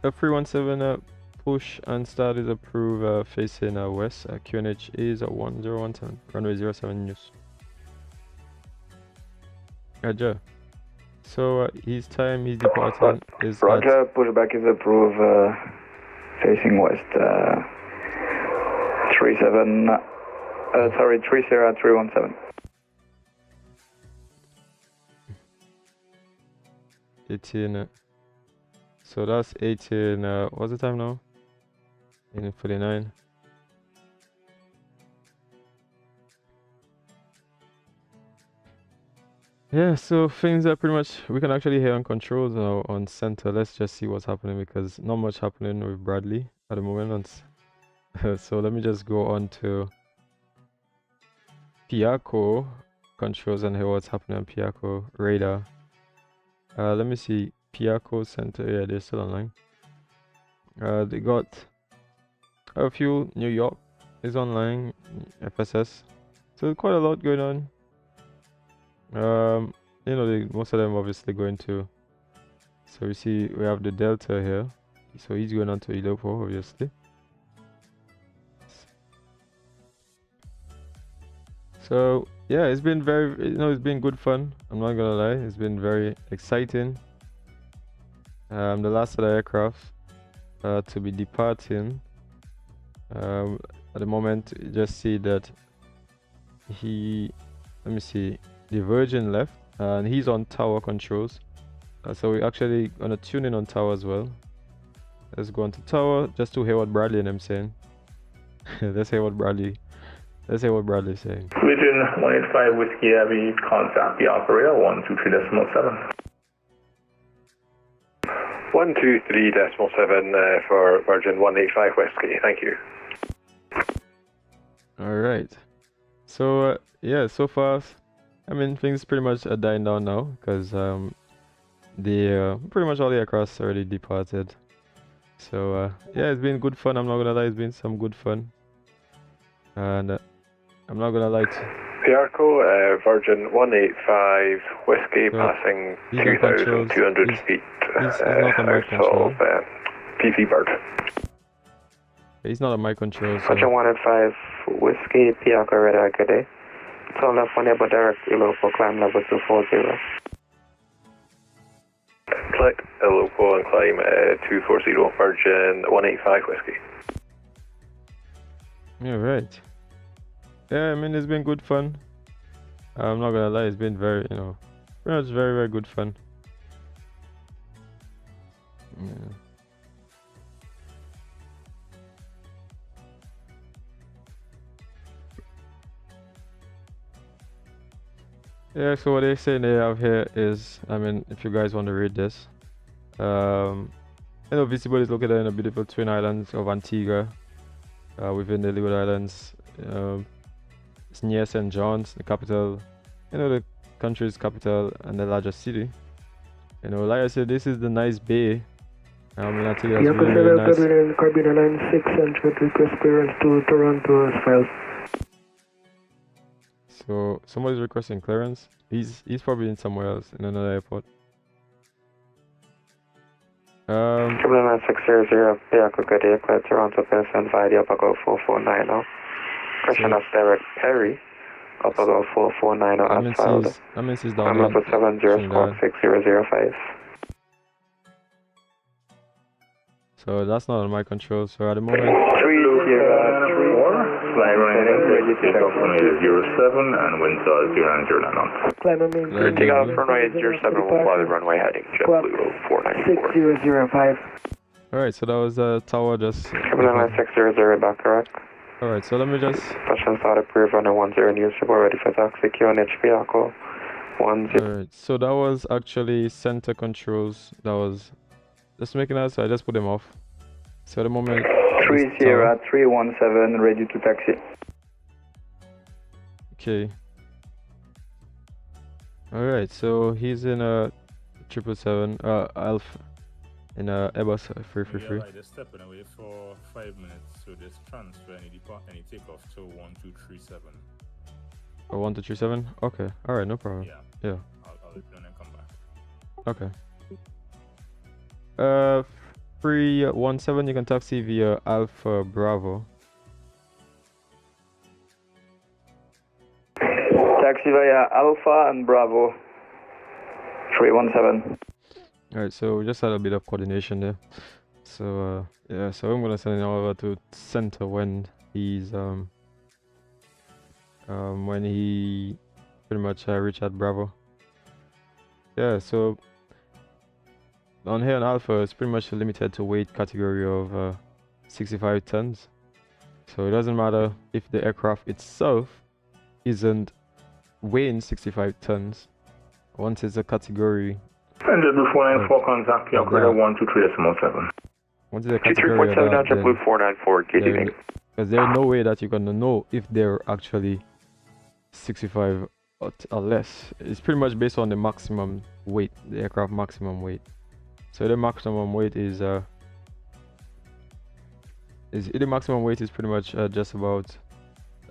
317 push and start is approved, facing west. QNH is 1017, runway 07 news. Roger. So his time, his departure is Roger, pushback is approved, facing west. 30317. 18. So that's 18. What's the time now? 18:49. Yeah, so things are pretty much, we can actually hear on controls now on center. Let's just see what's happening, because not much happening with Bradley at the moment. So let me just go on to Piaco controls and hear what's happening on Piaco radar. Let me see, Piaco center. Yeah, they're still online. They got a few. New York is online, FSS. So quite a lot going on. You know, most of them obviously going to. So we see we have the Delta here. So he's going on to Ilopo, obviously. So yeah, it's been very, you know, it's been good fun. I'm not gonna lie, it's been very exciting. The last of the aircraft to be departing. At the moment, you just see that let me see, the Virgin left and he's on tower controls. So we're actually gonna tune in on tower as well. Let's go on to tower just to hear what Bradley and them saying. Let's hear what Bradley's saying. Region 185 Whiskey Heavy, contact the operator 123.7. 123.7 for Virgin 185 Whiskey, thank you. Alright. So yeah, so far, I mean, things pretty much are dying down now, because pretty much all the aircraft already departed. So yeah, it's been good fun. I'm not gonna lie, it's been some good fun. And I'm not gonna lie to Piarco, Virgin 185 Whiskey, so passing 2,200 feet he's not a mic control. PV Bird. He's not a mic control. So. Virgin 185 Whiskey, Piarco radar, good day. Turn left one airport direct, Ilopo, climb level 240. Click Ilopo and climb 240, Virgin 185 Whiskey. Yeah, right. Yeah, I mean, it's been good fun. I'm not gonna lie, it's been very, you know, pretty much very, very good fun. Yeah. Yeah, so what they're saying they have here is, I mean, if you guys want to read this, Visible is located in the beautiful twin islands of Antigua, within the Leeward Islands. It's near St. John's, the capital, the country's capital and the largest city. Like I said, this is the nice bay. I mean, Antigua is really, really nice. Caribbean Line 6 and request clearance to Toronto as filed. So somebody's requesting clearance. He's probably in somewhere else in another airport. Caribbean Line 600, vehicle good clear Toronto person via the upper go 449 now. Question of Derek Perry, upper go 449 as filed. That means he's down I'm level 70 squawk 6005. So that's not on my control. So at the moment, 304, fly runway takeoff runway 07 and winds are 090 knots. Take off runway 07, we'll fly the runway heading JetBlue 494. 6005. Alright, so that was tower just. Caribbean 600 back correct. Alright, so let me just. Question start approved runway 10 news report ready for taxi QNH vehicle 10. Alright, so that was actually center controls. That was just making that, so I just put them off. So at the moment. 30317 ready to taxi. Okay. Alright, so he's in a 777 Alpha in a Airbus 333. Yeah, just stepping away for 5 minutes, so just transfer any takeoff to 1237. Or 1237? Okay, alright, no problem. Yeah. I'll let you know and come back. Okay. 317, you can taxi via Alpha Bravo. Taxi via Alpha and Bravo 317. Alright, so we just had a bit of coordination there. So yeah, so I'm gonna send him over to center when he's when he pretty much reach at Bravo. Yeah, so on here on Alpha, it's pretty much limited to weight category of 65 tons. So it doesn't matter if the aircraft itself isn't weighing 65 tons. Once it's a category. And JetBlue 494 contact the operator 123.7. Once it's a category of that, JetBlue 494, good because there's no way that you're gonna know if they're actually 65 or less. It's pretty much based on the maximum weight, the aircraft maximum weight. So the maximum weight is the maximum weight is pretty much just about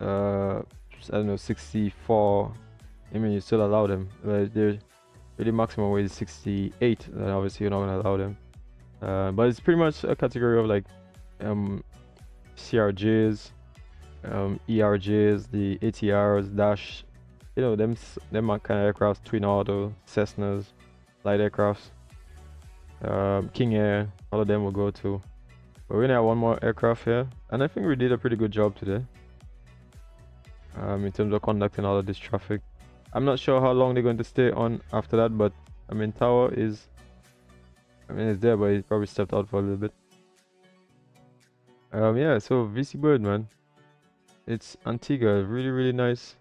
I don't know, 64. I mean, you still allow them. The maximum weight is 68, and obviously you're not gonna allow them. But it's pretty much a category of like CRJs, ERJs, the ATRs, Dash, them kind of aircrafts, twin auto, Cessnas, light aircrafts. King Air, all of them will go to. But we only have one more aircraft here, and I think we did a pretty good job today in terms of conducting all of this traffic. I'm not sure how long they're going to stay on after that, but I mean, tower is, it's there, but it probably stepped out for a little bit. Yeah, so VC Bird, man, it's Antigua, really, really nice.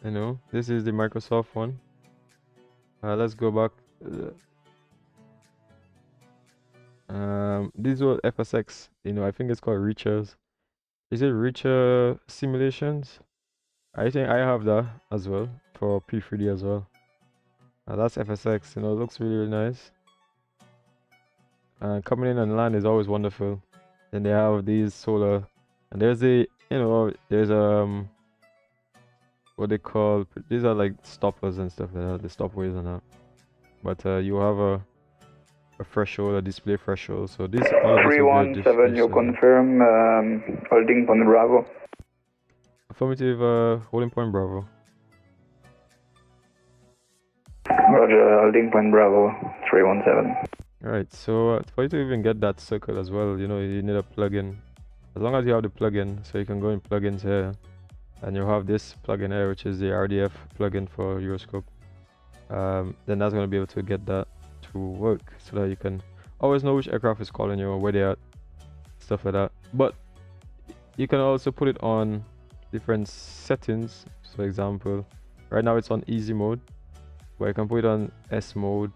This is the Microsoft one. Let's go back. These were FSX, I think it's called Reachers. Is it Reacher simulations? I think I have that as well for P3D as well. That's FSX, it looks really, really nice. Coming in and land is always wonderful. Then they have these solar, and there's a there's what they call, these are like stoppers and stuff like that, the stopways and that. But you have a threshold, a display threshold. So this 317, you confirm holding point Bravo. Affirmative, holding point Bravo. Roger, holding point Bravo 317. Alright, so for you to even get that circle as well, you need a plugin. As long as you have the plugin, so you can go in plugins here, and you have this plugin here, which is the RDF plugin for Euroscope. Then that's going to be able to get that to work, so that you can always know which aircraft is calling you or where they are, stuff like that. But you can also put it on different settings. For example, Right now it's on easy mode, but you can put it on S mode,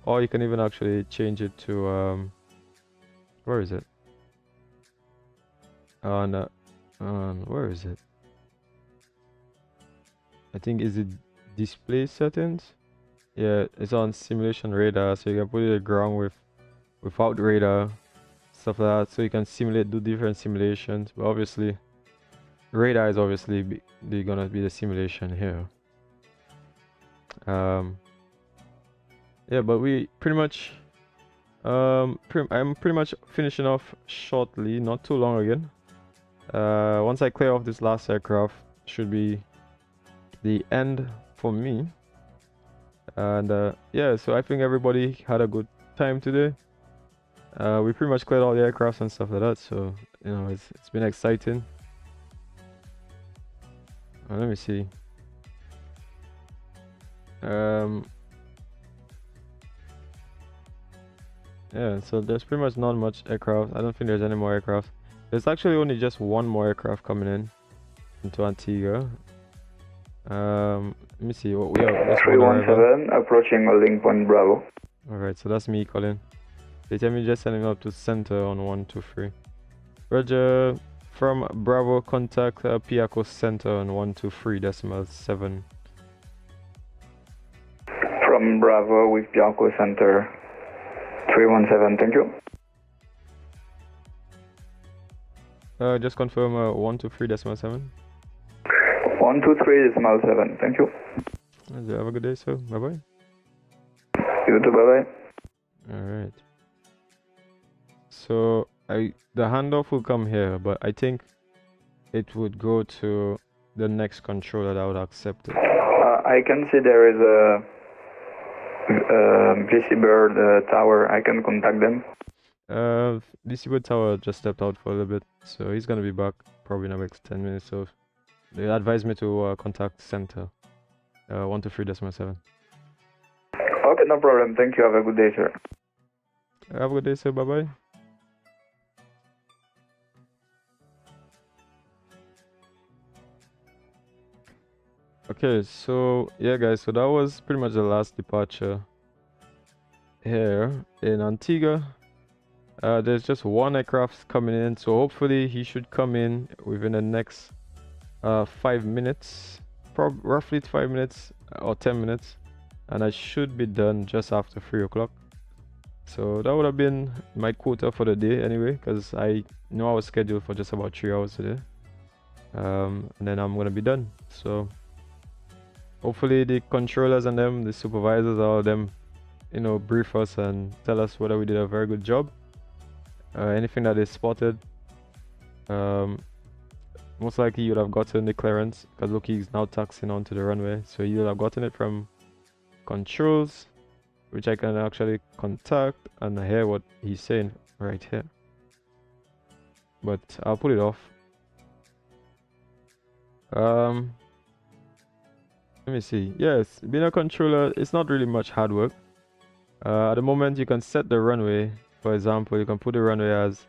or you can even actually change it to where is it? On where is it? I think is it display settings? Yeah, it's on simulation radar, so you can put it at ground without radar, stuff like that, so you can simulate, do different simulations. But obviously radar is obviously gonna be the simulation here. Yeah, but we pretty much I'm pretty much finishing off shortly, not too long again. Once I clear off this last aircraft, should be the end for me. And yeah, so I think everybody had a good time today. We pretty much cleared all the aircrafts and stuff like that, so you know it's been exciting. Let me see. Yeah, so there's pretty much not much aircraft. I don't think there's any more aircraft. There's actually only just one more aircraft coming into Antigua. Let me see what we have. 317 approaching Link Point Bravo. Alright, so that's me calling. They tell me just sending up to center on 123. Roger, from Bravo contact Piaco center on 123.7. From Bravo with Piaco center 317, thank you. Just confirm 123.7. 123.7, thank you. Have a good day, sir. Bye bye. You too, bye bye. Alright. So the handoff will come here, but I think it would go to the next controller that would accept it. I can see there is a VC Bird tower. I can contact them. VC Bird tower just stepped out for a little bit, so he's gonna be back probably in the next 10 minutes. So they advised me to contact center 123.7. Okay, no problem. Thank you. Have a good day, sir. Have a good day, sir. Bye bye. Okay, so yeah guys, so that was pretty much the last departure here in Antigua. There's just one aircraft coming in, so hopefully he should come in within the next 5 minutes, roughly 5 minutes or 10 minutes, and I should be done just after 3 o'clock. So that would have been my quota for the day anyway, because I know I was scheduled for just about 3 hours today, and then I'm gonna be done. So hopefully the controllers and them, the supervisors, all of them, you know, brief us and tell us whether we did a very good job. Anything that is spotted, most likely you would have gotten the clearance, because look, he's now taxiing onto the runway, so you'll have gotten it from controls, which I can actually contact and hear what he's saying right here. But I'll put it off. Let me see. Yes, being a controller, it's not really much hard work. At the moment, you can set the runway. For example, you can put the runway as,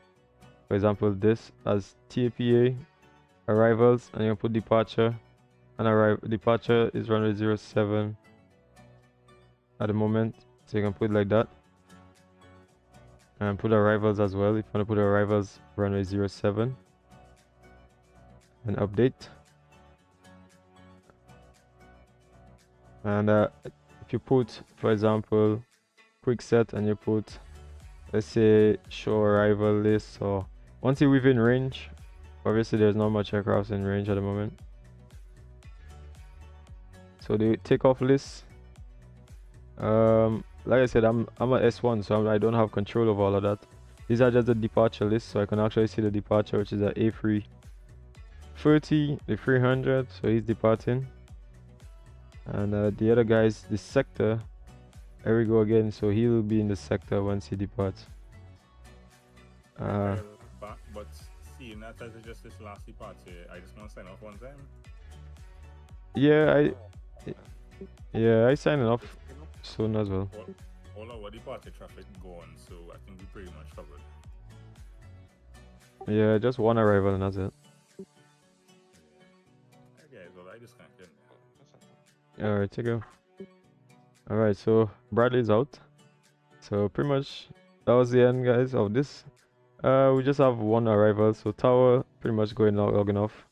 for example, this as TAPA arrivals, and you can put departure, and departure is runway 07 at the moment, so you can put it like that, and put arrivals as well if you want to put arrivals runway 07, and update. And if you put, for example, quick set, and you put, let's say, show arrival list, or once you're within range, obviously there's not much aircraft in range at the moment, so the takeoff list, like I said, I'm an S1, so I don't have control of all of that. These are just the departure list, so I can actually see the departure, which is at A330, the 300, so he's departing. And the other guy's the sector. There we go again, so he will be in the sector once he departs. But seeing that as just this last departure, I just want to sign off one time. Yeah, I sign off soon as well. All our departure traffic gone, so I think we pretty much covered. Yeah, just one arrival and that's it. Okay, well I just can't get Alright, take care. Alright, so Bradley's out. So pretty much that was the end, guys, of this. We just have one arrival, so tower pretty much going out long enough.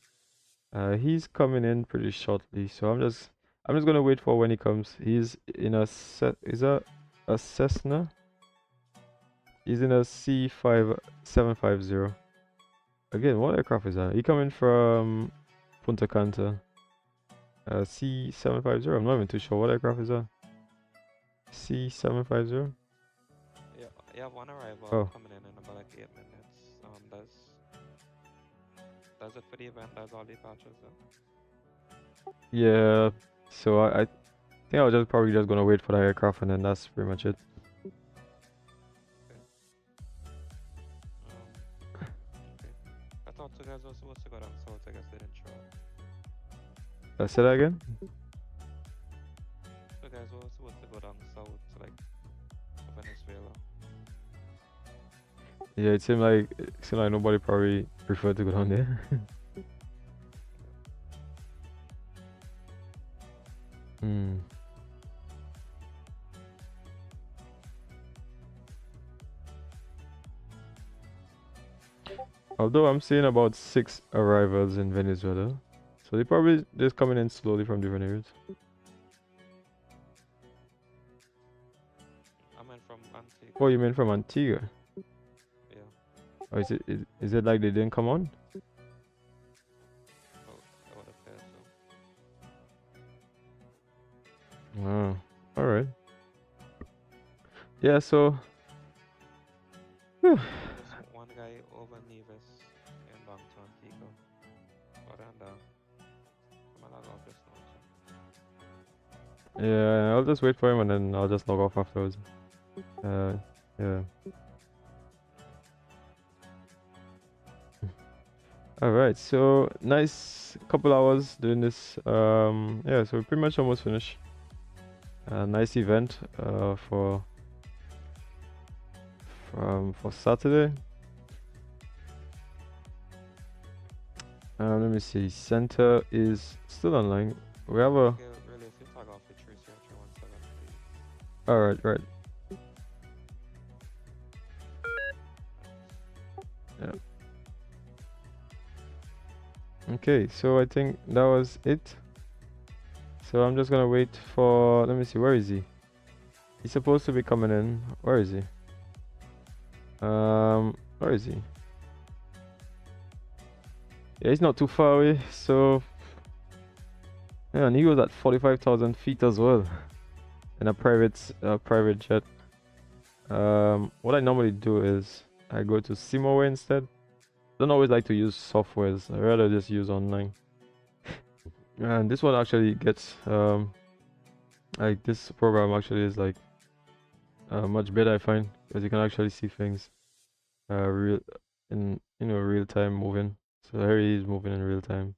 He's coming in pretty shortly, so I'm just gonna wait for when he comes. He's in a Cessna. He's in a C5750. Again, what aircraft is that? He coming from Punta Cana. C750. I'm not even too sure what aircraft is that. C750. Yeah, you have one arrival coming in about like 8 minutes. Does it for the event? Does all the patches though? Yeah. So I think I was just probably just gonna wait for the aircraft, and then that's pretty much it. I thought you guys were supposed to go down south. I guess they didn't show up. Say that again. You guys were supposed to go down south to like Venezuela. Yeah, it seemed like nobody probably preferred to go down there. Although I'm seeing about 6 arrivals in Venezuela, so they probably just coming in slowly from different areas. I meant from Antigua. Oh, you mean from Antigua? Yeah. Oh, is it like they didn't come on? Oh, I would have said so. Wow. All right. Yeah. So. There's one guy over Nevis inbound to Antigua. Other than that, I'm gonna log off this now. Yeah, I'll just wait for him and then I'll just log off afterwards. Yeah. Alright, so nice couple hours doing this. Yeah, so we're pretty much almost finished. Nice event for Saturday. Let me see. Center is still online. We have a. Okay, really, if you tag off the 30317, please. Alright, right. Yeah. Okay, so I think that was it. So I'm just gonna wait for. Let me see. Where is he? He's supposed to be coming in. Where is he? Where is he? Yeah, he's not too far away. So yeah, and he was at 45,000 feet as well, in a private jet. What I normally do is I go to SimAway instead. Don't always like to use softwares. I rather just use online. And this one actually gets like this program actually is like much better, I find, because you can actually see things real time moving. So here he is moving in real time.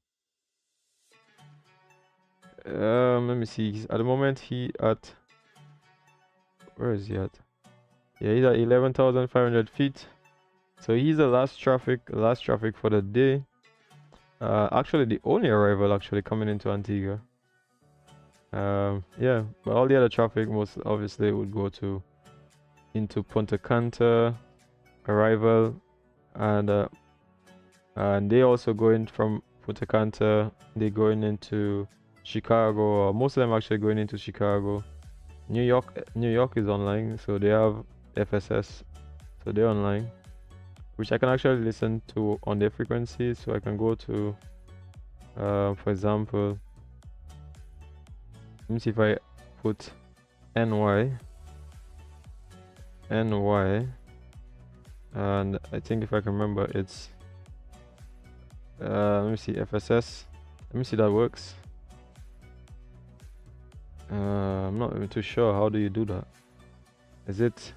Let me see. At the moment he at, where is he at? Yeah, he's at 11,500 feet. So he's the last traffic for the day. Actually the only arrival actually coming into Antigua. Yeah, but all the other traffic most obviously would go into Punta Cana arrival, and they also going from Punta Cana. They going into Chicago, or most of them actually going into Chicago. New York is online, so they have FSS, so they're online, which I can actually listen to on their frequency. So I can go to, for example, let me see if I put NY, and I think if I can remember, it's let me see, FSS. Let me see that works. I'm not even too sure. How do you do that? Is it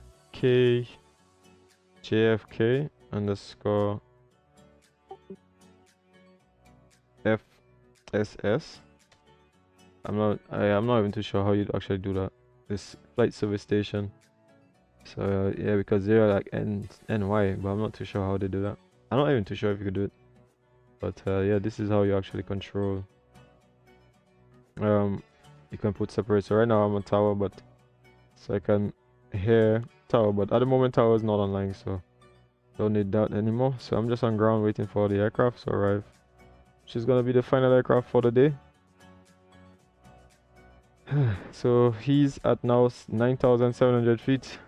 JFK underscore FSS? I'm not even too sure how you actually do that. This flight service station. So yeah, because they're like NY, but I'm not too sure how they do that. I'm not even too sure if you could do it. But yeah, this is how you actually control you can put separate. So right now I'm on tower, but so I can hear tower, but at the moment tower is not online, so don't need that anymore. So I'm just on ground waiting for the aircraft to arrive, which is gonna be the final aircraft for the day. So he's at now 9,700 feet.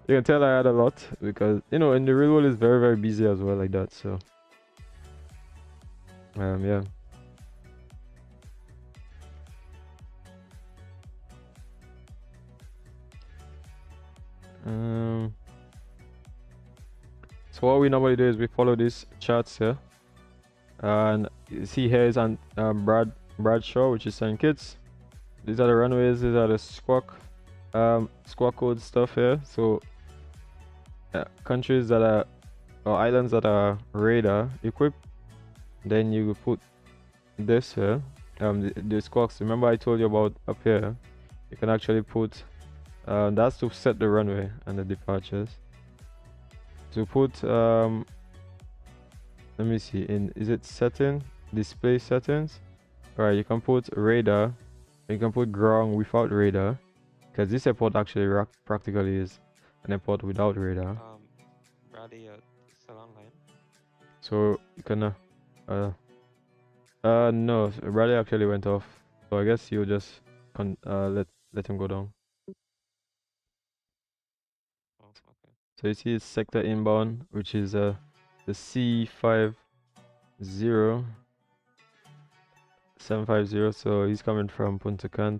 You can tell I had a lot because, you know, in the real world it's very, very busy as well like that. So yeah. So what we normally do is we follow these charts here, and you see here is on Bradshaw, which is St. Kitts. These are the runways. These are the squawk code stuff here. So countries that are, or islands that are radar equipped, then you put this here, the squawks. Remember I told you about up here, you can actually put that's to set the runway and the departures. To put let me see, is it setting, display settings? All right, you can put radar, you can put ground without radar, because this airport actually practically is an airport without radar. Bradley, still online? So you can no, Bradley actually went off, so I guess you just let him go down. Oh, okay. So you see it's sector inbound, which is the C50 750. So he's coming from Punta Cana.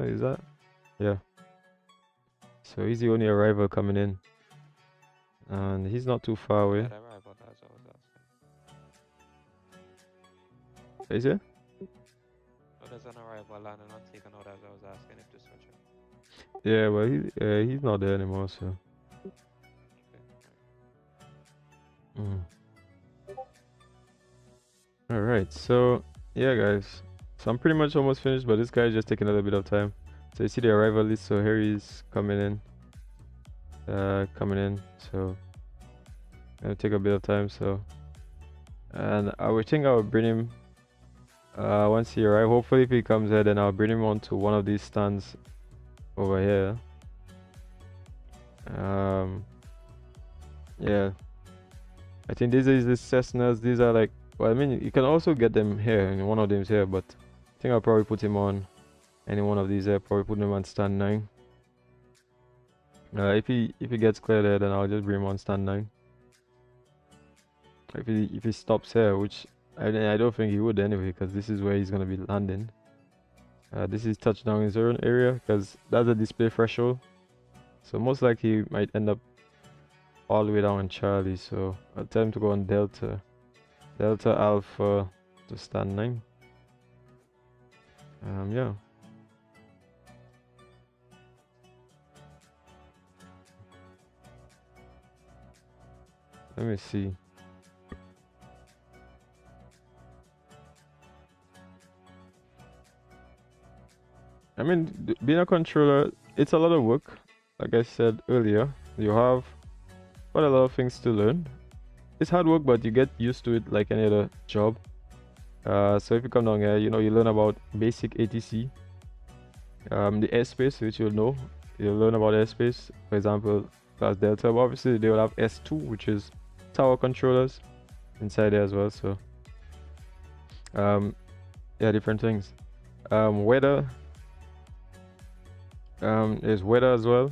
Is that? Yeah. So he's the only arrival coming in, and he's not too far away. That arrival, that's what I was asking. Is it? Oh, there's an arrival landing on Antigua. No, that's what I was asking if to switch it. Yeah, but he's not there anymore. So. All right. So yeah, guys. So I'm pretty much almost finished, but this guy is just taking a little bit of time. So you see the arrival list. So here he's coming in. So it'll take a bit of time. So, and I would think I would bring him once he arrives. Hopefully, if he comes here, then I'll bring him onto one of these stands over here. Yeah, I think these are the Cessnas. These are like, well, I mean, you can also get them here, and one of them's here, but I think I'll probably put him on any one of these here. Probably put him on stand 9. If he gets cleared there, then I'll just bring him on stand 9. If he stops here, which I don't think he would anyway, because this is where he's gonna be landing. This is touchdown zone area, because that's a display threshold. So most likely he might end up all the way down on Charlie. So I'll tell him to go on Delta Alpha to stand 9. Yeah. Let me see. I mean, being a controller, it's a lot of work. Like I said earlier, you have quite a lot of things to learn. It's hard work, but you get used to it like any other job. So if you come down here, you know, you learn about basic ATC, the airspace, which you'll know. You'll learn about airspace, for example, class Delta. But obviously, they will have S2, which is tower controllers inside there as well. So, yeah, different things. Weather. There's weather as well.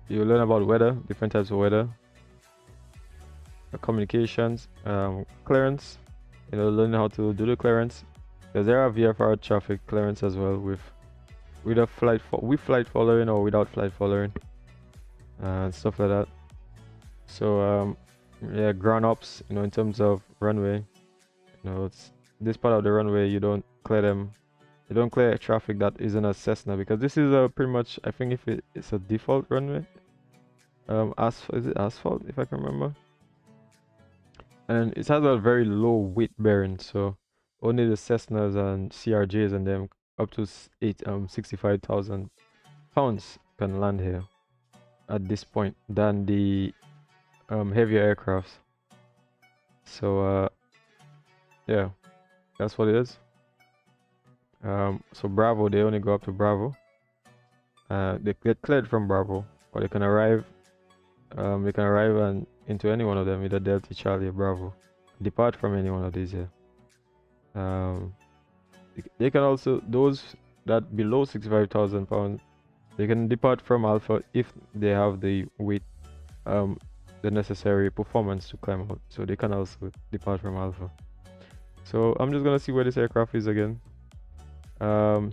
You learn about weather, different types of weather. Communications, clearance. You know, learn how to do the clearance. Because there are VFR traffic clearance as well with a flight following or without flight following, and stuff like that. So yeah, ground ops. You know, in terms of runway, you know, it's this part of the runway you don't clear them. You don't clear traffic that isn't a Cessna, because this is a pretty much, I think, if it's a default runway. Is it asphalt, if I can remember? And it has a very low weight bearing, so only the Cessnas and CRJs and them up to 65,000 pounds can land here at this point than the heavier aircrafts. So yeah, that's what it is. So Bravo, they only go up to Bravo. They get cleared from Bravo, but they can arrive. They can arrive and into any one of them, either Delta, Charlie, or Bravo. Depart from any one of these here. They can also, those that below 65,000 pounds, they can depart from Alpha if they have the weight, the necessary performance to climb out. So they can also depart from Alpha. So I'm just gonna see where this aircraft is again.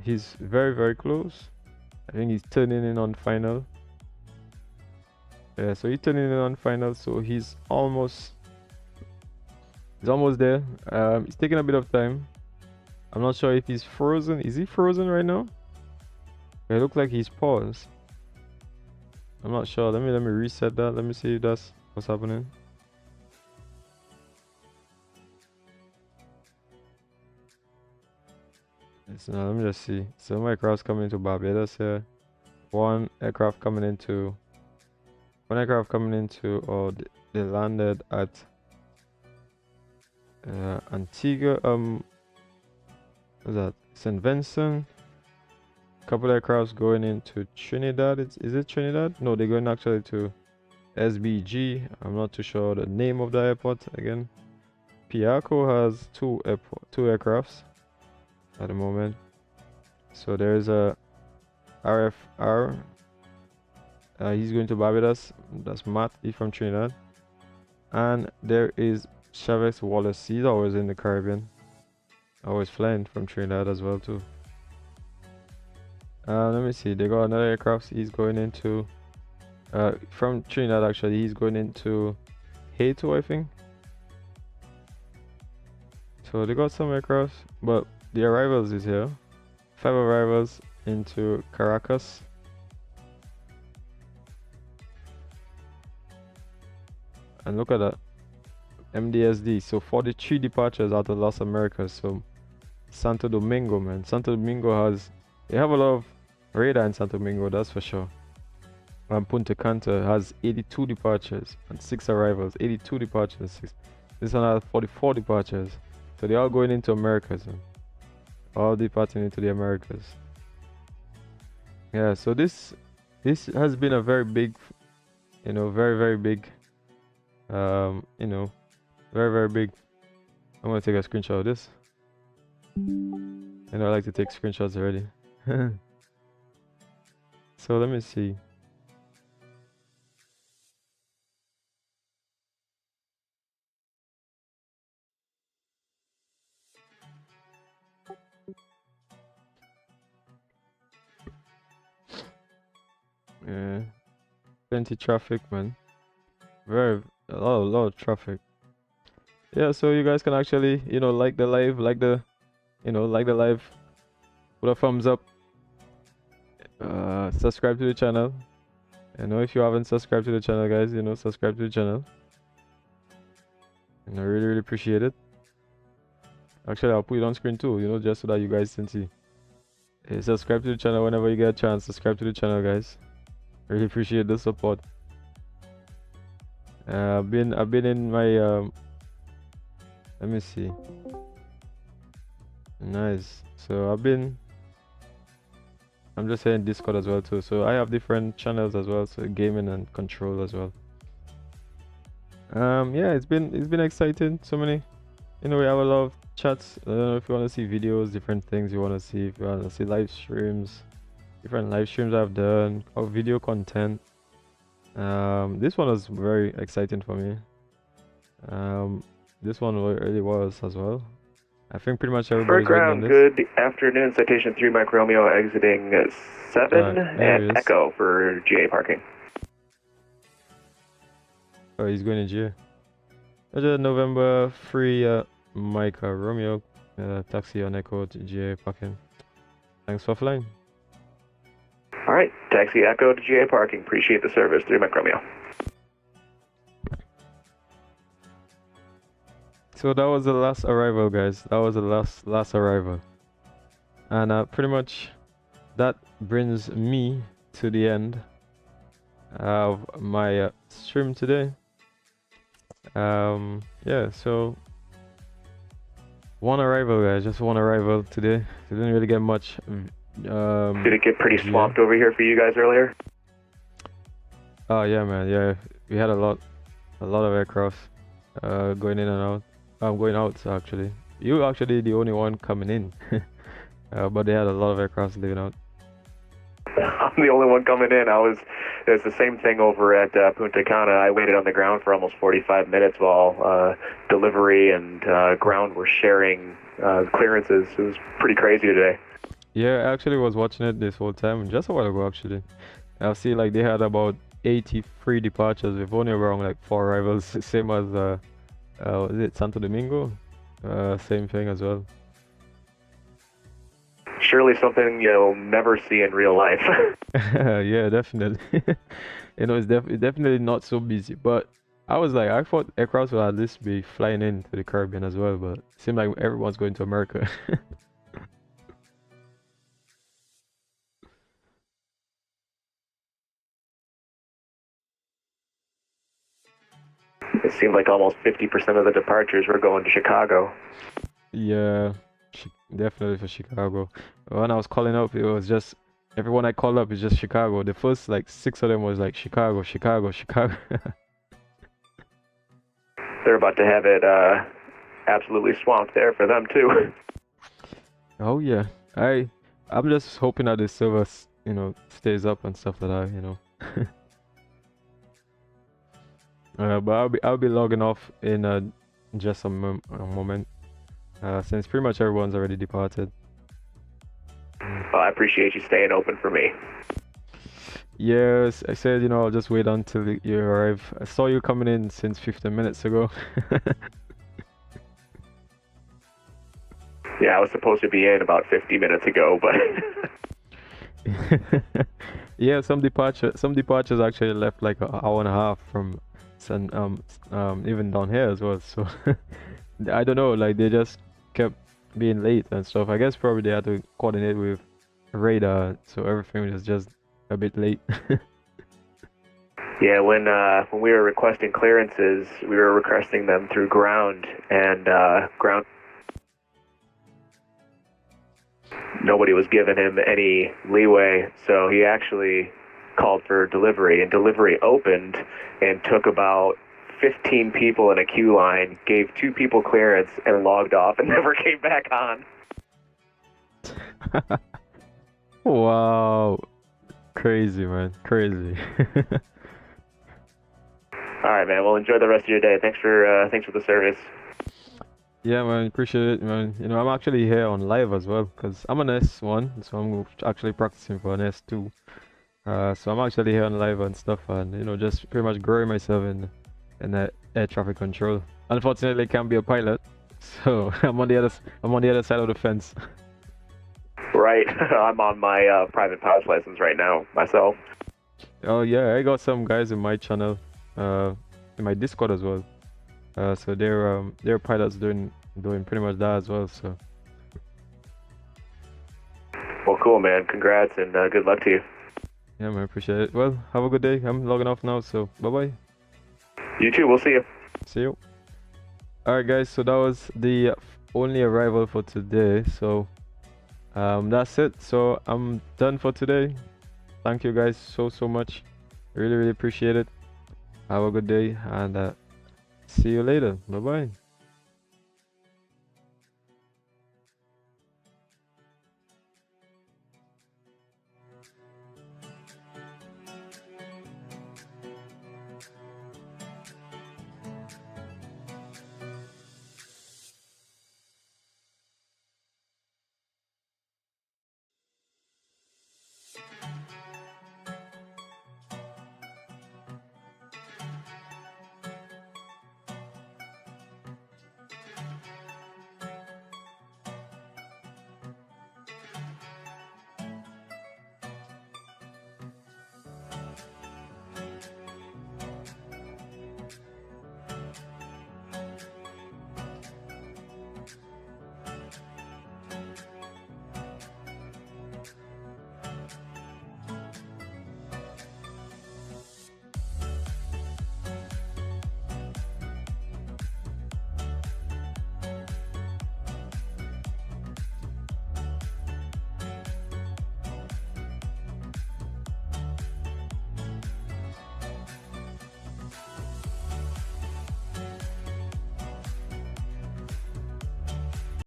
He's very, very close. I think he's turning in on final. Yeah, so he's turning in on final, so he's almost there. It's taking a bit of time. I'm not sure if he's frozen. Is he frozen right now? It looks like he's paused. I'm not sure. Let me reset that. Let me see if that's what's happening. So now let me just see. Some aircraft coming into Barbados here. One aircraft coming into, or they landed at Antigua. What's that? St. Vincent. Couple aircrafts going into Trinidad. Is it Trinidad? No, they're going actually to SBG. I'm not too sure the name of the airport again. Piaco has two aircrafts at the moment. So there's a RFR. He's going to Barbados. That's Matt. He's from Trinidad. And there is Chavez Wallace. He's always in the Caribbean. Always flying from Trinidad as well too. Let me see. They got another aircraft. He's going into from Trinidad actually. He's going into Hato, I think. So they got some aircraft, but the arrivals is here. 5 arrivals into Caracas. And look at that. MDSD. So 43 departures out of Las Americas. So Santo Domingo, man. Santo Domingo they have a lot of radar in Santo Domingo, that's for sure. And Punta Cana has 82 departures and 6 arrivals. 82 departures, 6. This one has 44 departures. So they're all going into Americas, man. All departing into the Americas. Yeah, so this has been a very big, very big, very, very big. I'm gonna take a screenshot of this. I like to take screenshots already. So let me see. Yeah, plenty traffic, man. A lot of traffic. Yeah, so you guys can actually, like the live, like the live, put a thumbs up, subscribe to the channel. If you haven't subscribed to the channel, guys, subscribe to the channel. And I really, really appreciate it. Actually, I'll put it on screen too, just so that you guys can see. Hey, subscribe to the channel whenever you get a chance. Subscribe to the channel, guys. Really appreciate the support. I've been in my let me see. Nice. So I'm just saying Discord as well too. So I have different channels as well, so gaming and control as well. Yeah, it's been exciting. So many, we have a lot of chats. I don't know if you want to see videos, different things you want to see. If you want to see live streams, different live streams I've done of video content. This one was very exciting for me. This one really was as well. I think pretty much everybody's ground, good afternoon. Citation 3 Mike Romeo exiting 7 and Echo for GA parking. Oh, he's going to GA. November 3 Mike Romeo taxi on Echo to GA parking. Thanks for flying. Alright, taxi Echo to GA parking. Appreciate the service. 3 Mike Romeo. So that was the last arrival, guys. That was the last arrival. And pretty much that brings me to the end of my stream today. Yeah, so One arrival, guys. Just one arrival today. We didn't really get much. Did it get pretty swamped over here for you guys earlier? Oh yeah, man. Yeah, we had a lot of aircrafts going in and out. I'm going out actually. You actually the only one coming in, but they had a lot of aircrafts leaving out. I'm the only one coming in. It's the same thing over at Punta Cana. I waited on the ground for almost 45 minutes while delivery and ground were sharing clearances. It was pretty crazy today. Yeah, I actually was watching it this whole time, just a while ago actually. I see like they had about 83 departures with only around like 4 arrivals, same as is it Santo Domingo? Same thing as well. Surely something you'll never see in real life. Yeah, definitely. It's definitely not so busy, but I was like, I thought aircraft would at least be flying into the Caribbean as well, but it seemed like everyone's going to America. It seemed like almost 50% of the departures were going to Chicago. Yeah, definitely for Chicago. When I was calling up, it was just everyone I called up is just Chicago. The first like 6 of them was like Chicago, Chicago, Chicago. They're about to have it absolutely swamped there for them too. Oh yeah, I'm just hoping that the service, stays up and stuff like that, But I'll be logging off in just a moment, since pretty much everyone's already departed. Well, I appreciate you staying open for me. Yes, I said I'll just wait until you arrive. I saw you coming in since 15 minutes ago. Yeah, I was supposed to be in about 50 minutes ago, but yeah, some departures actually left like an hour and a half from even down here as well. So I don't know, like they just kept being late and stuff. I guess probably they had to coordinate with radar, so everything was just a bit late. yeah, when we were requesting clearances, we were requesting them through ground, and ground. Nobody was giving him any leeway, so he actually called for delivery, and delivery opened and took about 15 people in a queue line, gave 2 people clearance, and logged off and never came back on. Wow, crazy, man, crazy. All right, man. Well, enjoy the rest of your day. Thanks for the service. Yeah, man, appreciate it, man. I'm actually here on live as well because I'm an S1, so I'm actually practicing for an S2. So I'm actually here on live and stuff, and just pretty much growing myself in the air traffic control. Unfortunately, I can't be a pilot, so I'm on the other side of the fence. Right, I'm on my private pilot's license right now myself. Oh yeah, I got some guys in my channel, in my Discord as well. So they're pilots doing pretty much that as well. So. Well, cool, man. Congrats and good luck to you. Yeah, man, appreciate it. Well, have a good day. I'm logging off now, so bye-bye. You too. We'll see you. See you. Alright, guys, so that was the only arrival for today. So that's it. So I'm done for today. Thank you guys so much. Really appreciate it. Have a good day, and see you later. Bye-bye.